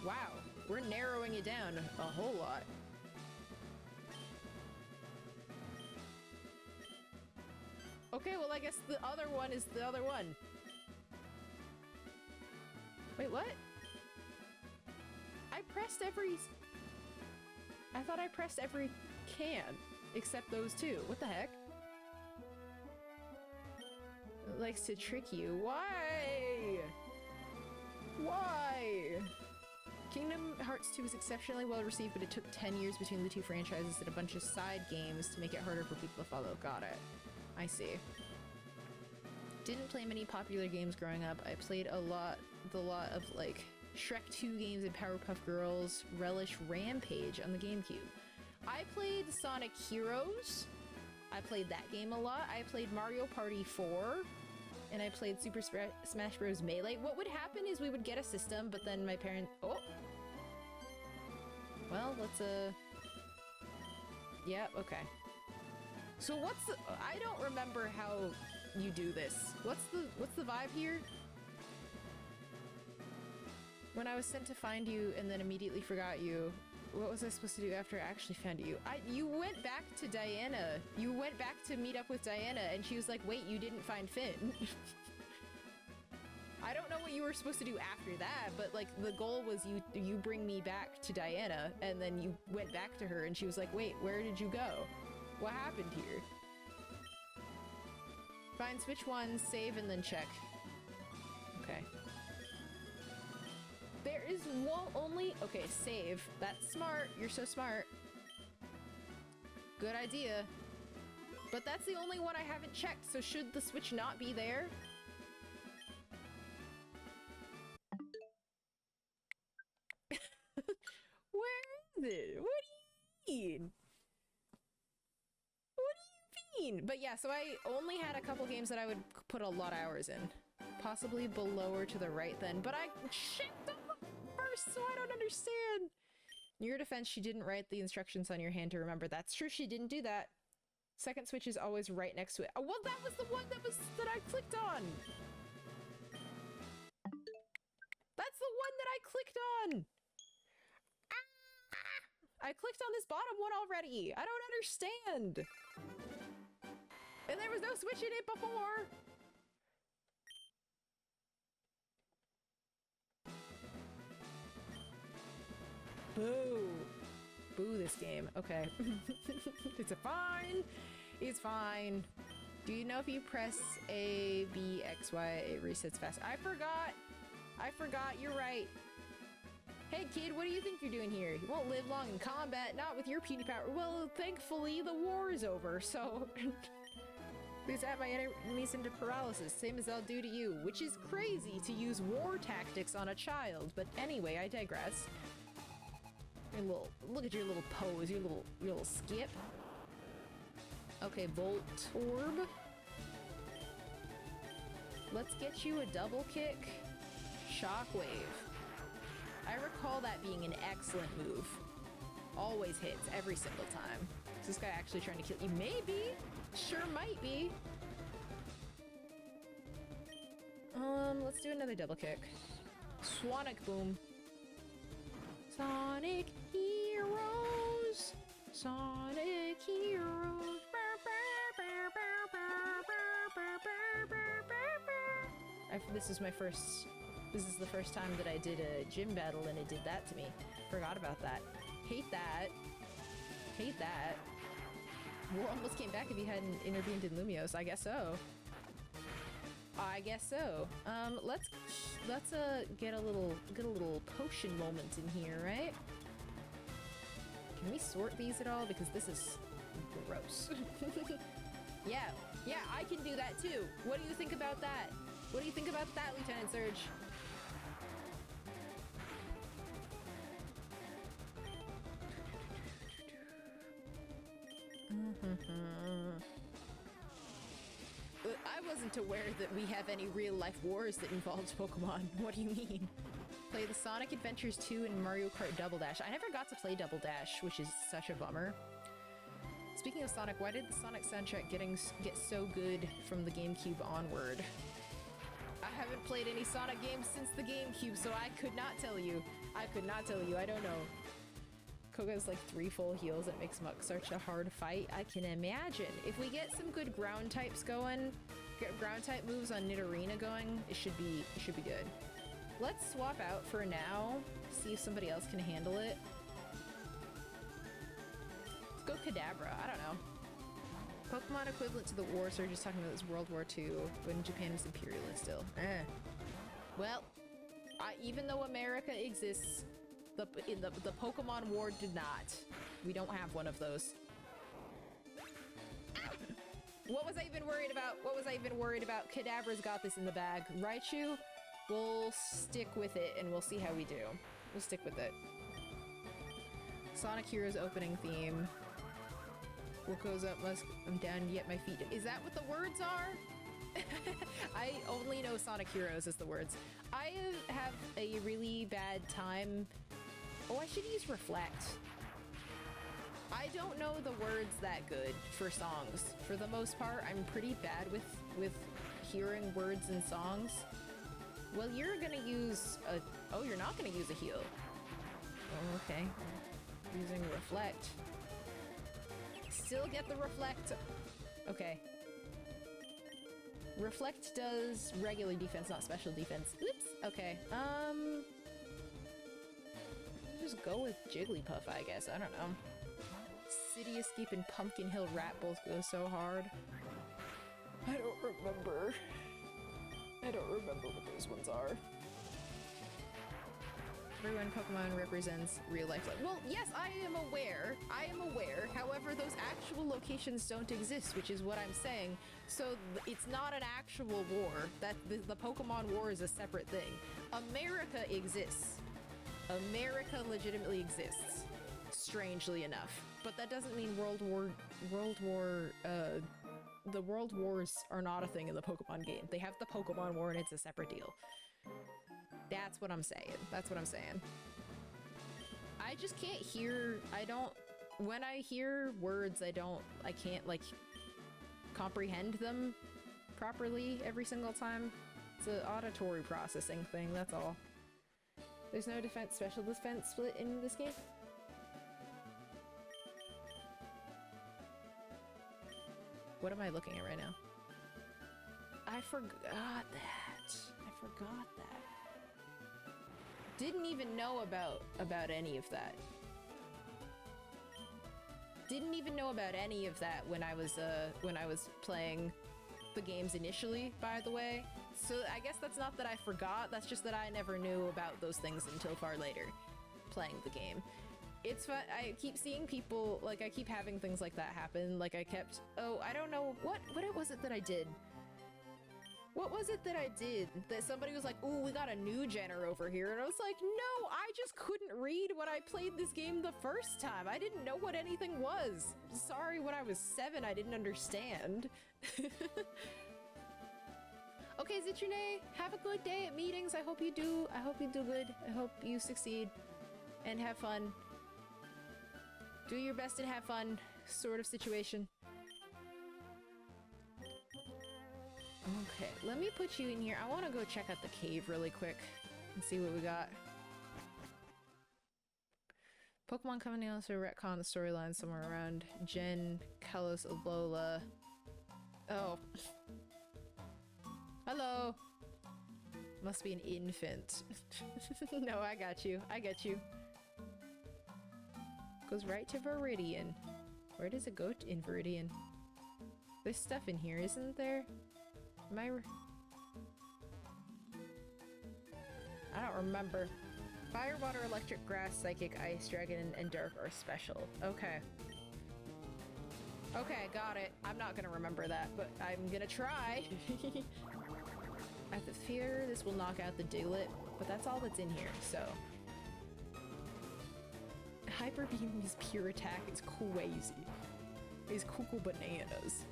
Wow, we're narrowing it down a whole lot. Okay, well I guess the other one is the other one. Wait, what? I thought I pressed every can, except those two. What the heck? It likes to trick you. Why? Why? Kingdom Hearts 2 was exceptionally well received, but it took 10 years between the two franchises and a bunch of side games to make it harder for people to follow. Got it. I see. Didn't play many popular games growing up. I played a lot of like Shrek 2 games and Powerpuff Girls, Relish Rampage on the GameCube. I played Sonic Heroes. I played that game a lot. I played Mario Party 4, and I played Super Smash Bros. Melee. What would happen is we would get a system, but then my parents... Oh! Well, let's, yeah, okay. So what's the... I don't remember how you do this. What's the vibe here? When I was sent to find you and then immediately forgot you, what was I supposed to do after I actually found you? You went back to Diana. You went back to meet up with Diana, and she was like, wait, you didn't find Finn. I don't know what you were supposed to do after that, but like the goal was you bring me back to Diana, and then you went back to her, and she was like, wait, where did you go? What happened here? Fine, switch one, save, and then check. Okay. There is one only... Okay, save. That's smart. You're so smart. Good idea. But that's the only one I haven't checked, so should the switch not be there? But yeah, so I only had a couple games that I would put a lot of hours in. Possibly below or to the right then, but I checked them first, so I don't understand. In your defense, she didn't write the instructions on your hand to remember. That's true, she didn't do that. Second switch is always right next to it. Oh, well, that was the one that I clicked on. That's the one that I clicked on. I clicked on this bottom one already. I don't understand. And there was no switch in it before. Boo. Boo this game. Okay. It's a fine. It's fine. Do you know if you press A, B, X, Y, it resets fast? I forgot. I forgot. You're right. Hey kid, what do you think you're doing here? You won't live long in combat, not with your puny power. Well, thankfully the war is over, so... Please add my enemies into paralysis, same as I'll do to you, which is crazy to use war tactics on a child, but anyway, I digress. Your little, look at your little pose, your little skip. Okay, Volt Orb. Let's get you a double kick. Shockwave. I recall that being an excellent move. Always hits every single time. Is this guy actually trying to kill you? Maybe. Sure might be. Let's do another double kick. Sonic Boom. Sonic Heroes. Sonic Heroes. This is the first time that I did a gym battle and it did that to me. Forgot about that. Hate that. Hate that. War almost came back if you hadn't intervened in Lumios. I guess so. I guess so. Let's get a little potion moment in here, right? Can we sort these at all? Because this is gross. Yeah, I can do that too. What do you think about that? What do you think about that, Lieutenant Surge? I wasn't aware that we have any real-life wars that involved Pokemon. What do you mean? Play the Sonic Adventures 2 and Mario Kart Double Dash. I never got to play Double Dash, which is such a bummer. Speaking of Sonic, why did the Sonic soundtrack get so good from the GameCube onward? I haven't played any Sonic games since the GameCube, so I could not tell you. I could not tell you. I don't know. Koga's like 3 full heals. That makes Muck such a hard fight. I can imagine. If we get some good ground types going, get ground type moves on Nidorina going, it should be good. Let's swap out for now. See if somebody else can handle it. Let's go Kadabra. I don't know. Pokemon equivalent to the war surge is talking about this World War II when Japan was imperialist still. Well, even though America exists, the Pokemon War did not. We don't have one of those. What was I even worried about? What was I even worried about? Kadabra's got this in the bag. Raichu, we'll stick with it and we'll see how we do. We'll stick with it. Sonic Heroes opening theme. What goes up must come down, yet my feet. Is that what the words are? I only know Sonic Heroes as the words. I have a really bad time. Oh, I should use Reflect. I don't know the words that good for songs. For the most part, I'm pretty bad with hearing words in songs. Well, you're gonna use a... Oh, you're not gonna use a heal. Oh, okay. Using Reflect. Still get the Reflect. Okay. Reflect does regular defense, not special defense. Oops. Okay. Just go with Jigglypuff, I guess. I don't know. City Escape and Pumpkin Hill Rat both go so hard. I don't remember. I don't remember what those ones are. Everyone Pokemon represents real life. Well, yes, I am aware. I am aware. However, those actual locations don't exist, which is what I'm saying. So it's not an actual war. That the Pokemon War is a separate thing. America exists. America legitimately exists. strangely enough. But that doesn't mean the World Wars are not a thing in the Pokemon game. They have the Pokemon War and it's a separate deal. That's what I'm saying. That's what I'm saying. I just can't hear, when I hear words, I can't, like, comprehend them properly every single time. It's an auditory processing thing, that's all. There's no special defense split in this game? What am I looking at right now? I forgot that. I forgot that. Didn't even know about any of that. Didn't even know about any of that when I was playing the games initially, by the way. So I guess that's not that I forgot, that's just that I never knew about those things until far later playing the game. It's fun. I keep seeing people, like, I keep having things like that happen. Like, oh, I don't know, what was it that I did? What was it that I did? That somebody was like, ooh, we got a new Jenner over here. And I was like, no, I just couldn't read when I played this game the first time. I didn't know what anything was. Sorry, when I was 7, I didn't understand. Okay, Zitrune, have a good day at meetings. I hope you do. I hope you do good. I hope you succeed. And have fun. Do your best and have fun, sort of situation. Okay, let me put you in here. I want to go check out the cave really quick and see what we got. Pokemon Company also retcon the storyline somewhere around Gen, Kalos, Alola. Oh. Hello. Must be an infant. No, I got you. I get you. Goes right to Viridian. Where does it go in Viridian? There's stuff in here, isn't there? Am I don't remember. Fire, water, electric, grass, psychic, ice, dragon, and dark are special. Okay. Okay, got it. I'm not gonna remember that, but I'm gonna try. I have the fear this will knock out the Diglett, but that's all that's in here, so. Hyper Beam is pure attack. It's crazy. It's cuckoo bananas.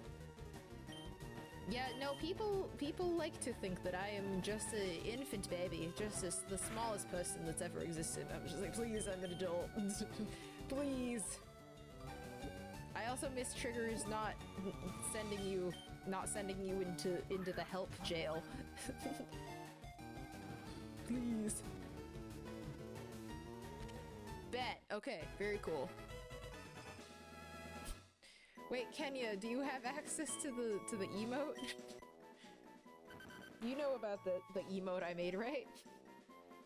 Yeah, no, people like to think that I am just an infant baby, just the smallest person that's ever existed. I'm just like, please, I'm an adult. Please. I also miss Triggers not sending you into the help jail. Please. Bet. Okay, very cool. Wait, Kenya, do you have access to the emote? You know about the emote I made, right?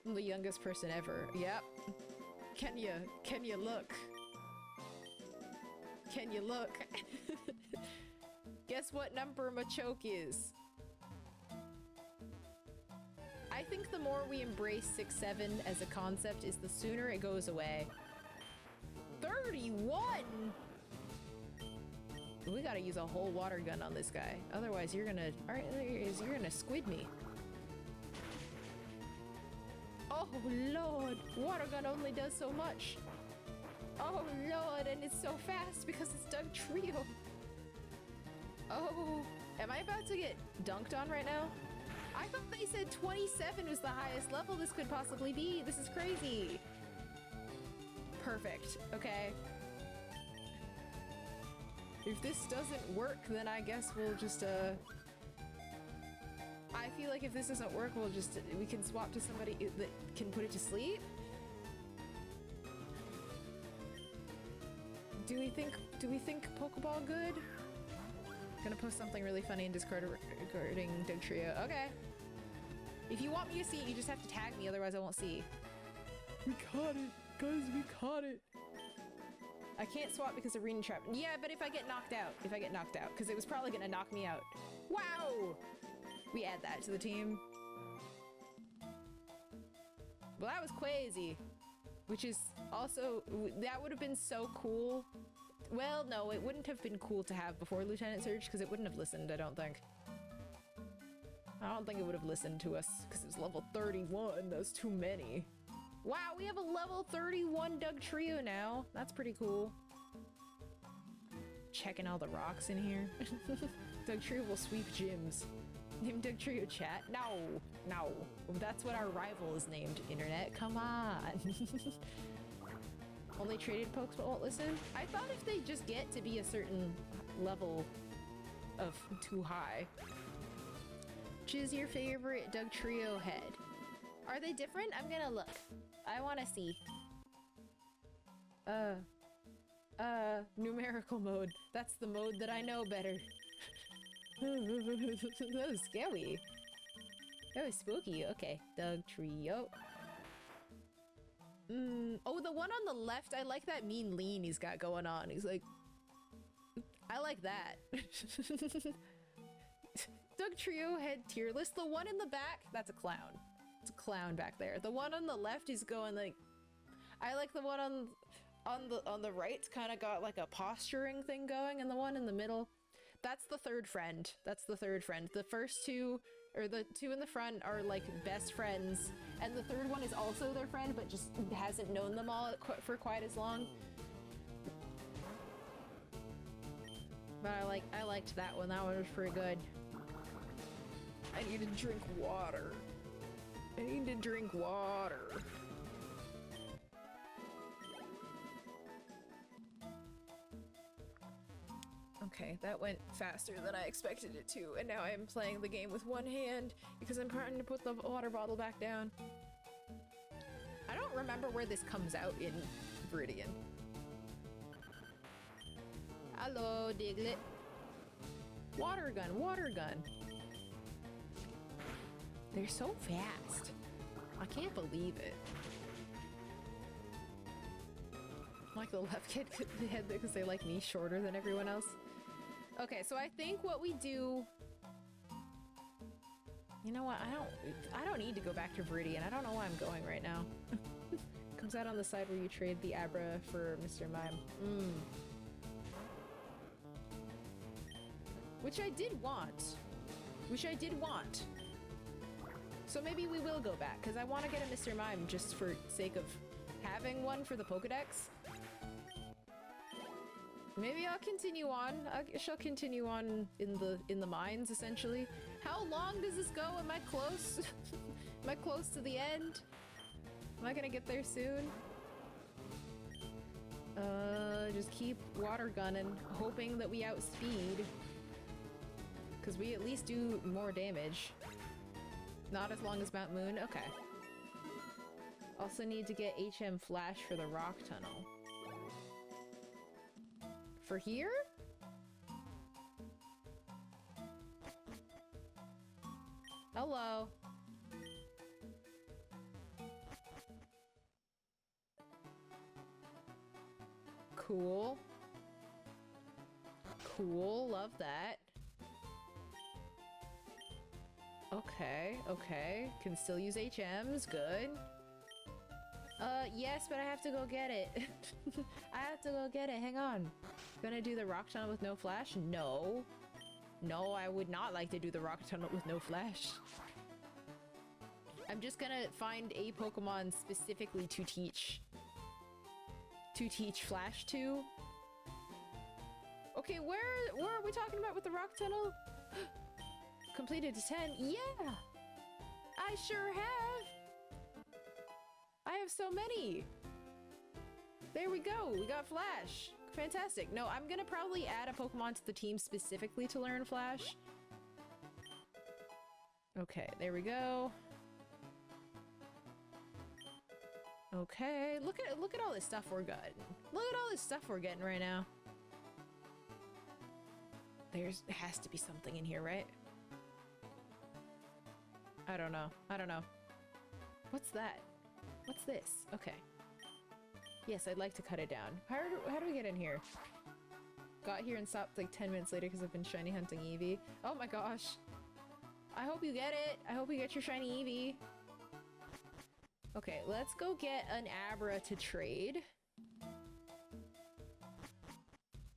I'm the youngest person ever. Yep. Kenya, look. Kenya, look. Guess what number Machoke is? I think the more we embrace 6-7 as a concept is the sooner it goes away. 31! We gotta use a whole water gun on this guy. Otherwise, you're gonna squid me. Oh lord! Water gun only does so much. Oh lord, and it's so fast because it's Dugtrio. Oh, am I about to get dunked on right now? I thought they said 27 was the highest level this could possibly be. This is crazy. Perfect. Okay. If this doesn't work, then I guess we'll just, I feel like if this doesn't work, we can swap to somebody that can put it to sleep? Do we think Pokeball good? I'm gonna post something really funny in Discord regarding Dugtrio. Okay. If you want me to see it, you just have to tag me, otherwise I won't see. We caught it! Guys, we caught it! I can't swap because of Arena Trap. Yeah, but if I get knocked out, because it was probably gonna knock me out. Wow! We add that to the team. Well, that was crazy. Which is also, that would have been so cool. Well, no, it wouldn't have been cool to have before Lieutenant Surge, because it wouldn't have listened, I don't think. I don't think it would have listened to us, because it was level 31. That was too many. Wow, we have a level 31 Doug Trio now. That's pretty cool. Checking all the rocks in here. Doug Trio will sweep gyms. Name Doug Trio chat? No, no. That's what our rival is named, internet. Come on. Only traded pokes won't listen? I thought if they just get to be a certain level of too high. Choose your favorite Doug Trio head. Are they different? I'm gonna look. I wanna see. Numerical mode. That's the mode that I know better. That was scary. That was spooky. Okay, Doug Trio. Oh, the one on the left, I like that mean lean he's got going on. He's like... I like that. Doug Trio head tier list. The one in the back, that's a clown. It's a clown back there. The one on the left is going like... I like the one on the right's kind of got like a posturing thing going, and the one in the middle, that's the third friend. That's the third friend. The first two, or the two in the front, are like best friends, and the third one is also their friend, but just hasn't known them all for quite as long. But I liked that one. That one was pretty good. I need to drink water. I need to drink water. Okay, that went faster than I expected it to, and now I'm playing the game with one hand because I'm trying to put the water bottle back down. I don't remember where this comes out in Viridian. Hello, Diglett. Water gun, water gun. They're so fast. I can't believe it. Like the left kid head because they like me shorter than everyone else. Okay, so I think what we do... You know what? I don't need to go back to Viridian. I don't know why I'm going right now. Comes out on the side where you trade the Abra for Mr. Mime. Which I did want. So maybe we will go back, because I want to get a Mr. Mime just for sake of having one for the Pokedex. Maybe I'll continue on. I shall continue on in the mines, essentially. How long does this go? Am I close? Am I close to the end? Am I gonna get there soon? Just keep water gunning, hoping that we outspeed. Because we at least do more damage. Not as long as Mount Moon. Okay. Also need to get HM Flash for the rock tunnel. For here? Hello. Cool. Cool, love that. Okay, okay. Can still use HMs, good. Yes, but I have to go get it. I have to go get it, hang on. Gonna do the rock tunnel with no flash? No. No, I would not like to do the rock tunnel with no flash. I'm just gonna find a Pokemon specifically to teach flash to. Okay, where are we talking about with the rock tunnel? Completed to 10? Yeah! I sure have! I have so many! There we go, we got Flash! Fantastic. No, I'm gonna probably add a Pokemon to the team specifically to learn Flash. Okay, there we go. Okay, look at all this stuff we're getting. Look at all this stuff we're getting right now. There has to be something in here, right? I don't know. I don't know. What's that? What's this? Okay. Yes, I'd like to cut it down. How do we get in here? Got here and stopped like 10 minutes later because I've been shiny hunting Eevee. Oh my gosh. I hope you get it. I hope you get your shiny Eevee. Okay, let's go get an Abra to trade.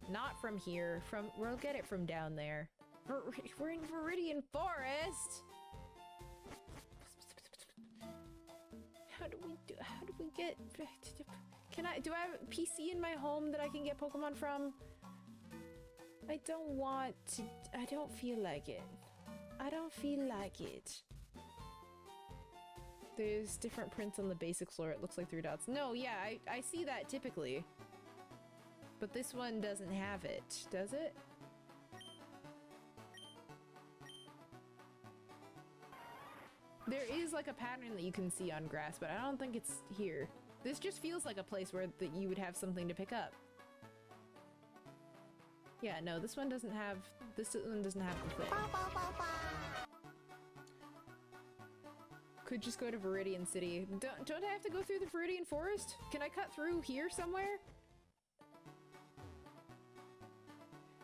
Not from here. We'll get it from down there. We're in Viridian Forest. How do we get... do I have a PC in my home that I can get Pokemon from? I don't want to... I don't feel like it. I don't feel like it. There's different prints on the basic floor. It looks like 3 dots. No, yeah, I see that typically. But this one doesn't have it, does it? There is like a pattern that you can see on grass, but I don't think it's here. This just feels like a place where you would have something to pick up. Yeah, no, this one doesn't have the thing. Could just go to Viridian City. Don't I have to go through the Viridian Forest? Can I cut through here somewhere?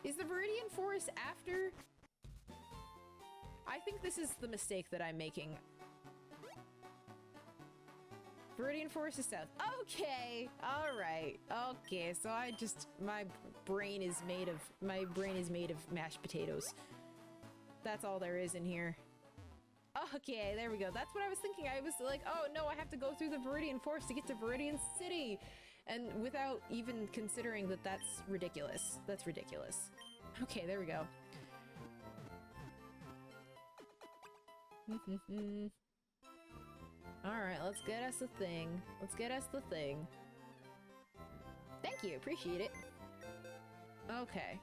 Is the Viridian Forest after? I think this is the mistake that I'm making. Viridian Forest is south. Okay, all right. Okay, so my brain is made of mashed potatoes. That's all there is in here. Okay, there we go. That's what I was thinking. I was like, oh no, I have to go through the Viridian Forest to get to Viridian City. And without even considering that that's ridiculous. That's ridiculous. Okay, there we go. Alright, let's get us a thing. Let's get us the thing. Thank you, appreciate it. Okay.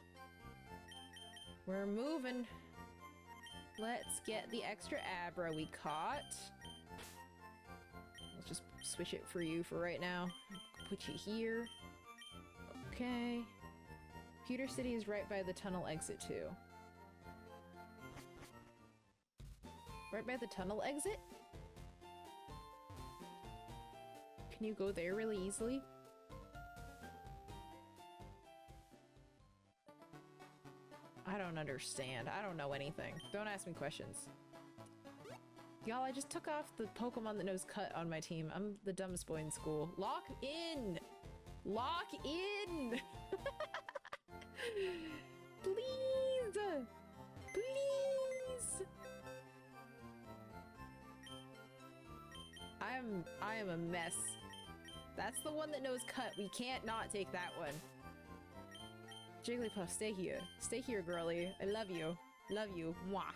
We're moving. Let's get the extra Abra we caught. Let's just switch it for you for right now. Put you here. Okay. Pewter City is right by the tunnel exit too. Right by the tunnel exit? Can you go there really easily? I don't understand. I don't know anything. Don't ask me questions. Y'all, I just took off the Pokemon that knows cut on my team. I'm the dumbest boy in school. Lock in! Lock in! Please! Please! I am a mess. That's the one that knows cut. We can't not take that one. Jigglypuff, stay here. Stay here, girly. I love you. Love you. Mwah.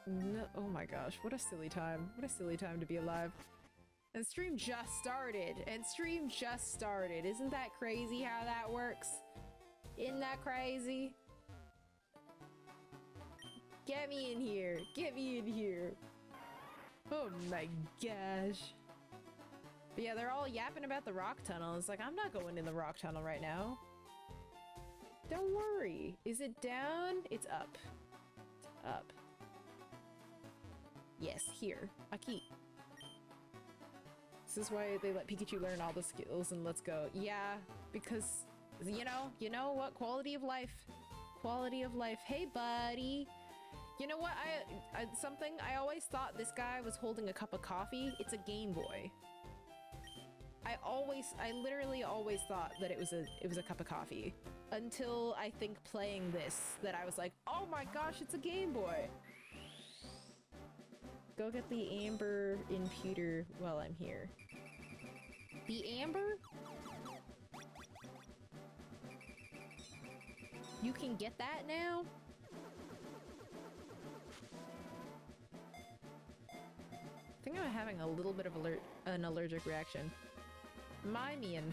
No, oh my gosh, what a silly time. What a silly time to be alive. And stream just started. And stream just started. Isn't that crazy how that works? Isn't that crazy? Get me in here. Get me in here. Oh my gosh. But yeah, they're all yapping about the rock tunnel. It's like, I'm not going in the rock tunnel right now. Don't worry. Is it down? It's up. It's up. Yes, here. Aki. This is why they let Pikachu learn all the skills and let's go. Yeah, because, you know what? Quality of life. Quality of life. Hey, buddy. You know what? I always thought this guy was holding a cup of coffee. It's a Game Boy. I literally always thought that it was a cup of coffee. Until I think playing this, that I was like, oh my gosh, it's a Game Boy. Go get the amber in pewter while I'm here. The amber? You can get that now? I think I'm having a little bit of an allergic reaction. Mimian.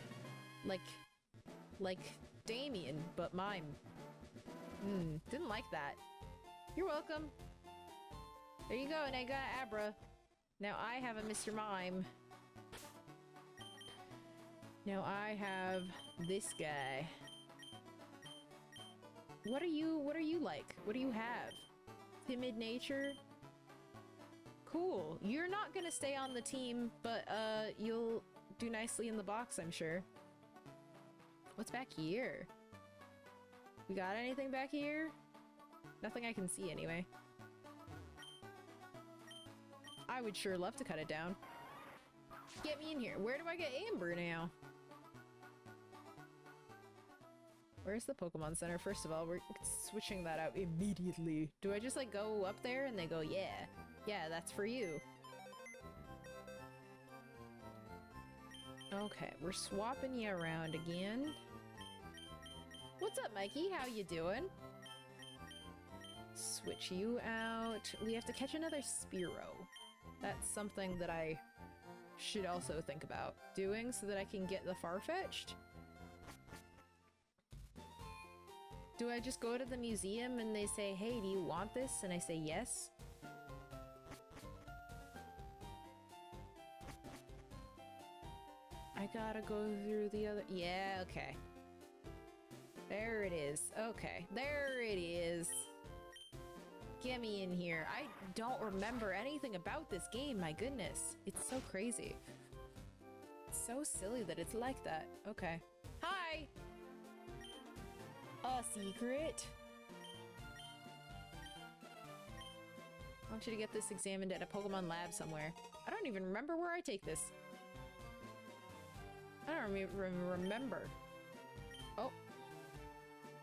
Like Damien, but mime. Didn't like that. You're welcome. There you go, and I got Abra. Now I have a Mr. Mime. Now I have this guy. What are you like? What do you have? Timid nature? Cool. You're not gonna stay on the team, but you'll do nicely in the box, I'm sure. What's back here? We got anything back here? Nothing I can see anyway. I would sure love to cut it down. Get me in here. Where do I get Amber now? Where's the Pokemon Center? First of all, we're switching that out immediately. Do I just like go up there and they go, yeah, that's for you. Okay, we're swapping you around again. What's up, Mikey? How you doing? Switch you out. We have to catch another Spearow. That's something that I should also think about doing so that I can get the Farfetch'd. Do I just go to the museum and they say, hey, do you want this? And I say yes? I gotta go through the other... Yeah, okay. There it is. Okay, there it is. Get me in here. I don't remember anything about this game, my goodness. It's so crazy. It's so silly that it's like that. Okay. Hi! A secret? I want you to get this examined at a Pokemon lab somewhere. I don't even remember where I take this. I don't even remember. Oh.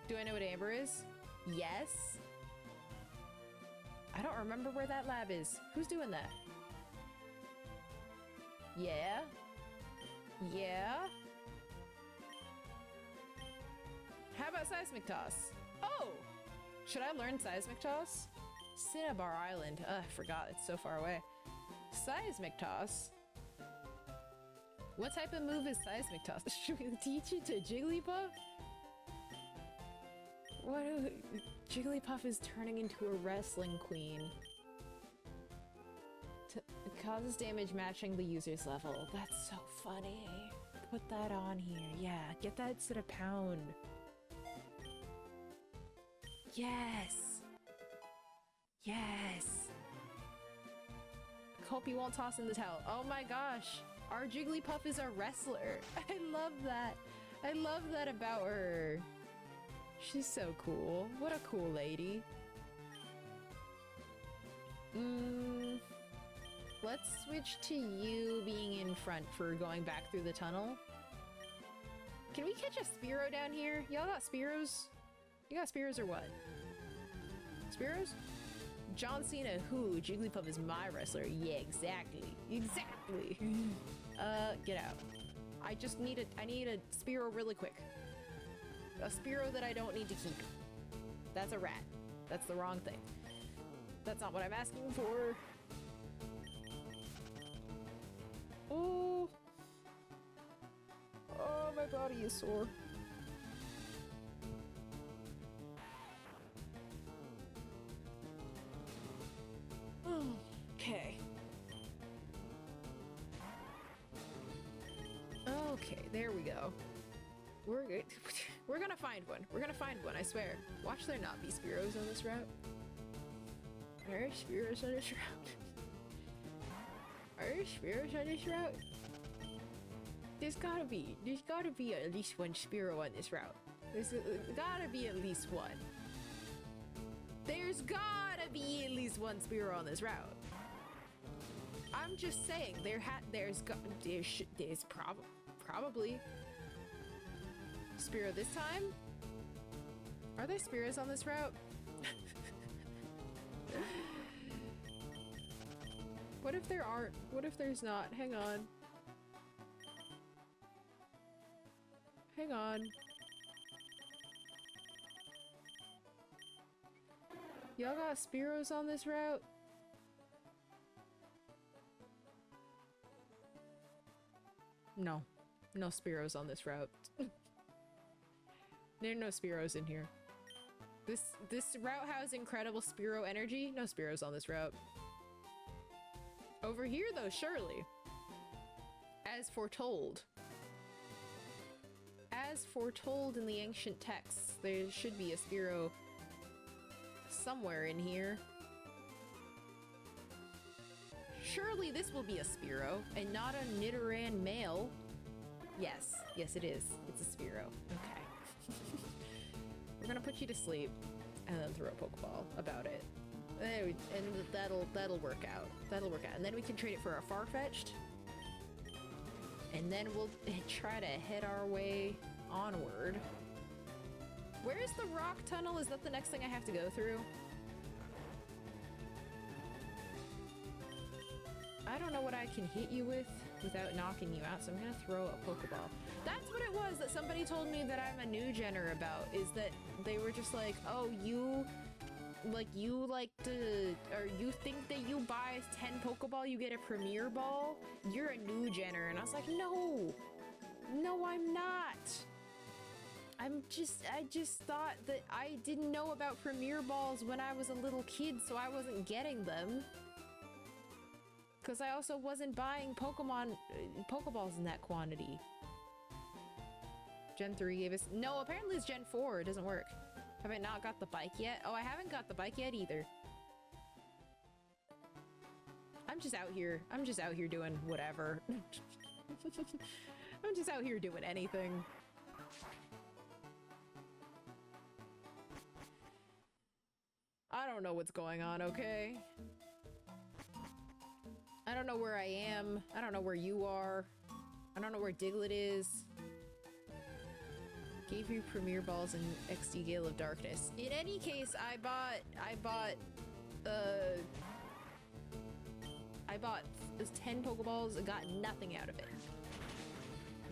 Do I know what Amber is? Yes. I don't remember where that lab is. Who's doing that? Yeah? Yeah? How about Seismic Toss? Oh! Should I learn Seismic Toss? Cinnabar Island. Ugh, I forgot. It's so far away. Seismic Toss? What type of move is Seismic Toss? Should we teach it to Jigglypuff? What? Jigglypuff is turning into a wrestling queen. It causes damage matching the user's level. That's so funny. Put that on here. Yeah, get that instead of pound. Yes! Yes! Hope you won't toss in the towel. Oh my gosh! Our Jigglypuff is a wrestler! I love that! I love that about her! She's so cool. What a cool lady. Let's switch to you being in front for going back through the tunnel. Can we catch a Spearow down here? Y'all got Spearows? You got Spearows or what? Spearows? John Cena, who? Jigglypuff is my wrestler. Yeah, exactly. Exactly. Get out. I need a Spearow really quick. A Spearow that I don't need to keep. That's a rat. That's the wrong thing. That's not what I'm asking for. Oh. Oh, my body is sore. Okay. Okay, there we go. We're good. We're gonna find one. We're gonna find one, I swear. Watch there not be Spearows on this route. Are there Spearows on this route? Are there Spearows on this route? There's gotta be at least one Spearow on this route. There's gotta be at least one. There's gotta be at least one Spearow on this route. I'm just saying, there's probably Spearow this time? Are there Spearows on this route? What if there aren't? What if there's not? Hang on. Hang on. Y'all got Spearows on this route? No. No Spearows on this route. There are no Spearows in here. This route has incredible Spearow energy. No Spearows on this route. Over here though, surely. As foretold. As foretold in the ancient texts, there should be a Spearow somewhere in here. Surely this will be a Spearow, and not a Nidoran male. Yes, yes it is. It's a Spearow. Okay. We're gonna put you to sleep, and then throw a Pokeball about it. And that'll work out. That'll work out. And then we can trade it for a Farfetch'd. And then we'll try to head our way onward. Where is the rock tunnel? Is that the next thing I have to go through? I don't know what I can hit you with. without knocking you out, so I'm gonna throw a Pokeball. That's what it was that somebody told me that I'm a new genner about, is that they were just like, oh, you like to, or you think that you buy 10 Pokeball, you get a Premier Ball? You're a new genner. And I was like, no, I'm not. I just thought that I didn't know about Premier Balls when I was a little kid, so I wasn't getting them. Because I also wasn't buying Pokeballs in that quantity. Gen 3 gave us... No, apparently it's Gen 4. It doesn't work. Have I not got the bike yet? Oh, I haven't got the bike yet either. I'm just out here doing whatever. I'm just out here doing anything. I don't know what's going on, okay? I don't know where I am. I don't know where you are. I don't know where Diglett is. Gave you Premier Balls in XD Gale of Darkness. In any case, I bought 10 Pokeballs and got nothing out of it.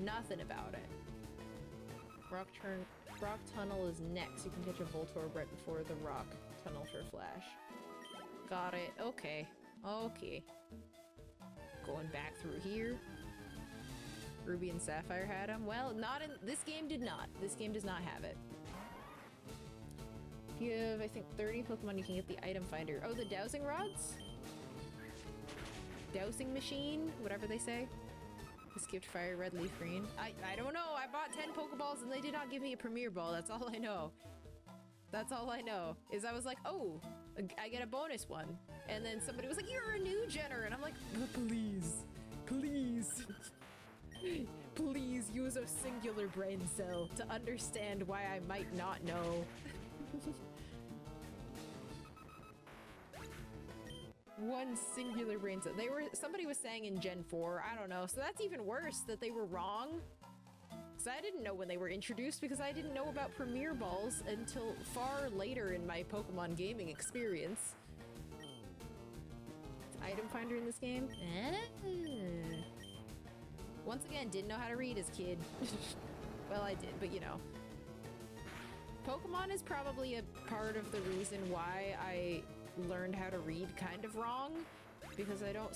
Nothing about it. Rock Tunnel is next. You can catch a Voltorb right before the Rock Tunnel for Flash. Got it. Okay. Okay. Going back through here. Ruby and Sapphire had them. Well, not in this game. Did not. This game does not have it. If you have, I think, 30 Pokemon, you can get the item finder. Oh, the dowsing rods? Dowsing machine? Whatever they say. I skipped Fire Red, Leaf Green. I don't know. I bought 10 Pokeballs and they did not give me a Premier Ball. That's all I know. That's all I know. Is I was like, oh, I get a bonus one. And then somebody was like, you're a new genner. And I'm like, please. Please. Please use a singular brain cell to understand why I might not know. One singular brain cell. Somebody was saying in Gen 4, I don't know. So that's even worse that they were wrong. Because I didn't know when they were introduced, because I didn't know about Premier Balls until far later in my Pokemon gaming experience. Item finder in this game? Once again, didn't know how to read as a kid. Well, I did, but you know. Pokemon is probably a part of the reason why I learned how to read kind of wrong, because I don't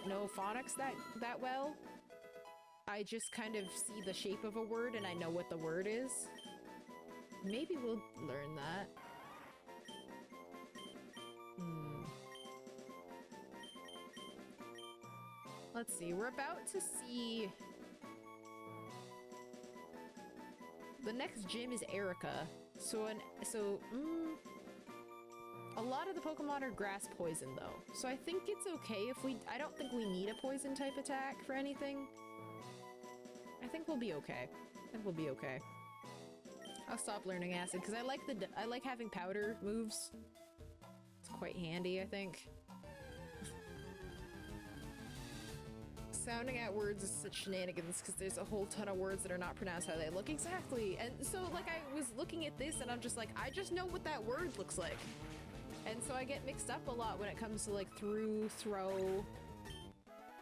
know phonics that well. I just kind of see the shape of a word and I know what the word is. Maybe we'll learn that. Let's see, we're about to see... The next gym is Erica. A lot of the Pokemon are grass poison though. So I think it's okay if I don't think we need a poison type attack for anything. I think we'll be okay. I think we'll be okay. I'll stop learning Acid because I like having powder moves. It's quite handy, I think. Sounding out words is such shenanigans because there's a whole ton of words that are not pronounced how they look exactly. And so like I was looking at this and I'm just like, I just know what that word looks like. And so I get mixed up a lot when it comes to like through, throw,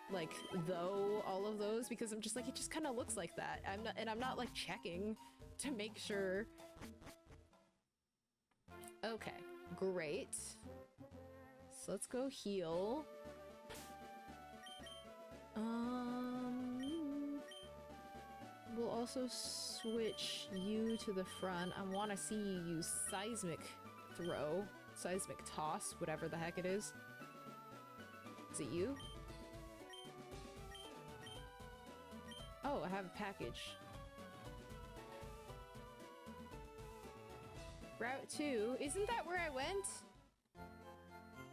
like though, all of those, because I'm just like, it just kind of looks like that. I'm not like checking to make sure. Okay, great. So let's go heal. We'll also switch you to the front. I want to see you use Seismic Throw, Seismic Toss, whatever the heck it is. Is it you? Oh, I have a package. Route 2. Isn't that where I went?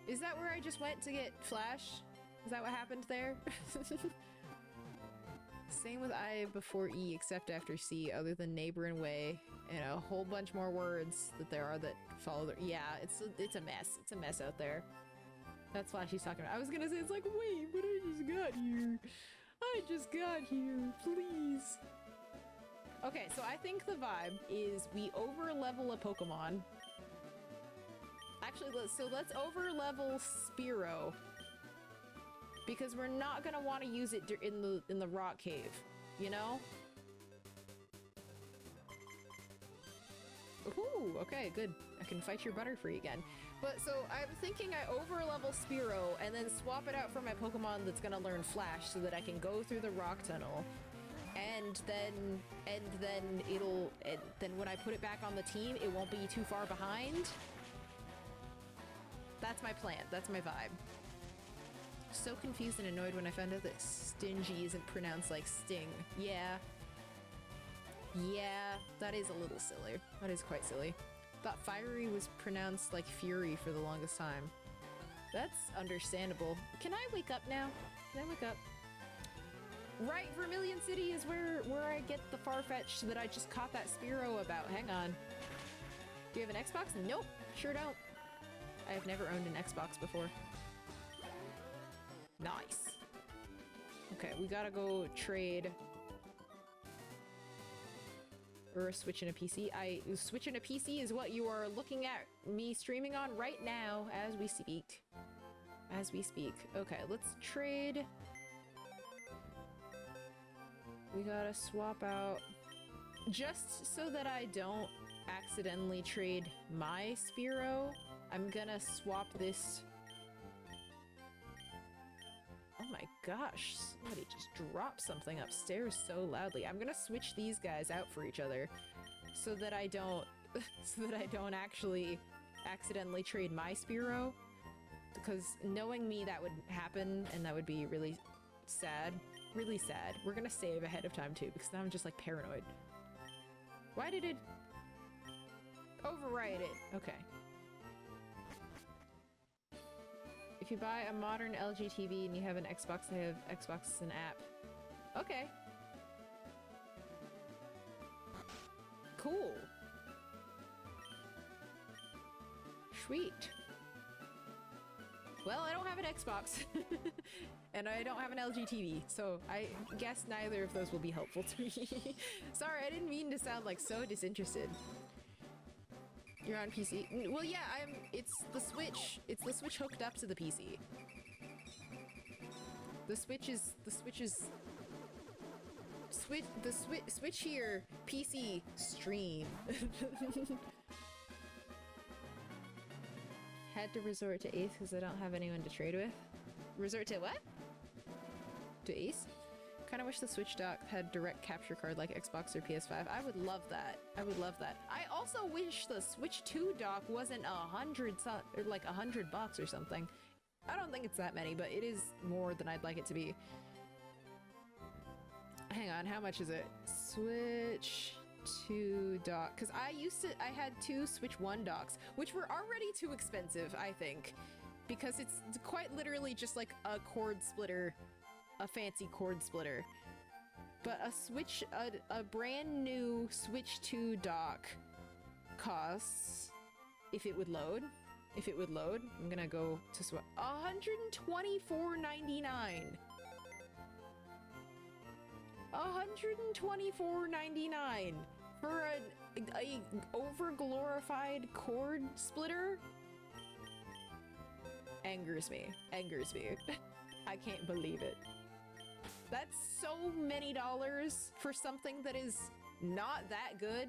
Is that where I just went to get Flash? Is that what happened there? Same with I before E, except after C, other than neighbor and way, and a whole bunch more words that there are that follow the— yeah, it's a mess. It's a mess out there. That's why she's talking about. I was gonna say, it's like, wait, but I just got here. I just got here, please. Okay, so I think the vibe is we over-level a Pokemon. Actually, let's over-level Fearow. because we're not gonna want to use it in the rock cave, you know? Ooh, okay, good. I can fight your Butterfree again. But so I'm thinking I overlevel Spearow and then swap it out for my Pokemon that's gonna learn Flash so that I can go through the rock tunnel. And then when I put it back on the team, it won't be too far behind. That's my plan. That's my vibe. So confused and annoyed when I found out that stingy isn't pronounced like sting. Yeah. Yeah, that is a little silly. That is quite silly. Thought fiery was pronounced like fury for the longest time. That's understandable. Can I wake up now? Can I wake up? Right, Vermilion City is where I get the Farfetch'd that I just caught that Spearow about. Hang on. Do you have an Xbox? Nope, sure don't. I have never owned an Xbox before. Nice. Okay, we gotta go trade. Or switching a PC. Switching a PC is what you are looking at me streaming on right now as we speak. As we speak. Okay, let's trade. We gotta swap out, just so that I don't accidentally trade my Spearow, I'm gonna swap this. Oh my gosh, somebody just dropped something upstairs so loudly. I'm gonna switch these guys out for each other so that I don't actually accidentally trade my Spearow, because knowing me, that would happen and that would be really sad. Really sad. We're gonna save ahead of time too, because now I'm just like paranoid. Why did it override it? Okay. If you buy a modern LG TV and you have an Xbox, they have Xbox as an app. Okay. Cool. Sweet. Well, I don't have an Xbox. And I don't have an LG TV, so I guess neither of those will be helpful to me. Sorry, I didn't mean to sound like so disinterested. You're on PC? Well, yeah, it's the Switch. It's the Switch hooked up to the PC. The Switch is Switch here, PC stream. Had to resort to Ace because I don't have anyone to trade with. Resort to what? To Ace? Kinda wish the Switch dock had direct capture card like Xbox or PS5. I would love that. I would love that. I also wish the Switch 2 dock wasn't like $100 or something. I don't think it's that many, but it is more than I'd like it to be. Hang on, how much is it? Switch 2 dock. Because I had two Switch 1 docks, which were already too expensive, I think. Because it's quite literally just like a cord splitter, a fancy cord splitter. But a brand new Switch 2 dock costs, if it would load, I'm gonna go to $124.99. $124.99 for a over-glorified cord splitter? Angers me. Angers me. I can't believe it. That's so many dollars for something that is not that good.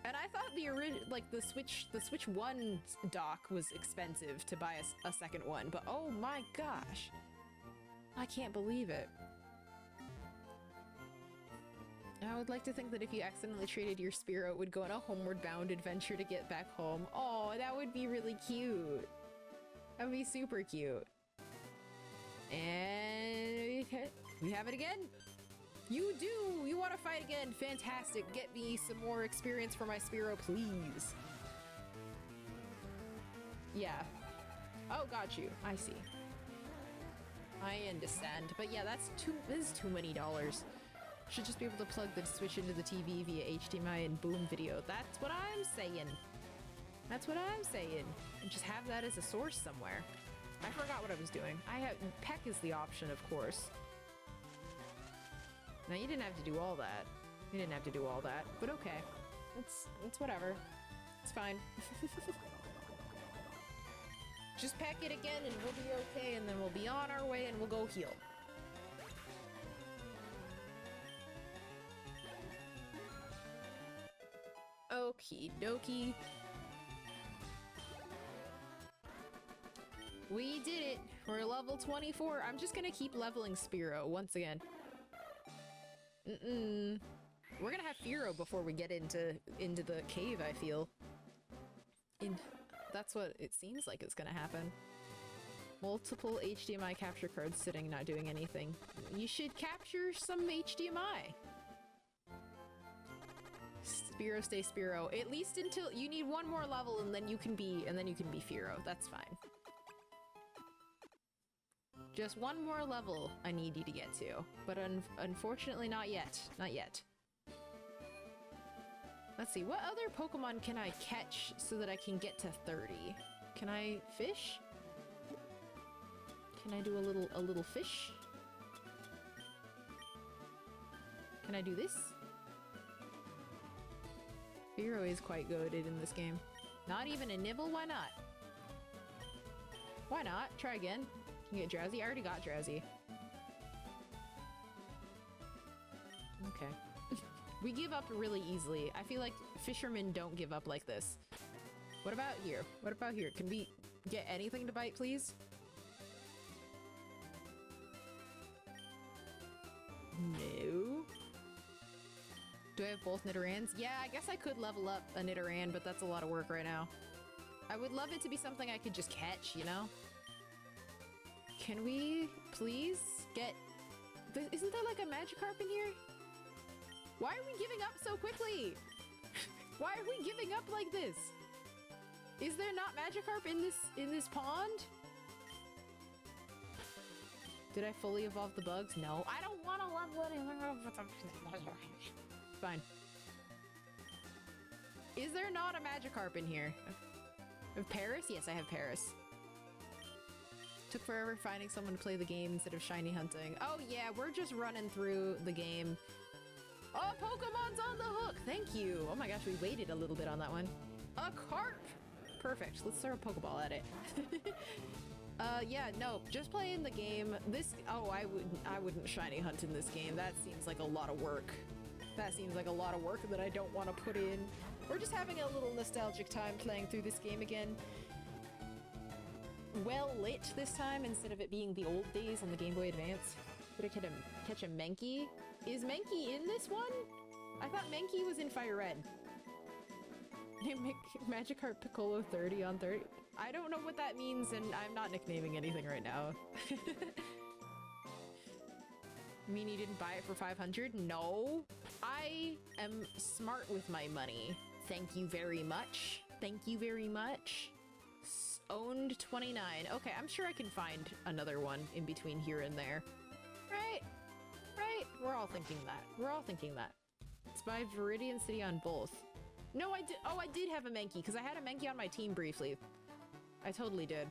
And I thought the Switch 1 dock was expensive to buy a second one, but oh my gosh. I can't believe it. I would like to think that if you accidentally traded your Spearow, it would go on a homeward bound adventure to get back home. Oh, that would be really cute. That would be super cute. And we have it again. You do! You want to fight again? Fantastic. Get me some more experience for my Spearow, please. Yeah. Oh, got you. I see. I understand. But yeah, this is too many dollars. Should just be able to plug the Switch into the TV via HDMI and boom video. That's what I'm saying. That's what I'm saying. And just have that as a source somewhere. I forgot what I was doing. Peck is the option, of course. Now, you didn't have to do all that. You didn't have to do all that. But okay. It's whatever. It's fine. Just pack it again and we'll be okay, and then we'll be on our way and we'll go heal. Okie dokie. We did it! We're level 24. I'm just gonna keep leveling Fearow once again. We're gonna have Fearow before we get into the cave, I feel. That's what it seems like it's gonna happen. Multiple HDMI capture cards sitting, not doing anything. You should capture some HDMI. Fearow, stay Fearow. At least until you need one more level, and then you can be Fearow. That's fine. Just one more level I need you to get to, but unfortunately not yet. Not yet. Let's see, what other Pokemon can I catch so that I can get to 30? Can I fish? Can I do a little fish? Can I do this? Fearow is quite goated in this game. Not even a nibble? Why not? Why not? Try again. Can you get drowsy? I already got drowsy. Okay. We give up really easily. I feel like fishermen don't give up like this. What about here? What about here? Can we get anything to bite, please? No. Do I have both Nidorans? Yeah, I guess I could level up a Nidoran, but that's a lot of work right now. I would love it to be something I could just catch, you know? Can we please get... Isn't there like a Magikarp in here? Why are we giving up so quickly? Why are we giving up like this? Is there not Magikarp in this pond? Did I fully evolve the bugs? No. I don't want to level anything up. Fine. Is there not a Magikarp in here? Of Paris? Yes, I have Paris. Took forever finding someone to play the game instead of shiny hunting. Oh yeah, we're just running through the game. Oh, Pokemon's on the hook! Thank you! Oh my gosh, we waited a little bit on that one. A carp! Perfect. Let's throw a Pokeball at it. Yeah, no, just playing the game. Oh, I wouldn't shiny hunt in this game. That seems like a lot of work. That seems like a lot of work that I don't want to put in. We're just having a little nostalgic time playing through this game again. Well lit this time instead of it being the old days on the Game Boy Advance. Did I catch a Mankey? Is Mankey in this one? I thought Mankey was in Fire Red. Magikarp Piccolo 30 on 30. I don't know what that means, and I'm not nicknaming anything right now. Mean you didn't buy it for 500? No. I am smart with my money. Thank you very much. Thank you very much. Owned 29. Okay, I'm sure I can find another one in between here and there. Right? Right? We're all thinking that. We're all thinking that. It's by Viridian City on both. No, I did. Oh, I did have a Mankey, because I had a Mankey on my team briefly. I totally did.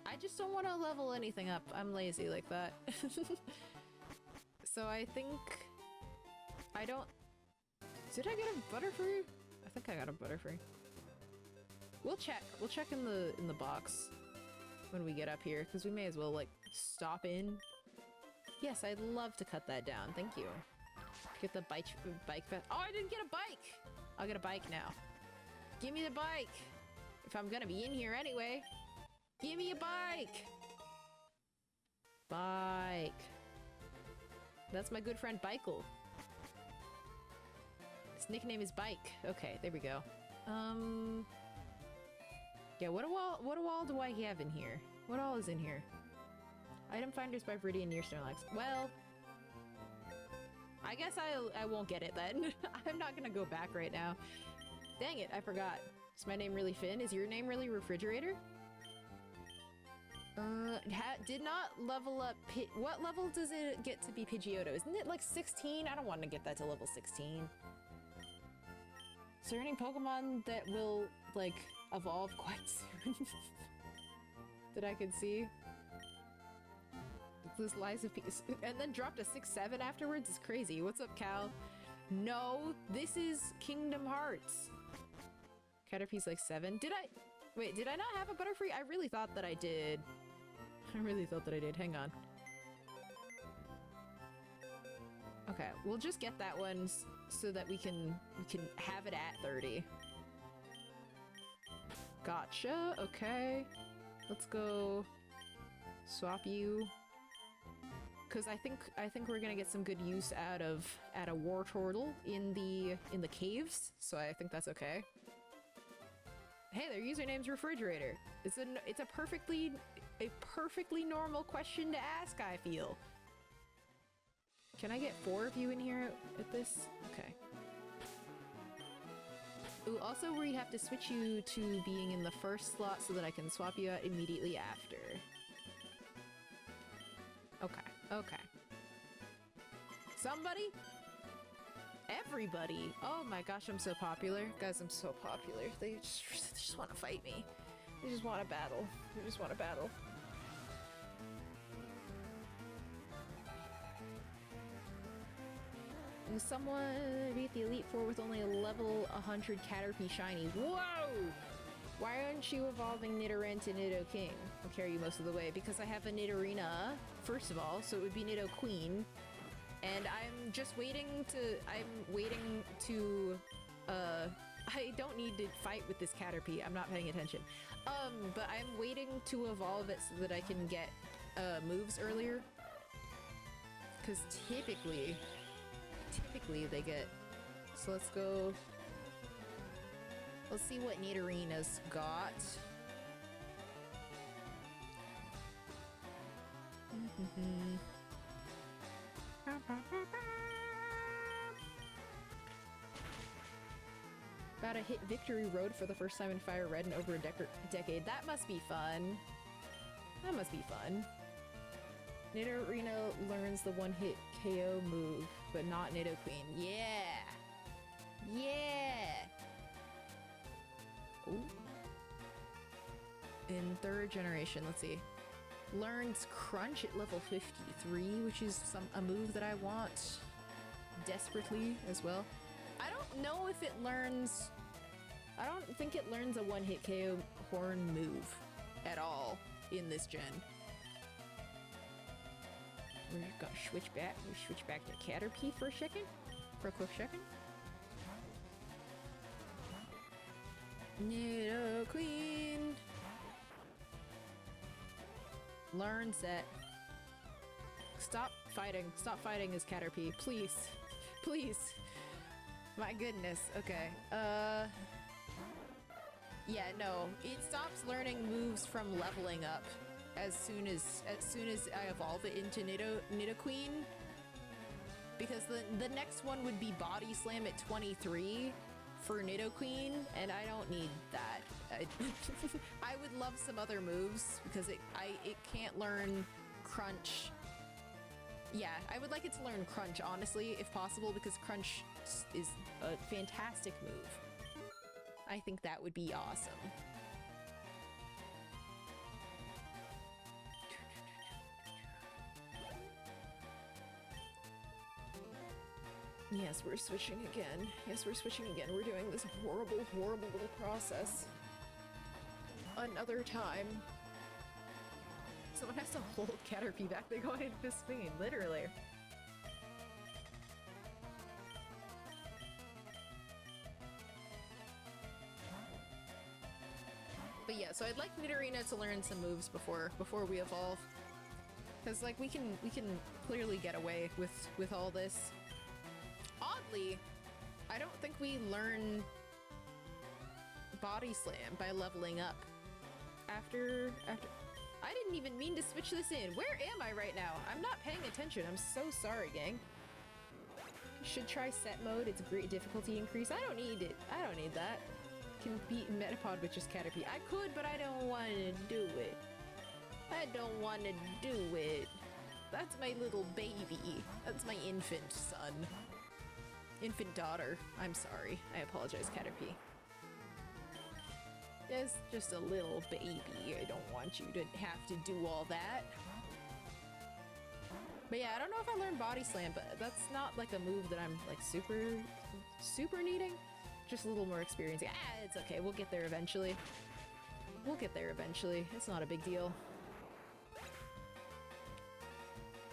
I just don't want to level anything up. I'm lazy like that. So I think... I don't... Did I get a Butterfree? I think I got a Butterfree. We'll check. We'll check in the box when we get up here, because we may as well, like, stop in. Yes, I'd love to cut that down. Thank you. Get the bike fest. Oh, I didn't get a bike! I'll get a bike now. Give me the bike! If I'm gonna be in here anyway. Give me a bike! Bike. That's my good friend Bike'll. His nickname is Bike. Okay, there we go. Yeah, what all do I have in here? What all is in here? Item finders by Viridian near Snorlax. Well, I guess I won't get it then. I'm not gonna go back right now. Dang it, I forgot. Is my name really Finn? Is your name really Refrigerator? Did not level up what level does it get to be Pidgeotto? Isn't it like 16? I don't want to get that to level 16. Is there any Pokemon that will, like, evolve quite soon? That I could see? This lies of peace. And then dropped a 6-7 afterwards is crazy. What's up, Cal? No, this is Kingdom Hearts. Caterpie's like 7. Did I? Wait, did I not have a Butterfree? I really thought that I did. I really thought that I did. Hang on. Okay, we'll just get that one so that we can have it at 30. Gotcha. Okay. Let's go swap you. Cause I think we're gonna get some good use out of a Wartortle in the caves, so I think that's okay. Hey, their username's Refrigerator. It's a perfectly normal question to ask, I feel. Can I get 4 of you in here at this? Okay. Ooh, also we have to switch you to being in the first slot so that I can swap you out immediately after. Okay, okay. Somebody? Everybody! Oh my gosh, I'm so popular. Guys, I'm so popular. They just want to fight me. They just want to battle. They just want to battle. Someone beat the Elite Four with only a level 100 Caterpie Shiny. Whoa! Why aren't you evolving Nidoran to Nidoking? I'll carry you most of the way because I have a Nidorina, first of all, so it would be Nidoqueen. And I'm just waiting to, I don't need to fight with this Caterpie. I'm not paying attention. But I'm waiting to evolve it so that I can get, moves earlier. Because typically they get... So let's go... Let's see what Nidorina's got. About to hit Victory Road for the first time in Fire Red in over a decade. That must be fun. That must be fun. Nidorina learns the one-hit KO move, but not Nidoqueen. Yeah! Yeah! Ooh. In 3rd generation, let's see. Learns Crunch at level 53, which is a move that I want desperately as well. I don't know if it learns... I don't think it learns a one-hit KO horn move at all in this gen. We're gonna switch back. We switch back to Caterpie for a second. For a quick second. Nidoqueen. Learn set. Stop fighting. Stop fighting as Caterpie. Please. Please. My goodness. Okay. Yeah, no. It stops learning moves from leveling up as soon as I evolve it into Nidoqueen. Because the next one would be Body Slam at 23 for Nidoqueen, and I don't need that. I would love some other moves because it can't learn Crunch. Yeah, I would like it to learn Crunch, honestly, if possible, because Crunch is a fantastic move. I think that would be awesome. Yes, we're switching again. Yes, we're switching again. We're doing this horrible, horrible little process. Another time. Someone has to hold Caterpie back. They go into this screen, literally. But yeah, so I'd like Nidorina to learn some moves before we evolve. Cause like we can clearly get away with all this. Oddly, I don't think we learn Body Slam by leveling up. After I didn't even mean to switch this in. Where am I right now? I'm not paying attention. I'm so sorry, gang. Should try set mode. It's a great difficulty increase. I don't need it. I don't need that. Can beat Metapod with just Caterpie. I could, but I don't want to do it. I don't want to do it. That's my little baby. That's my infant son. Infant daughter. I'm sorry. I apologize, Caterpie. It's just a little baby. I don't want you to have to do all that. But yeah, I don't know if I learned Body Slam, but that's not like a move that I'm like super needing. Just a little more experience. Ah, it's okay. We'll get there eventually. We'll get there eventually. It's not a big deal.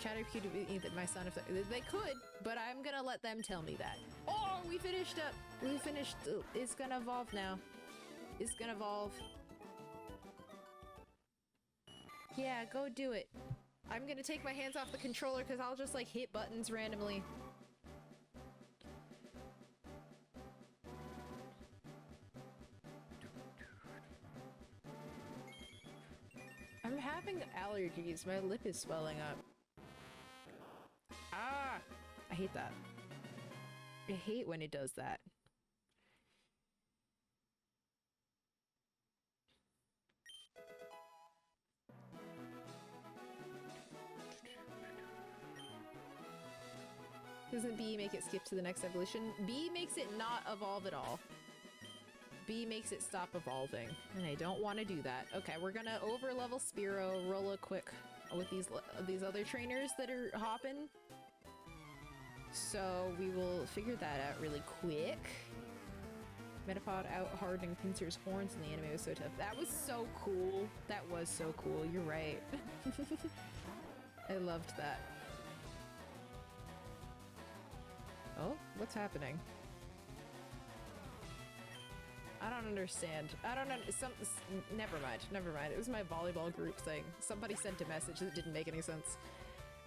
Caterpie could be my son if they could, but I'm gonna let them tell me that. Oh, we finished up. We finished. It's gonna evolve now. It's gonna evolve. Yeah, go do it. I'm gonna take my hands off the controller because I'll just like hit buttons randomly. I'm having allergies. My lip is swelling up. Ah! I hate that. I hate when it does that. Doesn't B make it skip to the next evolution? B makes it not evolve at all. B makes it stop evolving, and I don't want to do that. Okay, we're gonna over-level Fearow, roll a quick with these other trainers that are hopping. So we will figure that out really quick. Metapod out hardening Pinsir's horns in the anime was so tough. That was so cool. That was so cool. You're right. I loved that. Oh, what's happening? I don't understand. I don't know. Never mind. Never mind. It was my volleyball group thing. Somebody sent a message that didn't make any sense.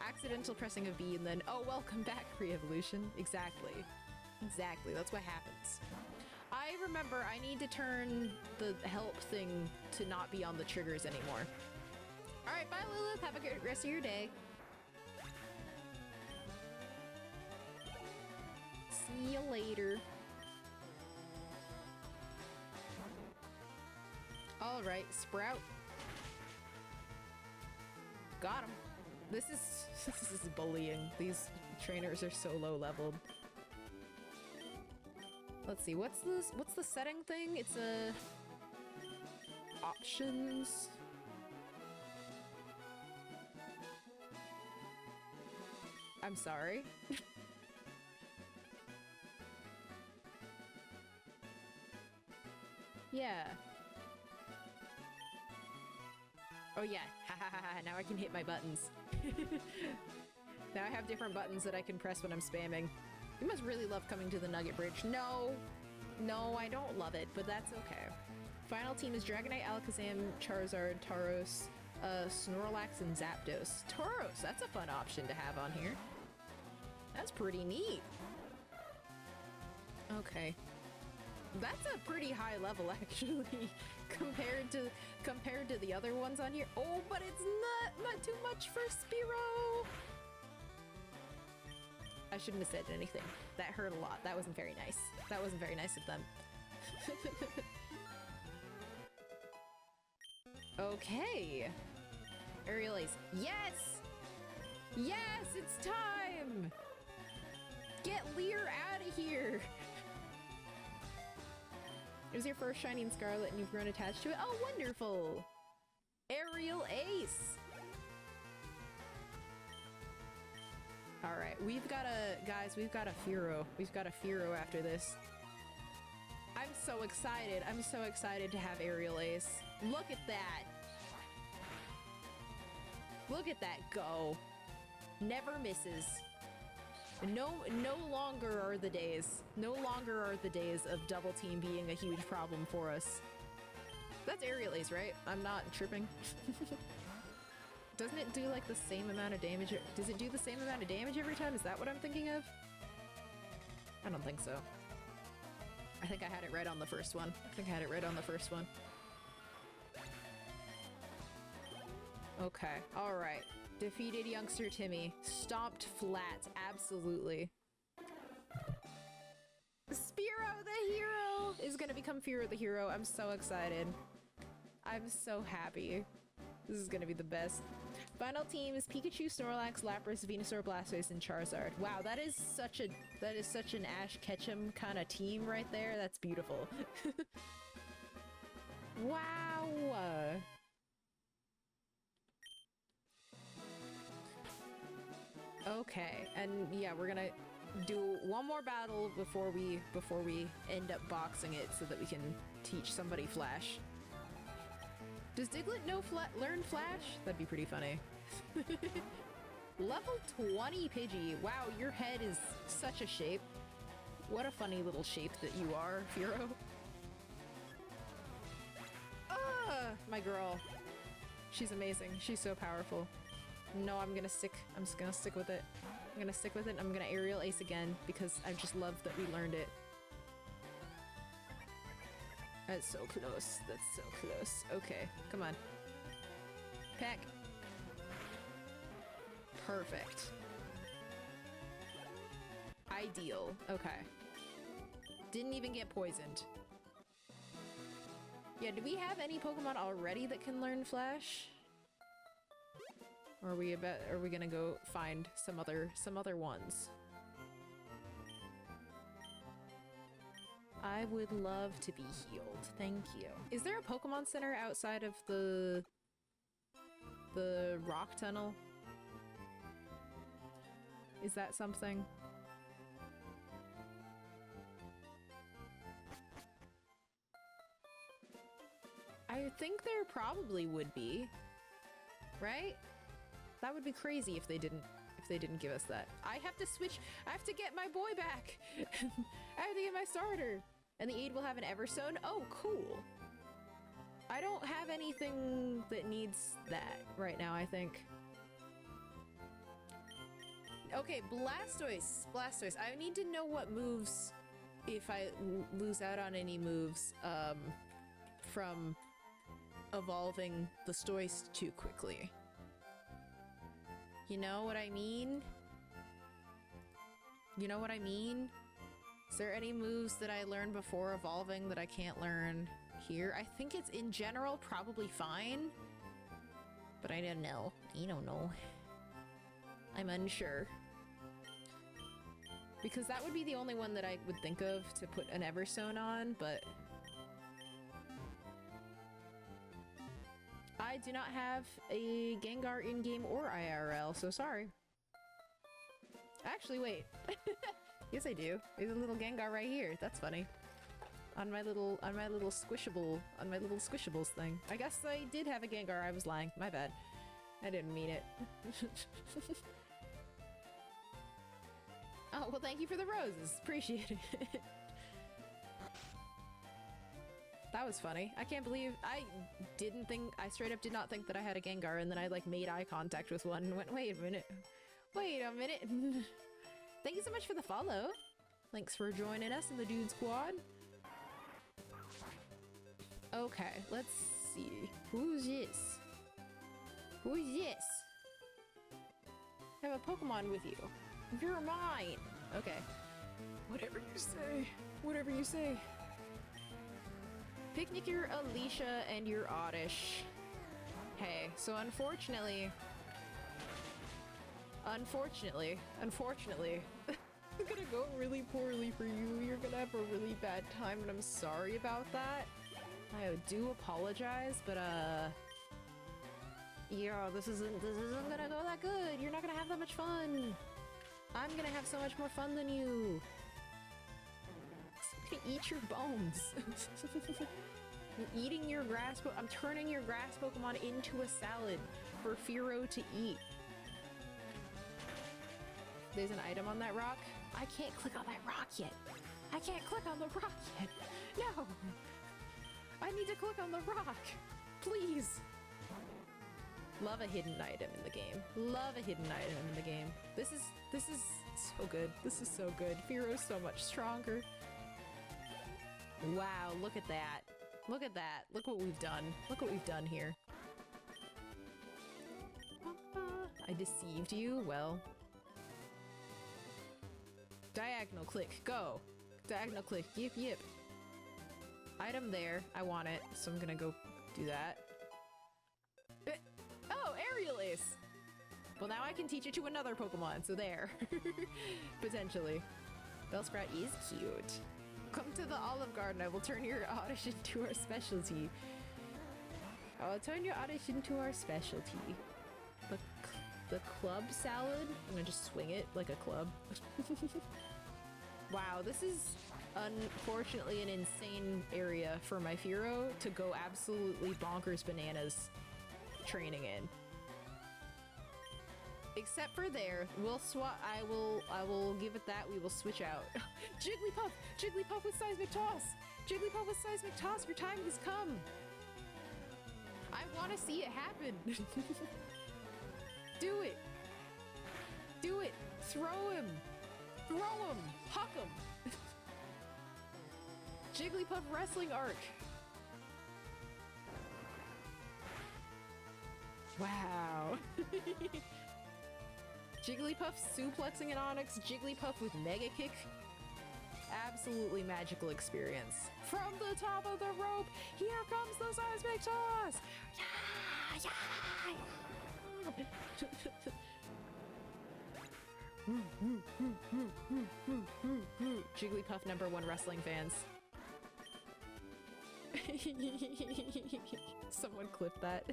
Accidental pressing of B and then, oh, welcome back, re-evolution. Exactly. Exactly. That's what happens. I remember I need to turn the help thing to not be on the triggers anymore. Alright, bye Lilith. Have a good rest of your day. See you later. Alright, Sprout. Got him. This is bullying. These trainers are so low leveled. Let's see, what's the setting thing? It's a options. I'm sorry. Yeah. Oh yeah, ha ha ha ha, now I can hit my buttons. Now I have different buttons that I can press when I'm spamming. You must really love coming to the Nugget Bridge. No! No, I don't love it, but that's okay. Final team is Dragonite, Alakazam, Charizard, Tauros, Snorlax, and Zapdos. Tauros, that's a fun option to have on here. That's pretty neat. Okay. That's a pretty high level, actually, compared to the other ones on here. Oh, but it's not too much for Fearow. I shouldn't have said anything. That hurt a lot. That wasn't very nice. That wasn't very nice of them. Okay. Aerial Ace. Yes! Yes, it's time! Get Lear out of here! It was your first Shining Scarlet and you've grown attached to it? Oh, wonderful! Aerial Ace! Alright, we've got a Fearow. We've got a Fearow after this. I'm so excited. I'm so excited to have Aerial Ace. Look at that! Look at that go! Never misses. No longer are the days. No longer are the days of double team being a huge problem for us. That's Aerial Ace, right? I'm not tripping. Doesn't it do like the same amount of damage? Does it do the same amount of damage every time? Is that what I'm thinking of? I don't think so. I think I had it right on the first one. Okay, alright. Defeated youngster Timmy. Stomped flat, absolutely. Fearow the hero is gonna become Fearow the hero. I'm so excited. I'm so happy. This is gonna be the best. Final team is Pikachu, Snorlax, Lapras, Venusaur, Blastoise, and Charizard. Wow, that is such an Ash Ketchum kind of team right there. That's beautiful. Wow. Okay, and yeah, we're gonna do one more battle before we end up boxing it so that we can teach somebody Flash. Does Diglett know learn Flash? That'd be pretty funny. Level 20 Pidgey. Wow, your head is such a shape. What a funny little shape that you are, Fearow. Ah, my girl. She's amazing. She's so powerful. No, I'm just gonna stick with it. I'm gonna stick with it. I'm gonna aerial ace again because I just love that we learned it. That's so close. That's so close. Okay, come on. Peck. Perfect. Ideal. Okay. Didn't even get poisoned. Yeah, do we have any Pokemon already that can learn Flash? Or are we gonna go find some other ones? I would love to be healed. Thank you. Is there a Pokemon Center outside of the rock tunnel? Is that something? I think there probably would be, right? That would be crazy if they didn't give us that. I have to switch. I have to get my boy back. I have to get my starter. And the aid will have an Everstone. Oh, cool. I don't have anything that needs that right now, I think. Okay, Blastoise. Blastoise. I need to know what moves, if I lose out on any moves, from evolving the Stoise too quickly. You know what I mean? You know what I mean? Is there any moves that I learned before evolving that I can't learn here? I think it's in general probably fine, but I don't know. I don't know. I'm unsure. Because that would be the only one that I would think of to put an Everstone on, but I do not have a Gengar in-game or IRL, so sorry. Actually, wait. Yes, I do. There's a little Gengar right here. That's funny. On my little squishables thing. I guess I did have a Gengar. I was lying. My bad. I didn't mean it. Oh, well, thank you for the roses. Appreciate it. That was funny. I can't believe I straight up did not think that I had a Gengar, and then I like made eye contact with one and went, wait a minute. Wait a minute. Thank you so much for the follow. Thanks for joining us in the Dude Squad. Okay, let's see. Who's this? Who's this? I have a Pokemon with you. You're mine. Okay. Whatever you say. Whatever you say. Picnic your Alicia and your Oddish. Hey, so unfortunately, it's gonna go really poorly for you. You're gonna have a really bad time, and I'm sorry about that. I do apologize, but yeah, this isn't gonna go that good. You're not gonna have that much fun. I'm gonna have so much more fun than you. I'm gonna eat your bones. I'm eating your grass. I'm turning your grass Pokemon into a salad for Fearow to eat. There's an item on that rock. I can't click on that rock yet. I can't click on the rock yet. No. I need to click on the rock. Please. Love a hidden item in the game. Love a hidden item in the game. This is so good. This is so good. Fearow's so much stronger. Wow, look at that. Look at that. Look what we've done. Look what we've done here. I deceived you? Well. Diagonal click. Go. Diagonal click. Yip yip. Item there. I want it, so I'm gonna go do that. Oh, Aerial Ace! Well, now I can teach it to another Pokemon, so there. Potentially. Bellsprout is cute. Come to the Olive Garden. I will turn your Oddish into our specialty. I will turn your Oddish into our specialty. The club salad? I'm gonna just swing it like a club. Wow, this is unfortunately an insane area for my Fearow to go absolutely bonkers bananas training in. Except for there, we'll swap. I will give it that. We will switch out. Jigglypuff! Jigglypuff with seismic toss! Jigglypuff with seismic toss! Your time has come! I want to see it happen! Do it! Do it! Throw him! Throw him! Huck him! Jigglypuff wrestling arc! Wow! Jigglypuff suplexing an Onyx, Jigglypuff with Mega Kick. Absolutely magical experience. From the top of the rope, here comes the seismic toss! Yeah! Yeah! Jigglypuff #1 wrestling fans. Someone clip that.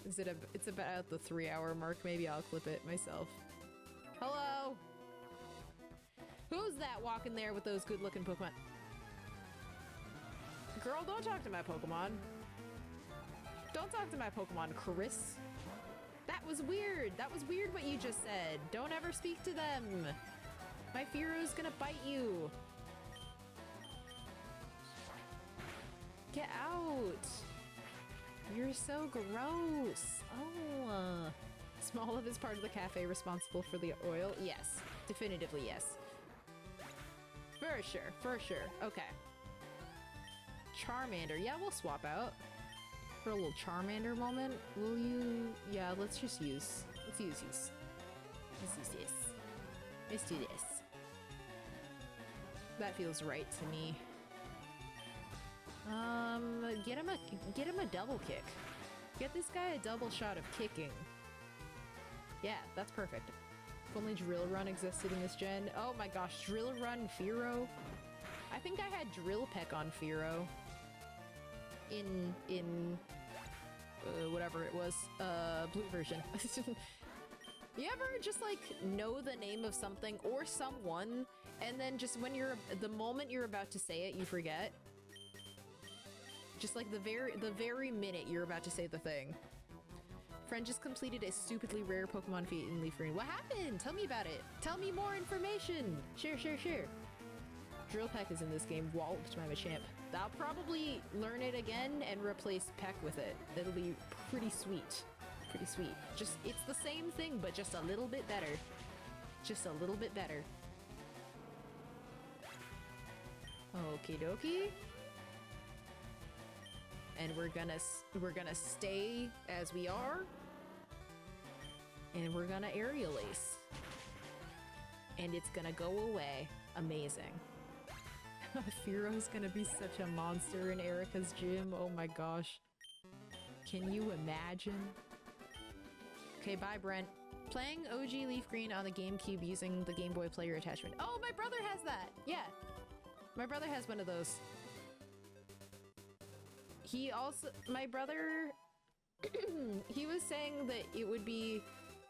It's about the 3-hour mark. Maybe I'll clip it myself. Hello? Who's that walking there with those good-looking Pokemon? Girl, don't talk to my Pokemon. Don't talk to my Pokemon, Chris. That was weird. That was weird what you just said. Don't ever speak to them. My Fearow's gonna bite you. Get out. You're so gross. Oh. Smoliv is part of the cafe responsible for the oil? Yes. Definitively yes. For sure. For sure. Okay. Charmander. Yeah, we'll swap out. For a little Charmander moment. Will you... Yeah, let's just use... Let's use this. Let's do this. That feels right to me. Get him a double kick. Get this guy a double shot of kicking. Yeah, that's perfect. If only Drill Run existed in this gen. Oh my gosh, Drill Run Fearow. I think I had Drill Peck on Fearow. In whatever it was, blue version. You ever just like know the name of something or someone, and then just when the moment you're about to say it, you forget? Just like the very minute you're about to say the thing. Friend just completed a stupidly rare Pokemon feat in LeafGreen. What happened? Tell me about it. Tell me more information. Share. Drill Peck is in this game. Walloped by Machamp. I'll probably learn it again and replace Peck with it. It'll be pretty sweet. Pretty sweet. Just, it's the same thing, but just a little bit better. Just a little bit better. Okie dokie. And we're gonna stay as we are. And we're gonna Aerial Ace. And it's gonna go away. Amazing. Fearow's gonna be such a monster in Erica's gym. Oh my gosh. Can you imagine? Okay, bye Brent. Playing OG LeafGreen on the GameCube using the Game Boy Player attachment. Oh, my brother has that! Yeah. My brother has one of those. He also, my brother, he was saying that it would be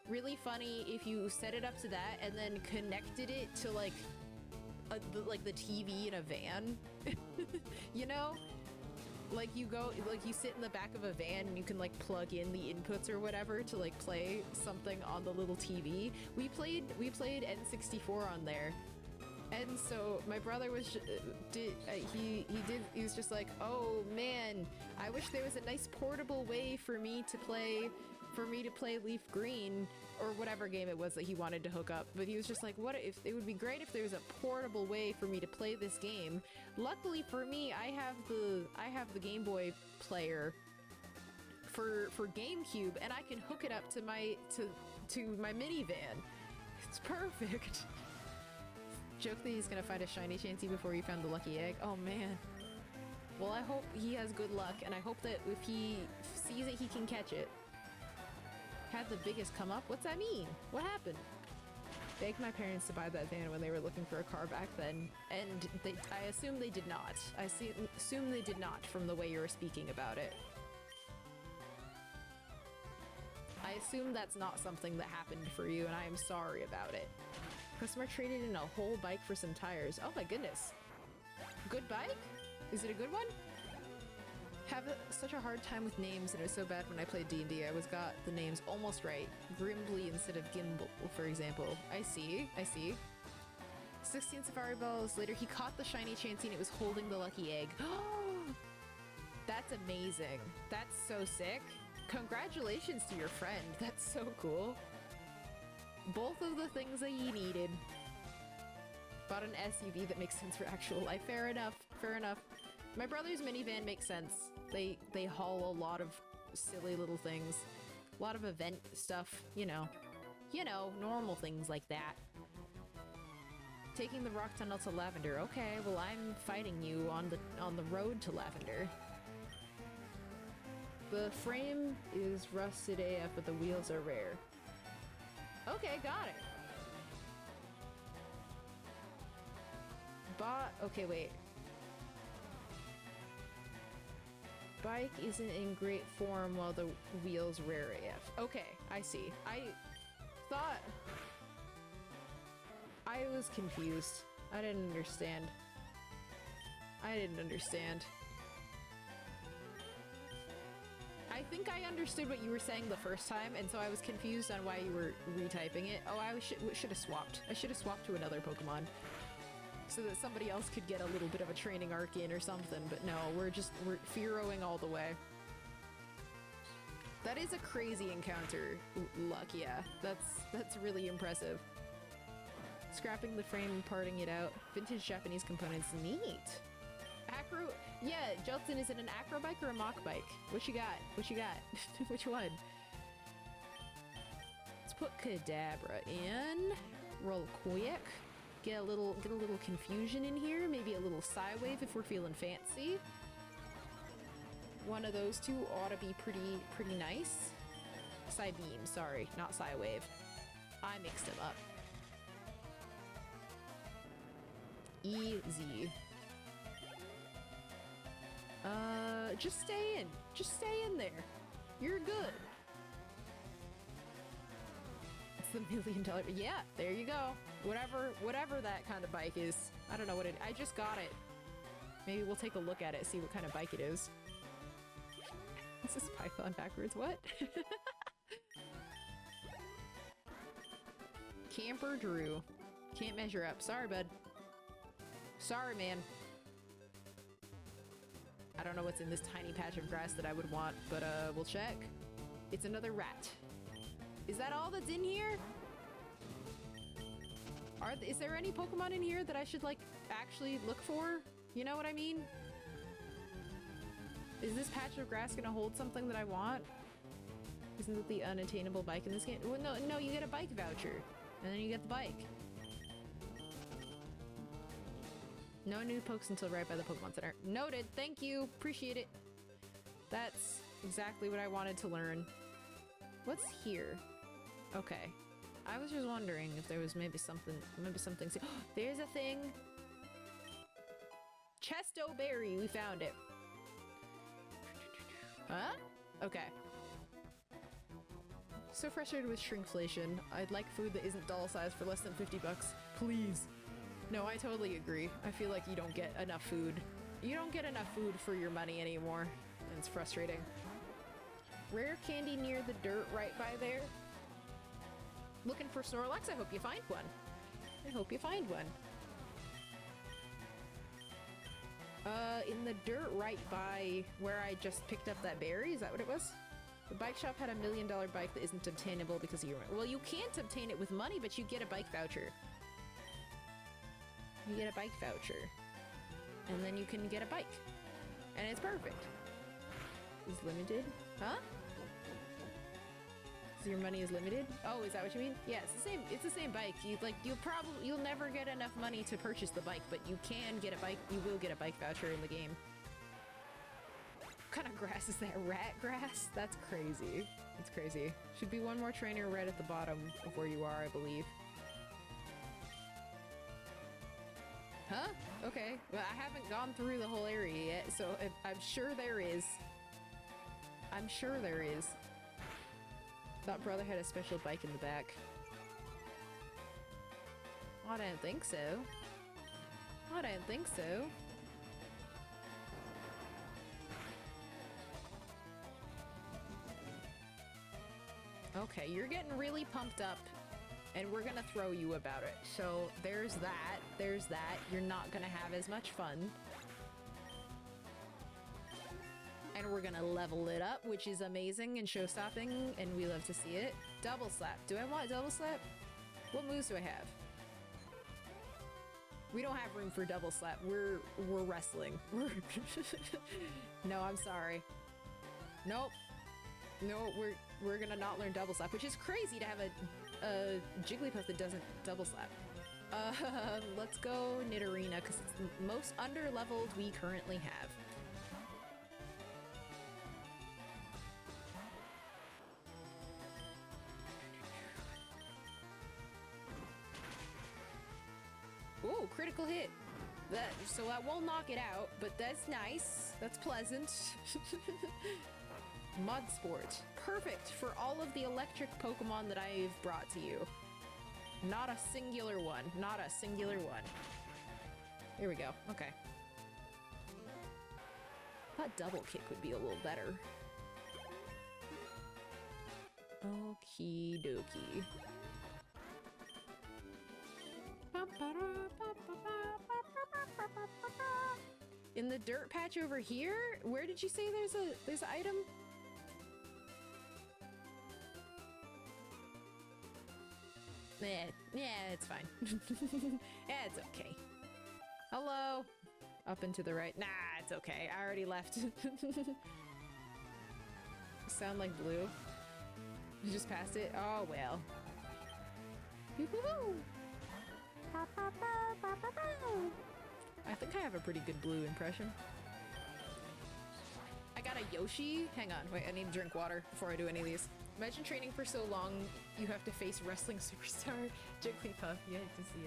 really funny if you set it up to that and then connected it to like the TV in a van. You know? Like you sit in the back of a van and you can like plug in the inputs or whatever to like play something on the little TV. We played N64 on there. And so my brother was he was just like, oh man, I wish there was a nice portable way for me to play LeafGreen or whatever game it was that he wanted to hook up. But he was just like, what if it would be great if there was a portable way for me to play this game. Luckily for me, I have the Game Boy player for GameCube, and I can hook it up to my minivan. It's perfect. Joke that he's gonna find a shiny Chansey before he found the lucky egg. Oh man. Well, I hope he has good luck, and I hope that if he sees it, he can catch it. Had the biggest come up? What's that mean? What happened? Begged my parents to buy that van when they were looking for a car back then, and I assume they did not. I assume they did not from the way you were speaking about it. I assume that's not something that happened for you, and I am sorry about it. Customer traded in a whole bike for some tires. Oh my goodness. Good bike? Is it a good one? Such a hard time with names, and it was so bad when I played D&D. I always got the names almost right. Grimbly instead of Gimbal, for example. I see. 16 Safari Balls later, he caught the shiny Chansey and it was holding the lucky egg. That's amazing. That's so sick. Congratulations to your friend. That's so cool. Both of the things that you needed. Bought an SUV that makes sense for actual life. Fair enough. Fair enough. My brother's minivan makes sense. They haul a lot of silly little things. A lot of event stuff, you know. You know, normal things like that. Taking the rock tunnel to Lavender. Okay, well I'm fighting you on the road to Lavender. The frame is rusted AF, but the wheels are rare. Okay, got it. Okay, wait. Bike isn't in great form while the wheels rare AF. Okay, I see. I thought... I was confused. I didn't understand. I think I understood what you were saying the first time, and so I was confused on why you were retyping it. Oh, I should have swapped. I should have swapped to another Pokemon. So that somebody else could get a little bit of a training arc in or something, but no, we're Fearowing all the way. That is a crazy encounter, Luck, yeah. That's really impressive. Scrapping the frame and parting it out. Vintage Japanese components, neat. Acro, yeah, Jelton, is it an acro bike or a mock bike? What you got? Which one? Let's put Kadabra in. Roll quick. Get a little confusion in here. Maybe a little Psywave if we're feeling fancy. One of those two ought to be pretty nice. Psybeam, sorry, not Psywave. I mixed them up. Easy. Just stay in. Just stay in there. You're good. It's the $1 million. Yeah, there you go. Whatever that kind of bike is. I don't know what I just got it. Maybe we'll take a look at it, see what kind of bike it is. This is Python backwards. What? Camper Drew. Can't measure up. Sorry, bud. Sorry, man. I don't know what's in this tiny patch of grass that I would want, but we'll check. It's another rat. Is that all that's in here? Is there any Pokemon in here that I should, like, actually look for? You know what I mean? Is this patch of grass gonna hold something that I want? Isn't it the unattainable bike in this game? Well, no, you get a bike voucher. And then you get the bike. No new pokes until right by the Pokemon Center. Noted. Thank you. Appreciate it. That's exactly what I wanted to learn. What's here? Okay. I was just wondering if there was maybe something. There's a thing. Chesto Berry. We found it. Huh? Okay. So frustrated with shrinkflation. I'd like food that isn't doll size for less than 50 bucks. Please. No, I totally agree. I feel like you don't get enough food. You don't get enough food for your money anymore. And it's frustrating. Rare candy near the dirt right by there. Looking for Snorlax? I hope you find one. In the dirt right by where I just picked up that berry? Is that what it was? The bike shop had $1 million bike that isn't obtainable because of your... Well, you can't obtain it with money, but you get a bike voucher. You get a bike voucher. And then you can get a bike. And it's perfect. Is limited? Huh? So your money is limited? Oh, is that what you mean? Yeah, it's the same bike. You'll never get enough money to purchase the bike, but you can get a bike. You will get a bike voucher in the game. What kind of grass is that? Rat grass? That's crazy. It's crazy. Should be one more trainer right at the bottom of where you are, I believe. Huh? Okay. Well, I haven't gone through the whole area yet, so I'm sure there is. Thought brother had a special bike in the back. I don't think so. I don't think so. Okay, you're getting really pumped up, and we're gonna throw you about it. So there's that, there's that. You're not gonna have as much fun. And we're gonna level it up, which is amazing and show-stopping, and we love to see it. Double slap. Do I want double slap? What moves do I have? We don't have room for double slap. We're wrestling. No, I'm sorry. Nope. No, we're gonna not learn double slap, which is crazy to have a Jigglypuff that doesn't double slap. Let's go Nidorina, because it's the most under-leveled we currently have. Ooh, critical hit. So that won't knock it out, but that's nice. That's pleasant. Mud Sport. Perfect for all of the electric Pokemon that I've brought to you. Not a singular one. Not a singular one. Here we go. Okay. Thought double kick would be a little better. Okie dokie. In the dirt patch over here? Where did you say there's an item? Yeah, it's fine. Yeah, it's okay. Hello? Up and to the right. Nah, it's okay. I already left. Sound like blue? You just passed it? Oh, well. I think I have a pretty good blue impression. I got a Yoshi. Hang on, wait, I need to drink water before I do any of these. Imagine training for so long, you have to face wrestling superstar Jigglypuff. You hate to see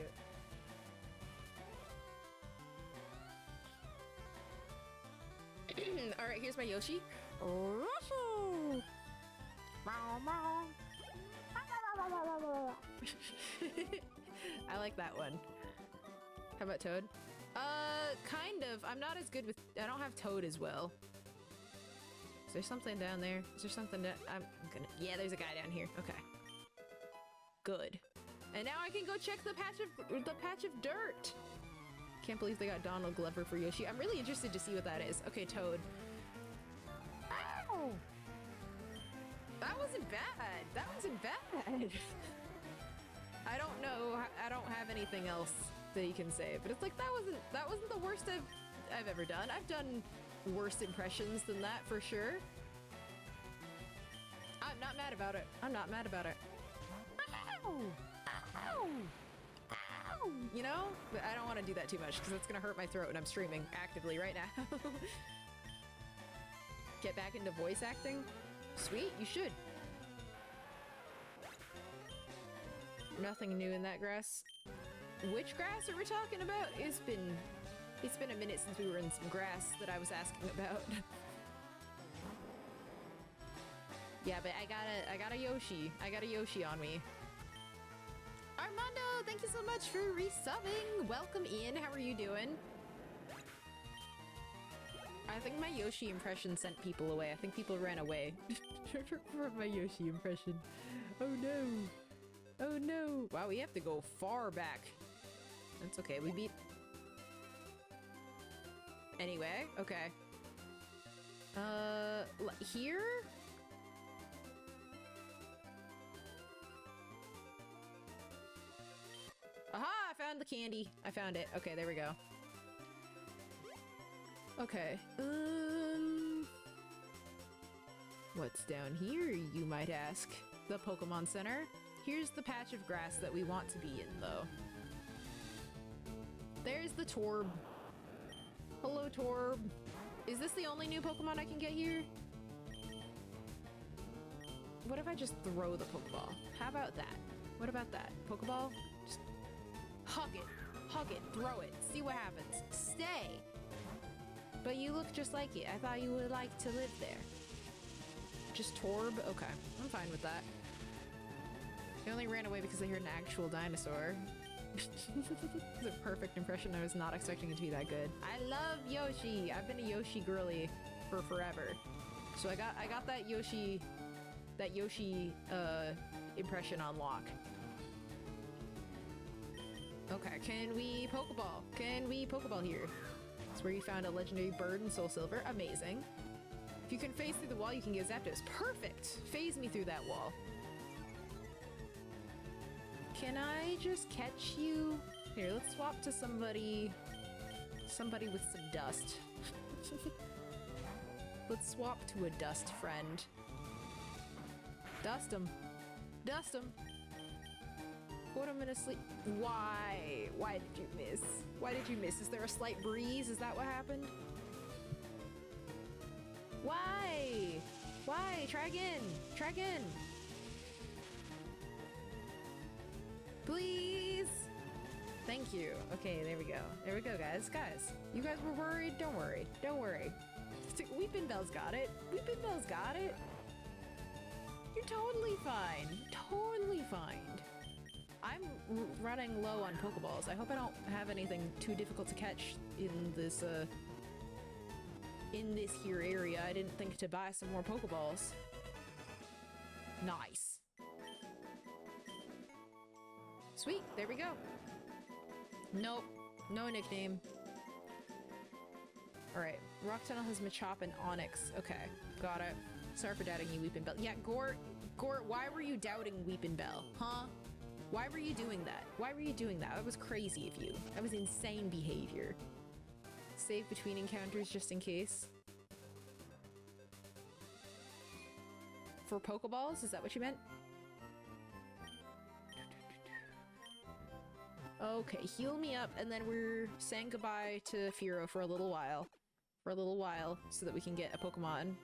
it. Alright, here's my Yoshi. I like that one. How about Toad? Kind of. I'm not as good with... I don't have Toad as well. Is there something down there? Is there something that... I'm gonna... Yeah, there's a guy down here. Okay. Good. And now I can go check the patch of dirt! Can't believe they got Donald Glover for Yoshi. I'm really interested to see what that is. Okay, Toad. Ow! That wasn't bad! That wasn't bad! I don't know. I don't have anything else that you can say, but it's like that wasn't the worst I've ever done. I've done worse impressions than that for sure. I'm not mad about it. I'm not mad about it. Ow! Ow! Ow! You know? But I don't want to do that too much because it's gonna hurt my throat and I'm streaming actively right now. Get back into voice acting? Sweet, you should. Nothing new in that grass. Which grass are we talking about? It's been a minute since we were in some grass that I was asking about. Yeah, but I got a Yoshi. I got a Yoshi on me. Armando, thank you so much for resubbing. Welcome in. How are you doing? I think my Yoshi impression sent people away. I think people ran away from my Yoshi impression. Oh no. Oh no! Wow, we have to go far back. That's okay, we beat... Anyway, okay. Here? Aha! I found the candy. I found it. Okay, there we go. Okay. What's down here, you might ask? The Pokemon Center? Here's the patch of grass that we want to be in, though. There's the Torb. Hello, Torb. Is this the only new Pokemon I can get here? What if I just throw the Pokeball? How about that? What about that? Pokeball? Just hug it, throw it, see what happens. Stay! But you look just like it. I thought you would like to live there. Just Torb? Okay, I'm fine with that. They only ran away because they heard an actual dinosaur. It's a perfect impression. I was not expecting it to be that good. I love Yoshi. I've been a Yoshi girly for forever. So I got that Yoshi impression on lock. Okay, can we Pokeball? Can we Pokeball here? It's where you found a legendary bird and soul silver. Amazing. If you can phase through the wall, you can get Zapdos. Perfect! Phase me through that wall. Can I just catch you? Here, let's swap to somebody with some dust. Let's swap to a dust friend. Dust him. Dust him. Put him in a sleep. Why? Why did you miss? Why did you miss? Is there a slight breeze? Is that what happened? Why? Why? Try again. Try again. Please. Thank you. Okay, there we go. There we go, guys. Guys, you guys were worried? Don't worry. Don't worry. Weepin' Bell's got it. Weepin' Bell's got it. You're totally fine. Totally fine. I'm running low on Pokeballs. I hope I don't have anything too difficult to catch in this here area. I didn't think to buy some more Pokeballs. Nice. Sweet, there we go. Nope, no nickname. Alright, Rock Tunnel has Machop and Onyx. Okay, got it. Sorry for doubting you, Weepin' Bell. Yeah, Gort, why were you doubting Weepin' Bell? Huh? Why were you doing that? Why were you doing that? That was crazy of you. That was insane behavior. Save between encounters just in case. For Pokeballs? Is that what you meant? Okay, heal me up, and then we're saying goodbye to Fearow for a little while. So that we can get a Pokemon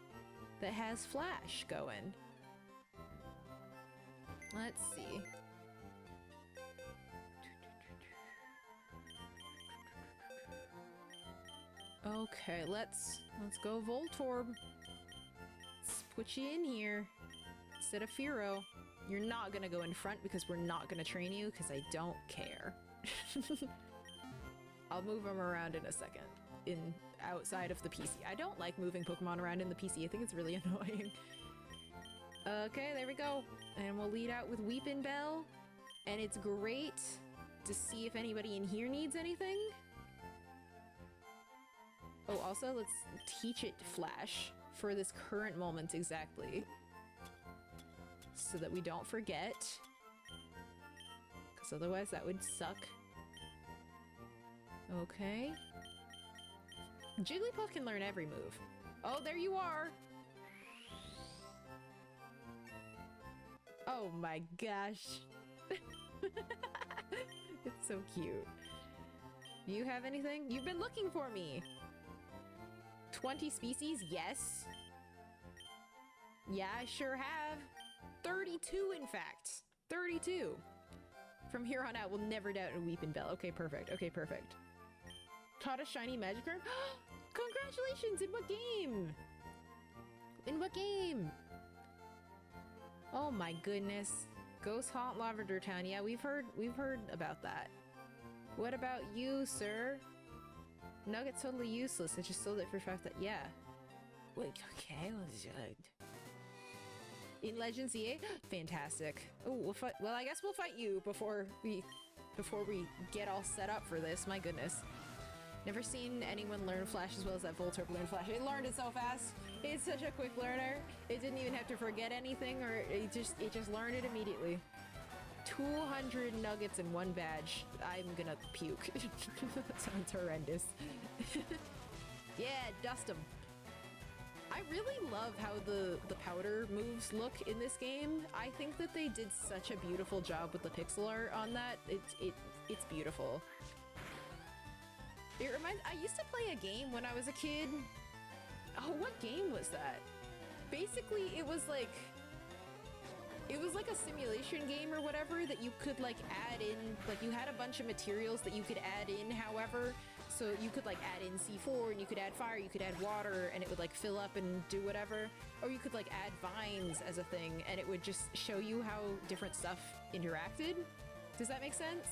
that has Flash going. Let's see. Okay, let's go Voltorb. Let's put you in here instead of Fearow. You're not gonna go in front because we're not gonna train you because I don't care. I'll move them around in a second. Outside of the PC. I don't like moving Pokemon around in the PC. I think it's really annoying. Okay, there we go. And we'll lead out with Weepin' Bell. And it's great to see if anybody in here needs anything. Oh, also, let's teach it Flash for this current moment exactly. So that we don't forget. Because otherwise that would suck. Okay. Jigglypuff can learn every move. Oh, there you are! Oh my gosh. It's so cute. Do you have anything? You've been looking for me! 20 species? Yes. Yeah, I sure have. 32, in fact. 32. From here on out, we'll never doubt a Weepin' Bell. Okay, perfect. Okay, perfect. Caught a shiny Magikarp? Congratulations! In what game? In what game? Oh my goodness. Ghost Haunt Lavender Town. Yeah, we've heard about that. What about you, sir? Nugget's totally useless. I just sold it for 5,000. Yeah. Wait, okay, in Legends EA? Fantastic. Oh, we'll fight. Well, I guess we'll fight you before we get all set up for this. My goodness. Never seen anyone learn Flash as well as that Voltorb learned Flash. It learned it so fast. It's such a quick learner. It didn't even have to forget anything, or it just learned it immediately. 200 nuggets in one badge. I'm gonna puke. That sounds horrendous. Yeah, dust 'em. I really love how the powder moves look in this game. I think that they did such a beautiful job with the pixel art on that. It's beautiful. It reminds. I used to play a game when I was a kid. Oh, what game was that? Basically, it was like It was like a simulation game or whatever that you could like add in, like you had a bunch of materials that you could add in, however, so you could like add in C4 and you could add fire, you could add water, and it would like fill up and do whatever. Or you could like add vines as a thing and it would just show you how different stuff interacted. Does that make sense?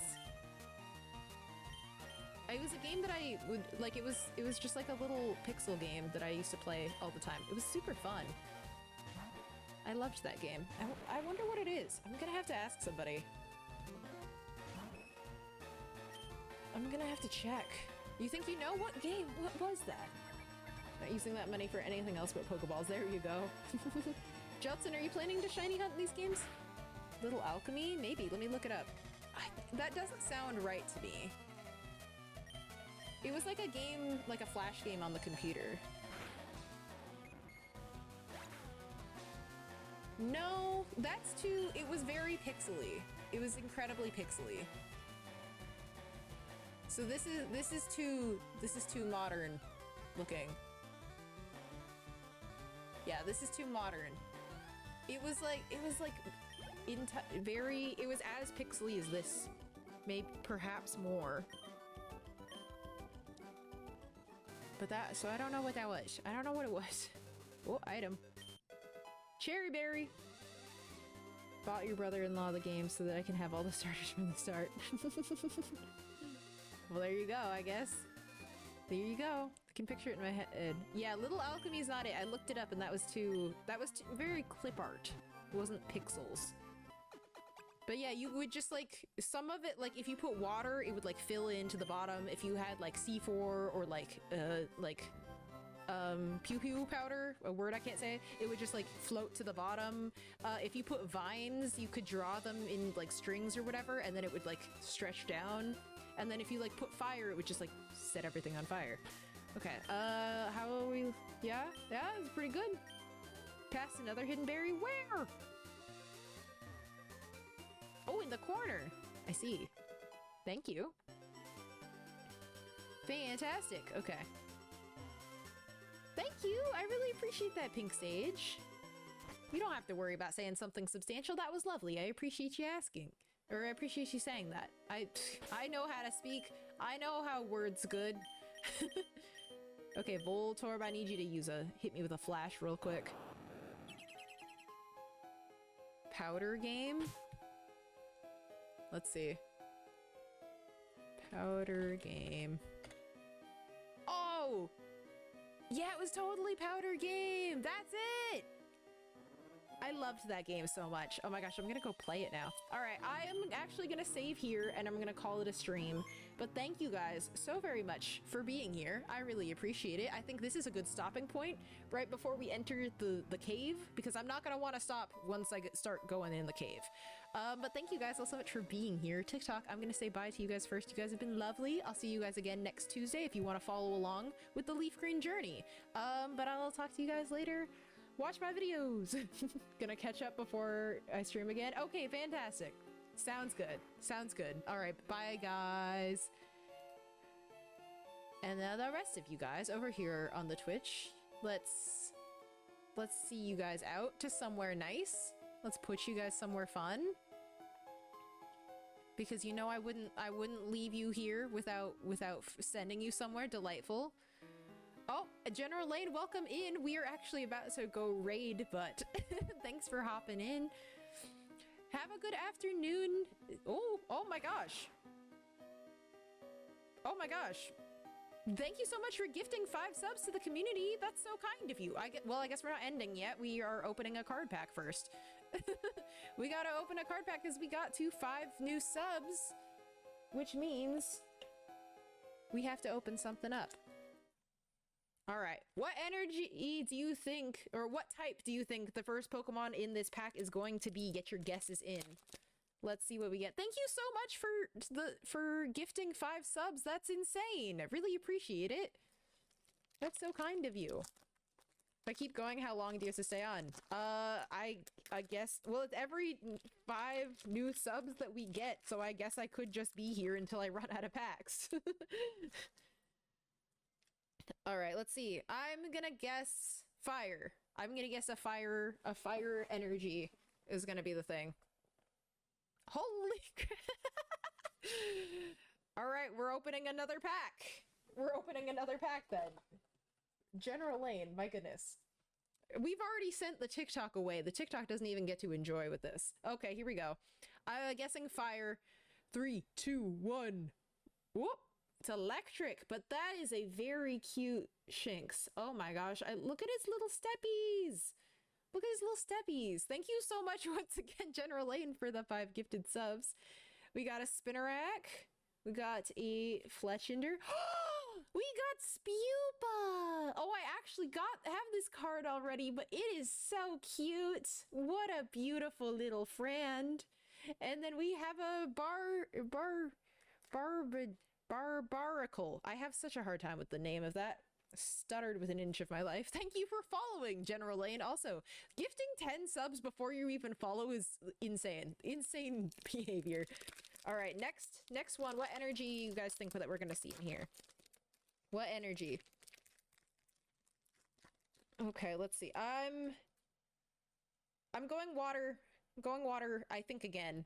It was a game that I would like, it was just like a little pixel game that I used to play all the time. It was super fun. I loved that game. I wonder what it is. I'm gonna have to ask somebody. I'm gonna have to check. You think you know what game? What was that? Not using that money for anything else but Pokeballs. There you go. Judson, are you planning to shiny hunt these games? Little Alchemy? Maybe. Let me look it up. That doesn't sound right to me. It was like a game, like a flash game on the computer. No, that's too... It was very pixely. It was incredibly pixely. So this is too modern looking. Yeah, this is too modern. It was like it was as pixely as this, maybe perhaps more. But so I don't know what that was. I don't know what it was. Oh, item. Cherry berry. Bought your brother-in-law the game so that I can have all the starters from the start. Well, there you go, I guess. There you go. I can picture it in my head. Yeah, Little Alchemy's not it. I looked it up and that was too very clip art. It wasn't pixels. But yeah, you would just like, some of it, like if you put water, it would like fill into the bottom. If you had like C4 or like pew pew powder, a word I can't say, it would just like float to the bottom. If you put vines, you could draw them in like strings or whatever, and then it would like stretch down. And then if you like put fire, it would just like set everything on fire. Okay, how are we? Yeah, it's pretty good. Past another hidden berry, where? Oh, in the corner. I see. Thank you. Fantastic. Okay. Thank you. I really appreciate that, Pink Sage. You don't have to worry about saying something substantial. That was lovely. I appreciate you asking. Or I appreciate you saying that. I know how to speak. I know how words good. Okay, Voltorb, I need you to hit me with a flash real quick. Powder game? Let's see. Powder game. Oh! Yeah, it was totally Powder game! That's it! I loved that game so much. Oh my gosh, I'm gonna go play it now. Alright, I am actually gonna save here and I'm gonna call it a stream. But thank you guys so very much for being here. I really appreciate it. I think this is a good stopping point right before we enter the cave, because I'm not gonna want to stop once I start going in the cave. But thank you guys all so much for being here. TikTok, I'm gonna say bye to you guys first. You guys have been lovely. I'll see you guys again next Tuesday if you want to follow along with the LeafGreen journey. But I'll talk to you guys later. Watch my videos. Gonna catch up before I stream again. Okay, fantastic. Sounds good. Sounds good. All right, bye guys. And now the rest of you guys over here on the Twitch, let's see you guys out to somewhere nice. Let's put you guys somewhere fun. Because you know I wouldn't leave you here without sending you somewhere delightful. Oh, General Lane, welcome in. We are actually about to go raid, but thanks for hopping in. Have a good afternoon. Oh my gosh. Oh my gosh. Thank you so much for gifting 5 subs to the community. That's so kind of you. Well, I guess we're not ending yet. We are opening a card pack first. We gotta open a card pack because we got to 5 new subs, which means we have to open something up. All right, what energy do you think, or what type do you think the first Pokemon in this pack is going to be? Get your guesses in. Let's see what we get. Thank you so much for gifting 5 subs. That's insane. I really appreciate it. That's so kind of you. If I keep going, how long do you have to stay on? I guess, well, it's every 5 new subs that we get, so I guess I could just be here until I run out of packs. All right, let's see. I'm gonna guess fire. I'm gonna guess a fire energy. is gonna be the thing. Holy crap. All right, we're opening another pack. We're opening another pack then. General Lane, my goodness. We've already sent the TikTok away. The TikTok doesn't even get to enjoy with this. Okay, here we go. I'm guessing fire. 3, 2, 1. Whoop. It's electric, but that is a very cute Shinx. Oh my gosh. Look at his little steppies. Look at his little steppies. Thank you so much once again, General Lane, for the 5 gifted subs. We got a Spinnerack. We got a Fletchinder. We got Spupa! Oh, I actually have this card already, but it is so cute. What a beautiful little friend. And then we have a Barbaracle. I have such a hard time with the name of that. Stuttered with an inch of my life. Thank you for following, General Lane. Also, gifting 10 subs before you even follow is insane. Insane behavior. All right, next one. What energy you guys think that we're gonna see in here? What energy? Okay, let's see. I'm going water. I'm going water, I think, again,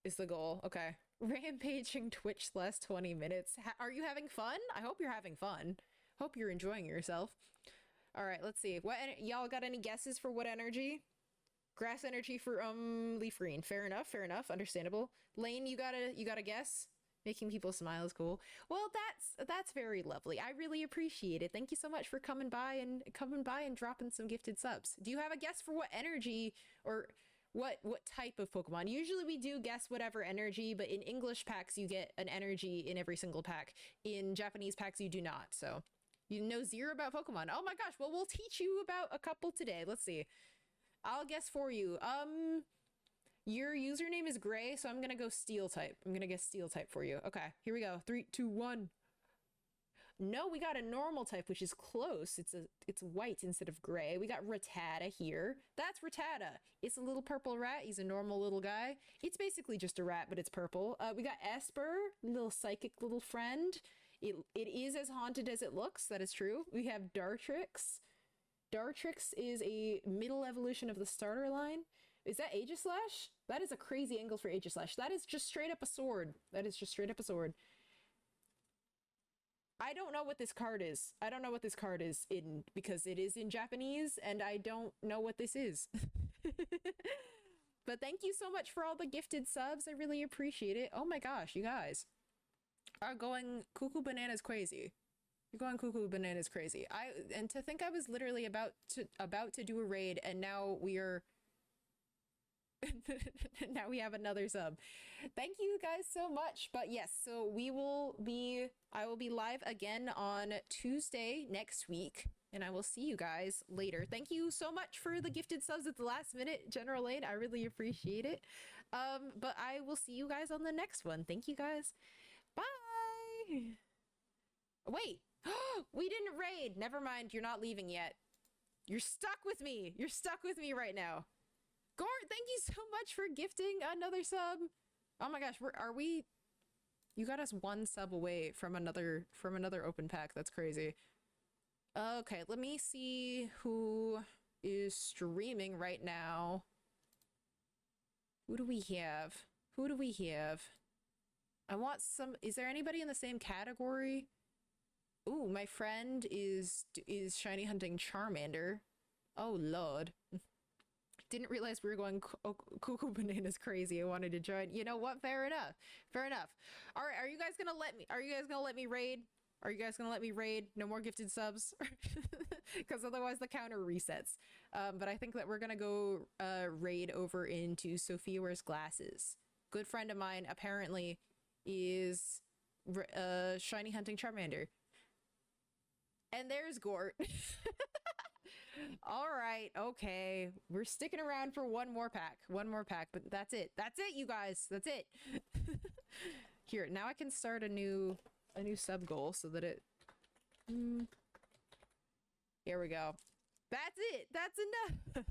is the goal. Okay. Rampaging Twitch last 20 minutes. Are you having fun? I hope you're having fun. Hope you're enjoying yourself. All right, let's see. Y'all got any guesses for what energy? Grass energy for LeafGreen. Fair enough, fair enough. Understandable. Lane, you got a guess? Making people smile is cool. Well, that's very lovely. I really appreciate it. Thank you so much for coming by and dropping some gifted subs. Do you have a guess for what energy or what type of Pokemon? Usually we do guess whatever energy, but in English packs you get an energy in every single pack. In Japanese packs you do not. So you know zero about Pokemon. Oh my gosh. Well, we'll teach you about a couple today. Let's see. I'll guess for you. Your username is gray, so I'm gonna go steel type. I'm gonna guess steel type for you. Okay, here we go. 3, 2, 1. No, we got a normal type, which is close. It's white instead of gray. We got Rattata here. That's Rattata. It's a little purple rat. He's a normal little guy. It's basically just a rat, but it's purple. We got Esper, little psychic little friend. It is as haunted as it looks. That is true. We have Dartrix. Dartrix is a middle evolution of the starter line. Is that Aegislash? That is a crazy angle for Aegislash. That is just straight up a sword. That is just straight up a sword. I don't know what this card is. I don't know what this card is in because it is in Japanese and I don't know what this is. But thank you so much for all the gifted subs. I really appreciate it. Oh my gosh, you guys are going cuckoo bananas crazy. You're going cuckoo bananas crazy. And to think I was literally about to do a raid and now we are now we have another sub. Thank you guys so much. But yes, so I will be live again on Tuesday next week and I will see you guys later. Thank you so much for the gifted subs at the last minute, General Lane. I really appreciate it. But I will see you guys on the next one. Thank you guys. Bye. Wait, we didn't raid. Never mind. You're not leaving yet. You're stuck with me. You're stuck with me right now. Gort, thank you so much for gifting another sub. Oh my gosh, you got us 1 sub away from another open pack. That's crazy. Okay, let me see who is streaming right now. Who do we have? Who do we have? I want some. Is there anybody in the same category? Ooh, my friend is shiny hunting Charmander. Oh lord. Didn't realize we were going cuckoo bananas crazy. I wanted to join. You know what? Fair enough. Fair enough. All right. Are you guys gonna let me raid? Are you guys gonna let me raid? No more gifted subs, because otherwise the counter resets. But I think that we're gonna go raid over into Sophia Wears Glasses. Good friend of mine apparently is shiny hunting Charmander. And there's Gort. All right, okay. We're sticking around for one more pack, but that's it. That's it, you guys. That's it. Here, now I can start a new sub goal so that it. Here we go. That's it. That's enough.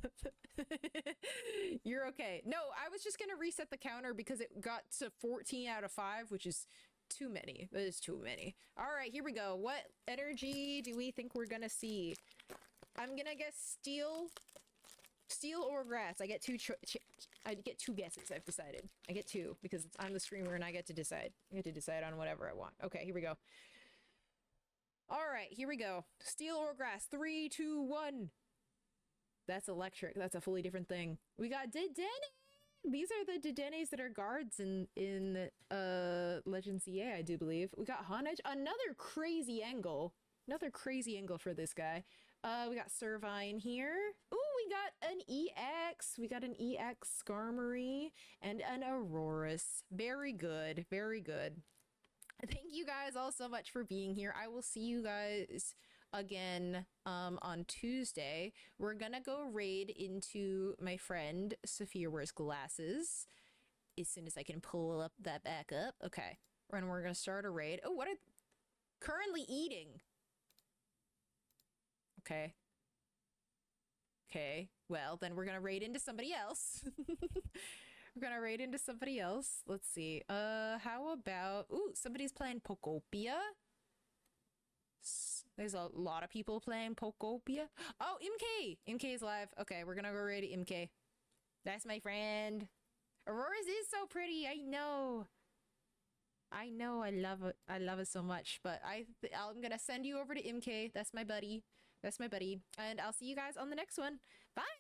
You're okay. No, I was just gonna reset the counter because it got to 14 out of 5, which is too many. That is too many. All right, here we go. What energy do we think we're gonna see? I'm gonna guess steel. Steel or grass? I get I get two guesses. I've decided. I get two because I'm the streamer and I get to decide. I get to decide on whatever I want. Okay, here we go. All right, here we go. Steel or grass? 3, 2, 1. That's electric. That's a fully different thing. We got Dedenne. These are the Dedennes that are guards in Legends EA, I do believe. We got Honage. Another crazy angle. Another crazy angle for this guy. We got Servine here. Ooh, we got an EX. We got an EX Skarmory and an Aurorus. Very good. Very good. Thank you guys all so much for being here. I will see you guys again on Tuesday. We're gonna go raid into my friend Sophia Wears Glasses as soon as I can pull up that back up. Okay. And we're gonna start a raid. Oh, what are currently eating? Okay. Okay. Well, then we're gonna raid into somebody else. We're gonna raid into somebody else. Let's see. How about... Ooh, somebody's playing Pokopia. There's a lot of people playing Pokopia. Oh, MK! MK is live. Okay, we're gonna go raid MK. That's my friend. Aurora's is so pretty. I know. I know. I love it. I love it so much. But I'm gonna send you over to MK. That's my buddy. That's my buddy. And I'll see you guys on the next one. Bye!